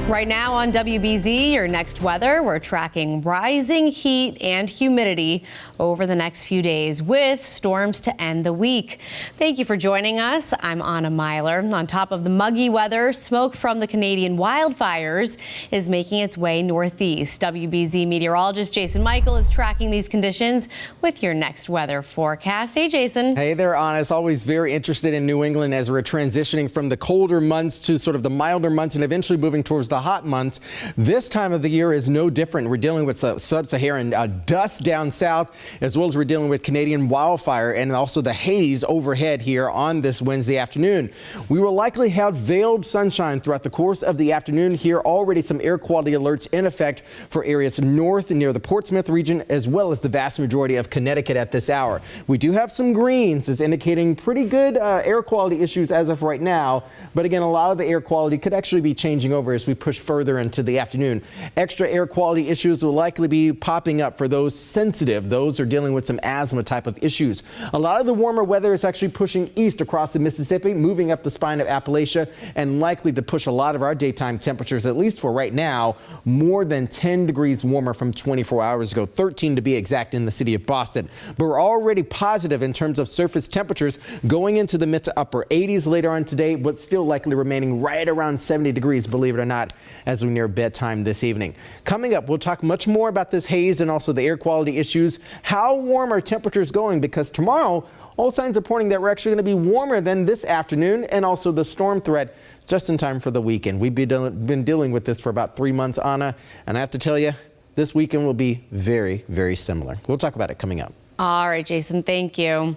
Right now on WBZ, your next weather, we're tracking rising heat and humidity over the next few days with storms to end the week. Thank you for joining us. I'm Anna Myler. On top of the muggy weather, smoke from the Canadian wildfires is making its way northeast. WBZ meteorologist Jason Michael is tracking these conditions with your next weather forecast. Hey, Jason. Hey there, Anna. It's always very interested in New England as we're transitioning from the colder months to sort of the milder months and eventually moving towards the hot months. This time of the year is no different. We're dealing with sub-Saharan dust down south, as well as we're dealing with Canadian wildfire and also the haze overhead here on this Wednesday afternoon. We will likely have veiled sunshine throughout the course of the afternoon here. Already some air quality alerts in effect for areas north and near the Portsmouth region, as well as the vast majority of Connecticut at this hour. We do have some greens. It's indicating pretty good air quality issues as of right now. But again, a lot of the air quality could actually be changing over as we push further into the afternoon. Extra air quality issues will likely be popping up for those sensitive. Those are dealing with some asthma type of issues. A lot of the warmer weather is actually pushing east across the Mississippi, moving up the spine of Appalachia, and likely to push a lot of our daytime temperatures, at least for right now, more than 10 degrees warmer from 24 hours ago, 13 to be exact in the city of Boston. But we're already positive in terms of surface temperatures going into the mid to upper 80s later on today, but still likely remaining right around 70 degrees, believe it or not, as we near bedtime this evening. Coming up, we'll talk much more about this haze and also the air quality issues. How warm are temperatures going? Because tomorrow, all signs are pointing that we're actually going to be warmer than this afternoon, and also the storm threat just in time for the weekend. We've been dealing with this for about 3 months, Anna, and I have to tell you, this weekend will be very, very similar. We'll talk about it coming up. All right, Jason, thank you.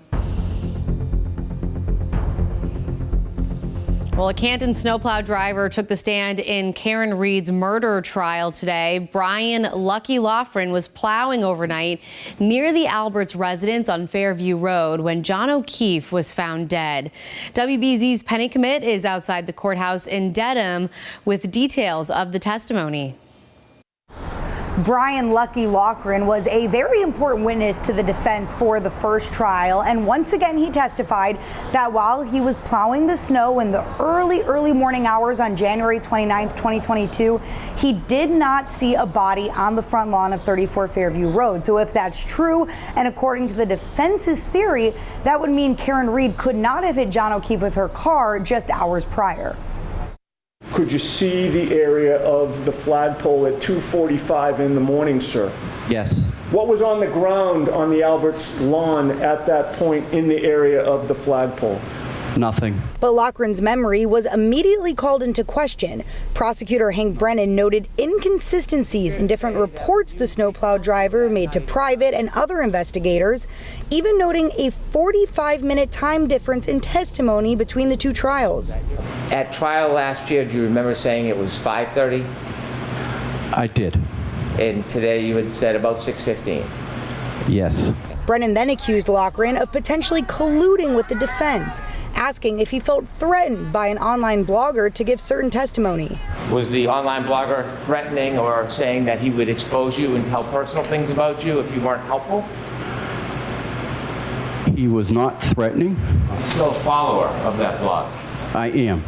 Well, a Canton snowplow driver took the stand in Karen Reed's murder trial today. Brian Lucky Loughran was plowing overnight near the Alberts residence on Fairview Road when John O'Keefe was found dead. WBZ's Penny Commit is outside the courthouse in Dedham with details of the testimony. Brian Lucky Loughran was a very important witness to the defense for the first trial, and once again he testified that while he was plowing the snow in the early morning hours on January 29th, 2022, he did not see a body on the front lawn of 34 Fairview Road. So if that's true, and according to the defense's theory, that would mean Karen Reed could not have hit John O'Keefe with her car just hours prior. Could you see the area of the flagpole at 2:45 in the morning, sir? Yes. What was on the ground on the Alberts lawn at that point in the area of the flagpole? Nothing. But Loughran's memory was immediately called into question. Prosecutor Hank Brennan noted inconsistencies in different reports the snowplow driver made to private and other investigators, even noting a 45-minute time difference in testimony between the two trials. At trial last year, do you remember saying it was 5:30? I did. And today you had said about 6:15. Yes. Brennan then accused Loughran of potentially colluding with the defense, asking if he felt threatened by an online blogger to give certain testimony. Was the online blogger threatening or saying that he would expose you and tell personal things about you if you weren't helpful? He was not threatening. Still a follower of that blog. I am.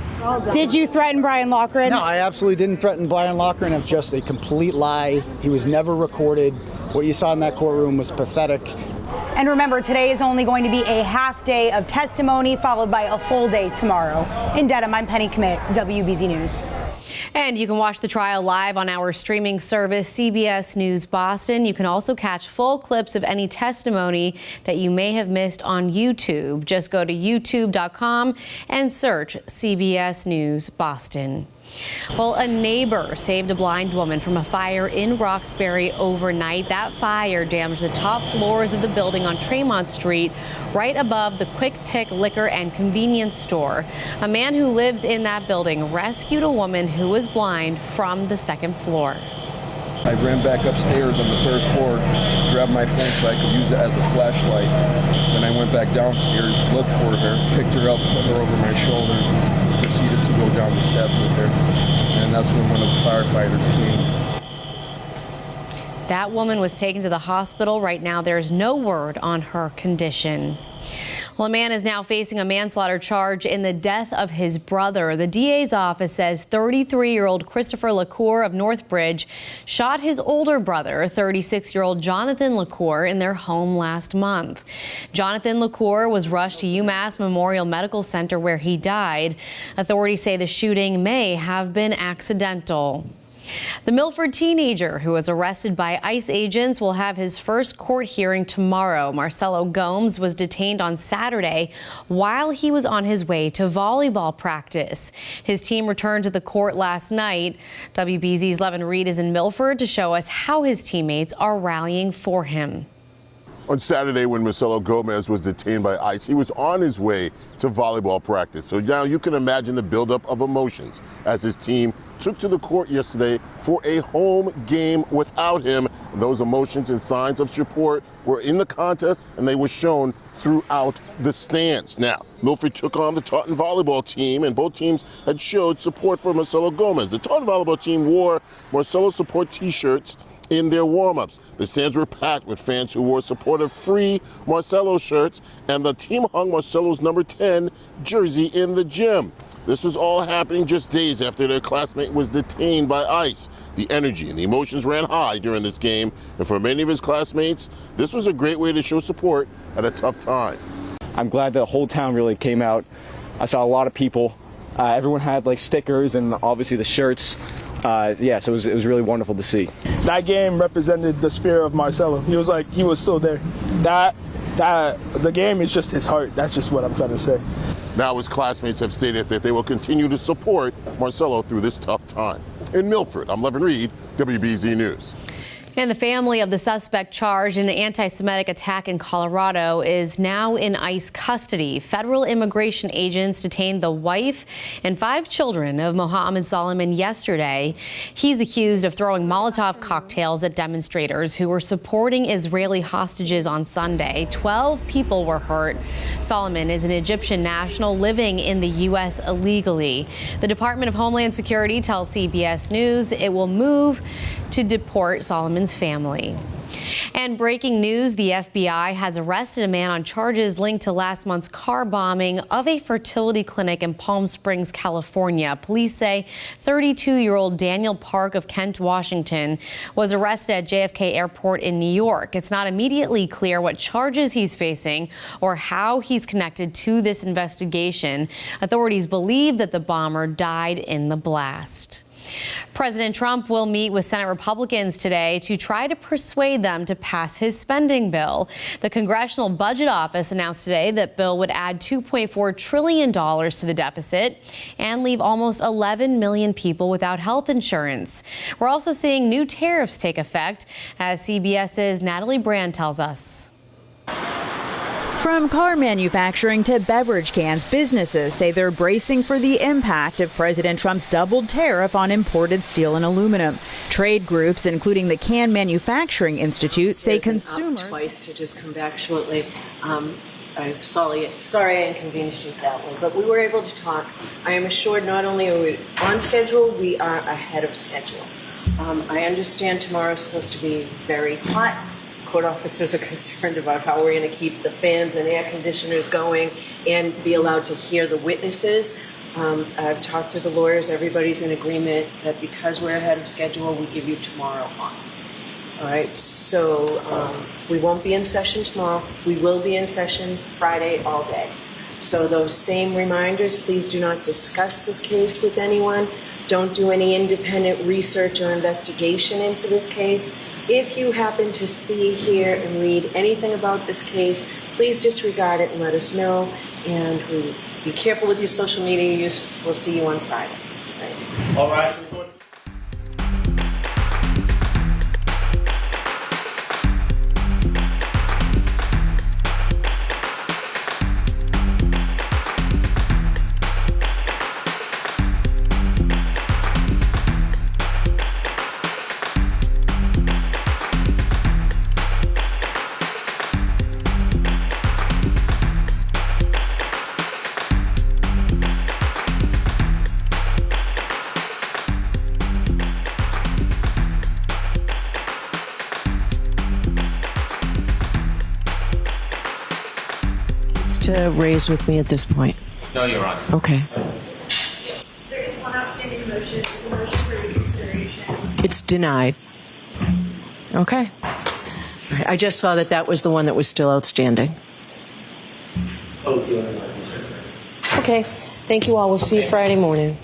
Did you threaten Brian Loughran? No, I absolutely didn't threaten Brian Loughran. It's just a complete lie. He was never recorded. What you saw in that courtroom was pathetic. And remember, today is only going to be a half day of testimony, followed by a full day tomorrow. In Dedham, I'm Penny Commit, WBZ News. And you can watch the trial live on our streaming service, CBS News Boston. You can also catch full clips of any testimony that you may have missed on YouTube. Just go to youtube.com and search CBS News Boston. Well, a neighbor saved a blind woman from a fire in Roxbury overnight. That fire damaged the top floors of the building on Tremont Street, right above the Quick Pick liquor and convenience store. A man who lives in that building rescued a woman who was blind from the second floor. I ran back upstairs on the third floor, grabbed my phone so I could use it as a flashlight. Then I went back downstairs, looked for her, picked her up, put her over my shoulder, proceeded to go down the steps with her. And that's when one of the firefighters came. That woman was taken to the hospital. Right now, there's no word on her condition. Well, a man is now facing a manslaughter charge in the death of his brother. The DA's office says 33-year-old Christopher Loughran of Northbridge shot his older brother, 36-year-old Jonathan Loughran, in their home last month. Jonathan Loughran was rushed to UMass Memorial Medical Center where he died. Authorities say the shooting may have been accidental. The Milford teenager who was arrested by ICE agents will have his first court hearing tomorrow. Marcelo Gomes was detained on Saturday while he was on his way to volleyball practice. His team returned to the court last night. WBZ's Levin Reed is in Milford to show us how his teammates are rallying for him. On Saturday, when Marcelo Gomez was detained by ICE, he was on his way to volleyball practice. So now you can imagine the buildup of emotions as his team took to the court yesterday for a home game without him. And those emotions and signs of support were in the contest, and they were shown throughout the stands. Now, Milford took on the Taunton volleyball team, and both teams had showed support for Marcelo Gomez. The Taunton volleyball team wore Marcelo support T-shirts in their warm-ups. The stands were packed with fans who wore supportive free Marcelo shirts, and the team hung Marcelo's number 10 jersey in the gym. This was all happening just days after their classmate was detained by ICE. The energy and the emotions ran high during this game, and for many of his classmates, this was a great way to show support at a tough time. I'm glad the whole town really came out. I saw a lot of people. Everyone had like stickers and obviously the shirts. So it was really wonderful to see. That game represented the spirit of Marcelo. He was still there. The game is just his heart. That's just what I'm trying to say. Now his classmates have stated that they will continue to support Marcelo through this tough time. In Milford, I'm Levin Reed, WBZ News. And the family of the suspect charged in an anti-Semitic attack in Colorado is now in ICE custody. Federal immigration agents detained the wife and 5 children of Mohammed Solomon yesterday. He's accused of throwing Molotov cocktails at demonstrators who were supporting Israeli hostages on Sunday. 12 people were hurt. Solomon is an Egyptian national living in the U.S. illegally. The Department of Homeland Security tells CBS News it will move to deport Solomon's family. And breaking news, the FBI has arrested a man on charges linked to last month's car bombing of a fertility clinic in Palm Springs, California. Police say 32-year-old Daniel Park of Kent, Washington, was arrested at JFK Airport in New York. It's not immediately clear what charges he's facing or how he's connected to this investigation. Authorities believe that the bomber died in the blast. President Trump will meet with Senate Republicans today to try to persuade them to pass his spending bill. The Congressional Budget Office announced today that bill would add $2.4 trillion to the deficit and leave almost 11 million people without health insurance. We're also seeing new tariffs take effect, as CBS's Natalie Brand tells us. From car manufacturing to beverage cans, businesses say they're bracing for the impact of President Trump's doubled tariff on imported steel and aluminum. Trade groups, including the Can Manufacturing Institute, say consumers... Twice to just come back shortly. I'm sorry I inconvenienced you that way, but we were able to talk. I am assured not only are we on schedule, we are ahead of schedule. I understand tomorrow is supposed to be very hot. Court officers are concerned about how we're going to keep the fans and air conditioners going and be allowed to hear the witnesses. I've talked to the lawyers. Everybody's in agreement that because we're ahead of schedule, we give you tomorrow off. All right, so we won't be in session tomorrow. We will be in session Friday all day. So those same reminders, please do not discuss this case with anyone. Don't do any independent research or investigation into this case. If you happen to see, hear, and read anything about this case, please disregard it and let us know. And be careful with your social media use. We'll see you on Friday. Right. All right. to raise with me at this point? No, Your Honor. Okay. There is one outstanding motion. It's a motion for reconsideration. It's denied. Okay. All right, I just saw that was the one that was still outstanding. Okay. Thank you all. We'll see you Friday morning.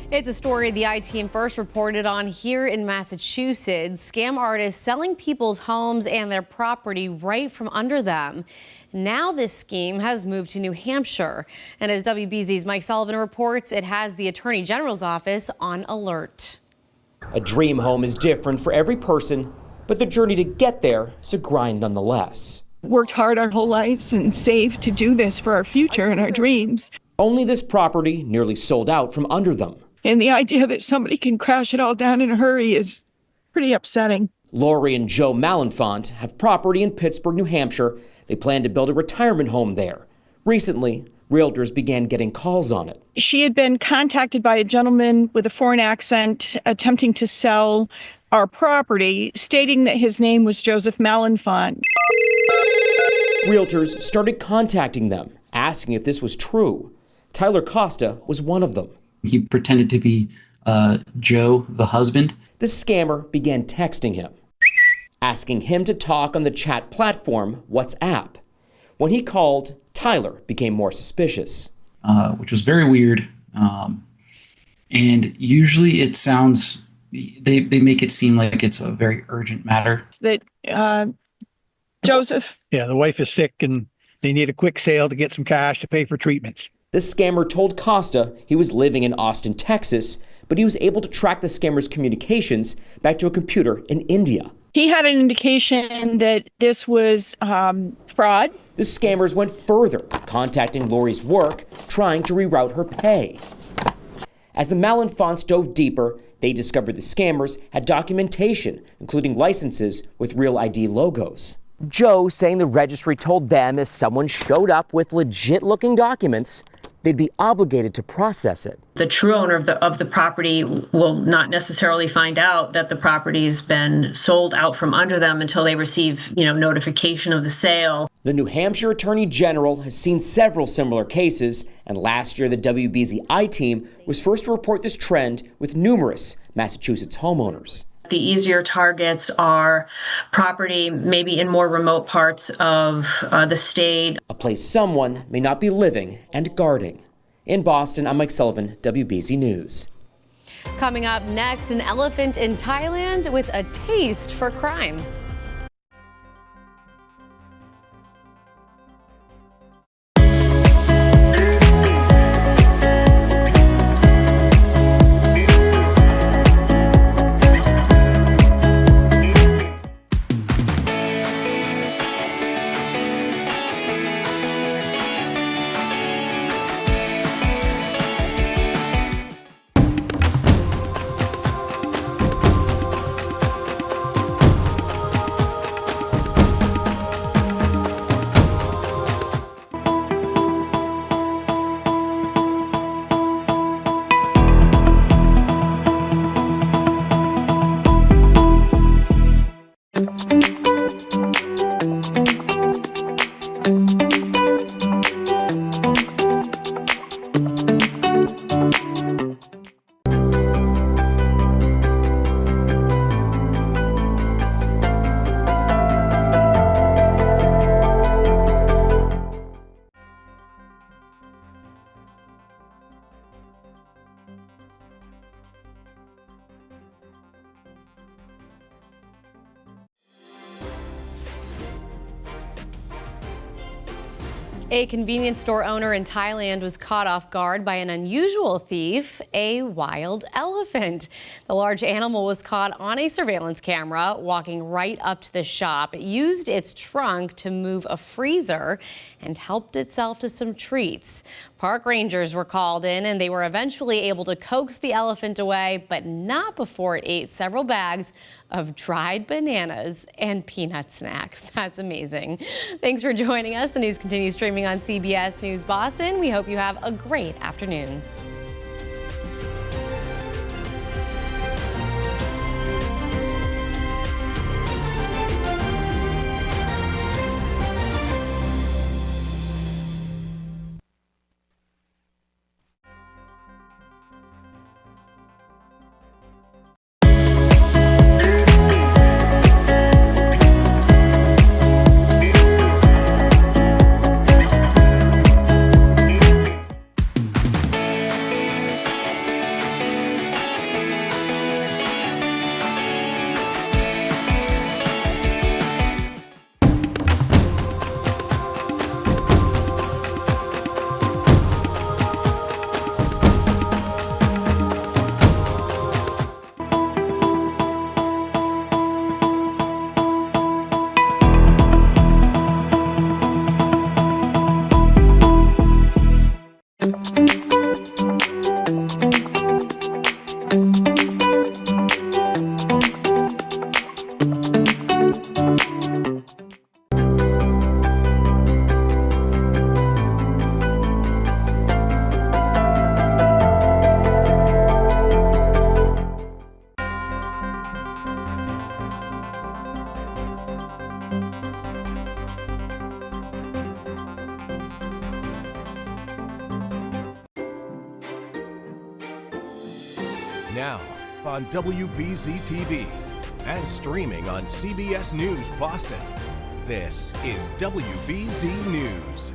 It's a story the I-Team first reported on here in Massachusetts. Scam artists selling people's homes and their property right from under them. Now this scheme has moved to New Hampshire. And as WBZ's Mike Sullivan reports, it has the Attorney General's office on alert. A dream home is different for every person, but the journey to get there is a grind nonetheless. Worked hard our whole lives and saved to do this for our future and our dreams. Only this property nearly sold out from under them. And the idea that somebody can crash it all down in a hurry is pretty upsetting. Lori and Joe Malenfant have property in Pittsburgh, New Hampshire. They plan to build a retirement home there. Recently, realtors began getting calls on it. She had been contacted by a gentleman with a foreign accent attempting to sell our property, stating that his name was Joseph Malenfant. Realtors started contacting them, asking if this was true. Tyler Costa was one of them. He pretended to be Joe, the husband. The scammer began texting him, asking him to talk on the chat platform WhatsApp. When he called, Tyler became more suspicious. Which was very weird. And usually it sounds, they make it seem like it's a very urgent matter. That Joseph. Yeah, the wife is sick and they need a quick sale to get some cash to pay for treatments. The scammer told Costa he was living in Austin, Texas, but he was able to track the scammer's communications back to a computer in India. He had an indication that this was fraud. The scammers went further, contacting Lori's work, trying to reroute her pay. As the Malenfants dove deeper, they discovered the scammers had documentation, including licenses with Real ID logos. Joe saying the registry told them if someone showed up with legit-looking documents, they'd be obligated to process it. The true owner of the property will not necessarily find out that the property's been sold out from under them until they receive, notification of the sale. The New Hampshire Attorney General has seen several similar cases, and last year the WBZI team was first to report this trend with numerous Massachusetts homeowners. The easier targets are property maybe in more remote parts of the state. A place someone may not be living and guarding. In Boston, I'm Mike Sullivan, WBZ News. Coming up next, an elephant in Thailand with a taste for crime. A convenience store owner in Thailand was caught off guard by an unusual thief, a wild elephant. The large animal was caught on a surveillance camera walking right up to the shop. It used its trunk to move a freezer and helped itself to some treats. Park rangers were called in and they were eventually able to coax the elephant away, but not before it ate several bags of dried bananas and peanut snacks. That's amazing. Thanks for joining us. The news continues streaming on CBS News Boston. We hope you have a great afternoon. Now on WBZ TV and streaming on CBS News Boston. This is WBZ News.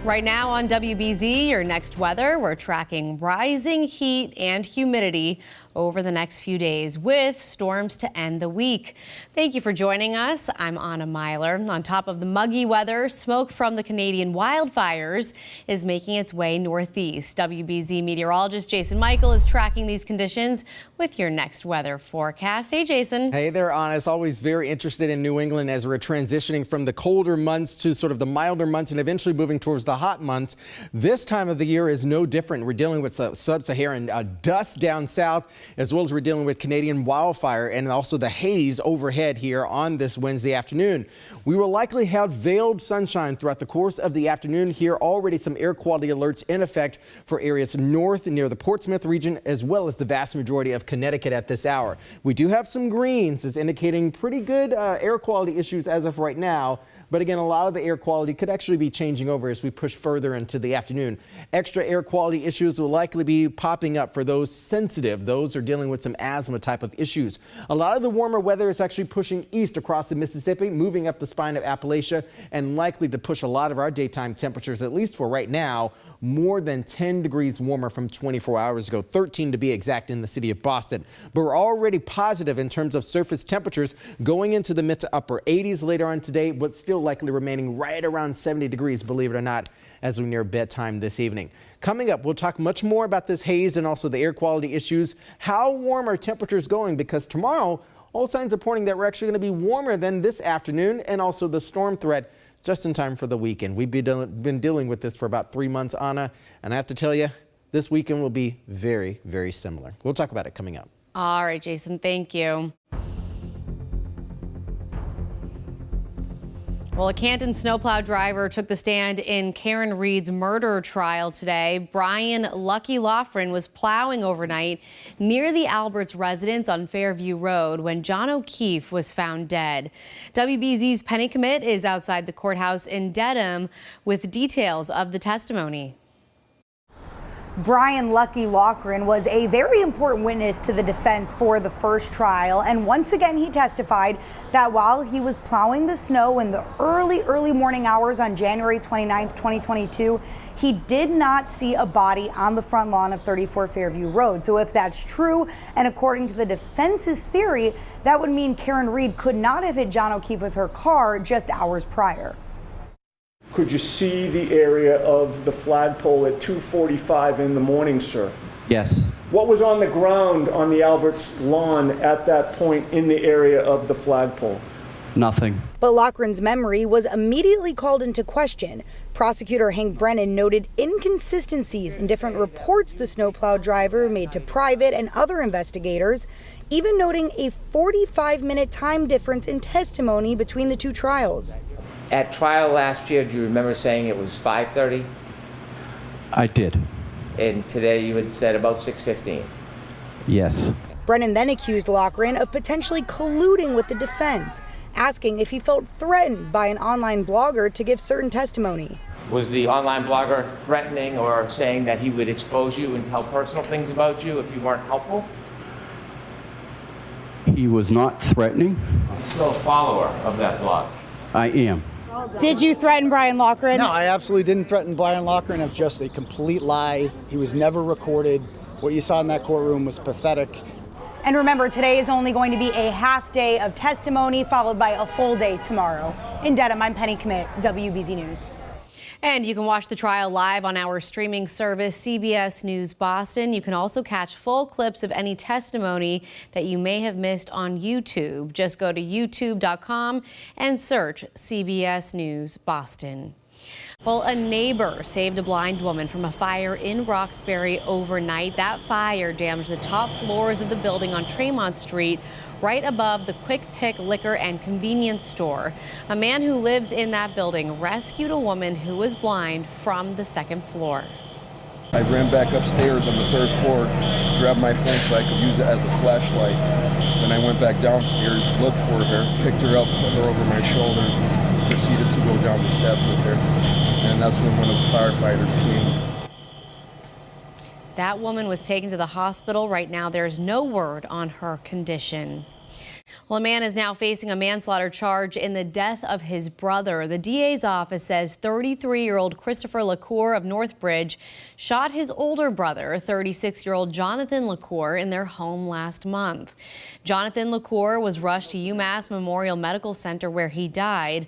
Right now on WBZ, your next weather, we're tracking rising heat and humidity over the next few days with storms to end the week. Thank you for joining us. I'm Anna Myler. On top of the muggy weather, smoke from the Canadian wildfires is making its way northeast. WBZ meteorologist Jason Michael is tracking these conditions with your next weather forecast. Hey, Jason. Hey there, Anna. It's always very interested in New England as we're transitioning from the colder months to sort of the milder months and eventually moving towards the hot months. This time of the year is no different. We're dealing with sub-Saharan dust down south. as well as we're dealing with Canadian wildfire and also the haze overhead here on this Wednesday afternoon. We will likely have veiled sunshine throughout the course of the afternoon here. Already some air quality alerts in effect for areas north near the Portsmouth region, as well as the vast majority of Connecticut at this hour. We do have some greens that's indicating pretty good air quality issues as of right now. But again, a lot of the air quality could actually be changing over as we push further into the afternoon. Extra air quality issues will likely be popping up for those sensitive. Those are dealing with some asthma type of issues. A lot of the warmer weather is actually pushing east across the Mississippi, moving up the spine of Appalachia, and likely to push a lot of our daytime temperatures, at least for right now, more than 10 degrees warmer from 24 hours ago, 13 to be exact in the city of Boston. But we're already positive in terms of surface temperatures going into the mid to upper 80s later on today, but still likely remaining right around 70 degrees, believe it or not, as we near bedtime this evening. Coming up, we'll talk much more about this haze and also the air quality issues. How warm are temperatures going? Because tomorrow, all signs are pointing that we're actually going to be warmer than this afternoon, and also the storm threat just in time for the weekend. We've been dealing with this for about 3 months, Anna, and I have to tell you, this weekend will be very, very similar. We'll talk about it coming up. All right, Jason, thank you. Well, a Canton snowplow driver took the stand in Karen Reed's murder trial today. Brian Lucky Loughran was plowing overnight near the Alberts residence on Fairview Road when John O'Keefe was found dead. WBZ's Penny Commit is outside the courthouse in Dedham with details of the testimony. Brian Lucky Loughran was a very important witness to the defense for the first trial, and once again he testified that while he was plowing the snow in the early morning hours on January 29th, 2022, he did not see a body on the front lawn of 34 Fairview Road. So if that's true, and according to the defense's theory, that would mean Karen Reed could not have hit John O'Keefe with her car just hours prior. Could you see the area of the flagpole at 2:45 in the morning, sir? Yes. What was on the ground on the Alberts lawn at that point in the area of the flagpole? Nothing. But Loughran's memory was immediately called into question. Prosecutor Hank Brennan noted inconsistencies in different reports the snowplow driver made to private and other investigators, even noting a 45-minute time difference in testimony between the two trials. At trial last year, do you remember saying it was 5:30? I did. And today you had said about 6:15. Yes. Brennan then accused Loughran of potentially colluding with the defense, asking if he felt threatened by an online blogger to give certain testimony. Was the online blogger threatening or saying that he would expose you and tell personal things about you if you weren't helpful? He was not threatening. I'm still a follower of that blog. I am. Did you threaten Brian Loughran? No, I absolutely didn't threaten Brian Loughran. It's just a complete lie. He was never recorded. What you saw in that courtroom was pathetic. And remember, today is only going to be a half day of testimony, followed by a full day tomorrow. In Dedham, I'm Penny Commit, WBZ News. And you can watch the trial live on our streaming service, CBS News Boston. You can also catch full clips of any testimony that you may have missed on YouTube. Just go to youtube.com and search CBS News Boston. Well, a neighbor saved a blind woman from a fire in Roxbury overnight. That fire damaged the top floors of the building on Tremont Street, right above the Quick Pick liquor and convenience store. A man who lives in that building rescued a woman who was blind from the second floor. I ran back upstairs on the third floor, grabbed my phone so I could use it as a flashlight. Then I went back downstairs, looked for her, picked her up, put her over my shoulder, proceeded to go down the steps with her. And that's when one of the firefighters came. That woman was taken to the hospital. Right now, there's no word on her condition. Well, a man is now facing a manslaughter charge in the death of his brother. The DA's office says 33-year-old Christopher LaCour of Northbridge shot his older brother, 36-year-old Jonathan LaCour, in their home last month. Jonathan LaCour was rushed to UMass Memorial Medical Center where he died.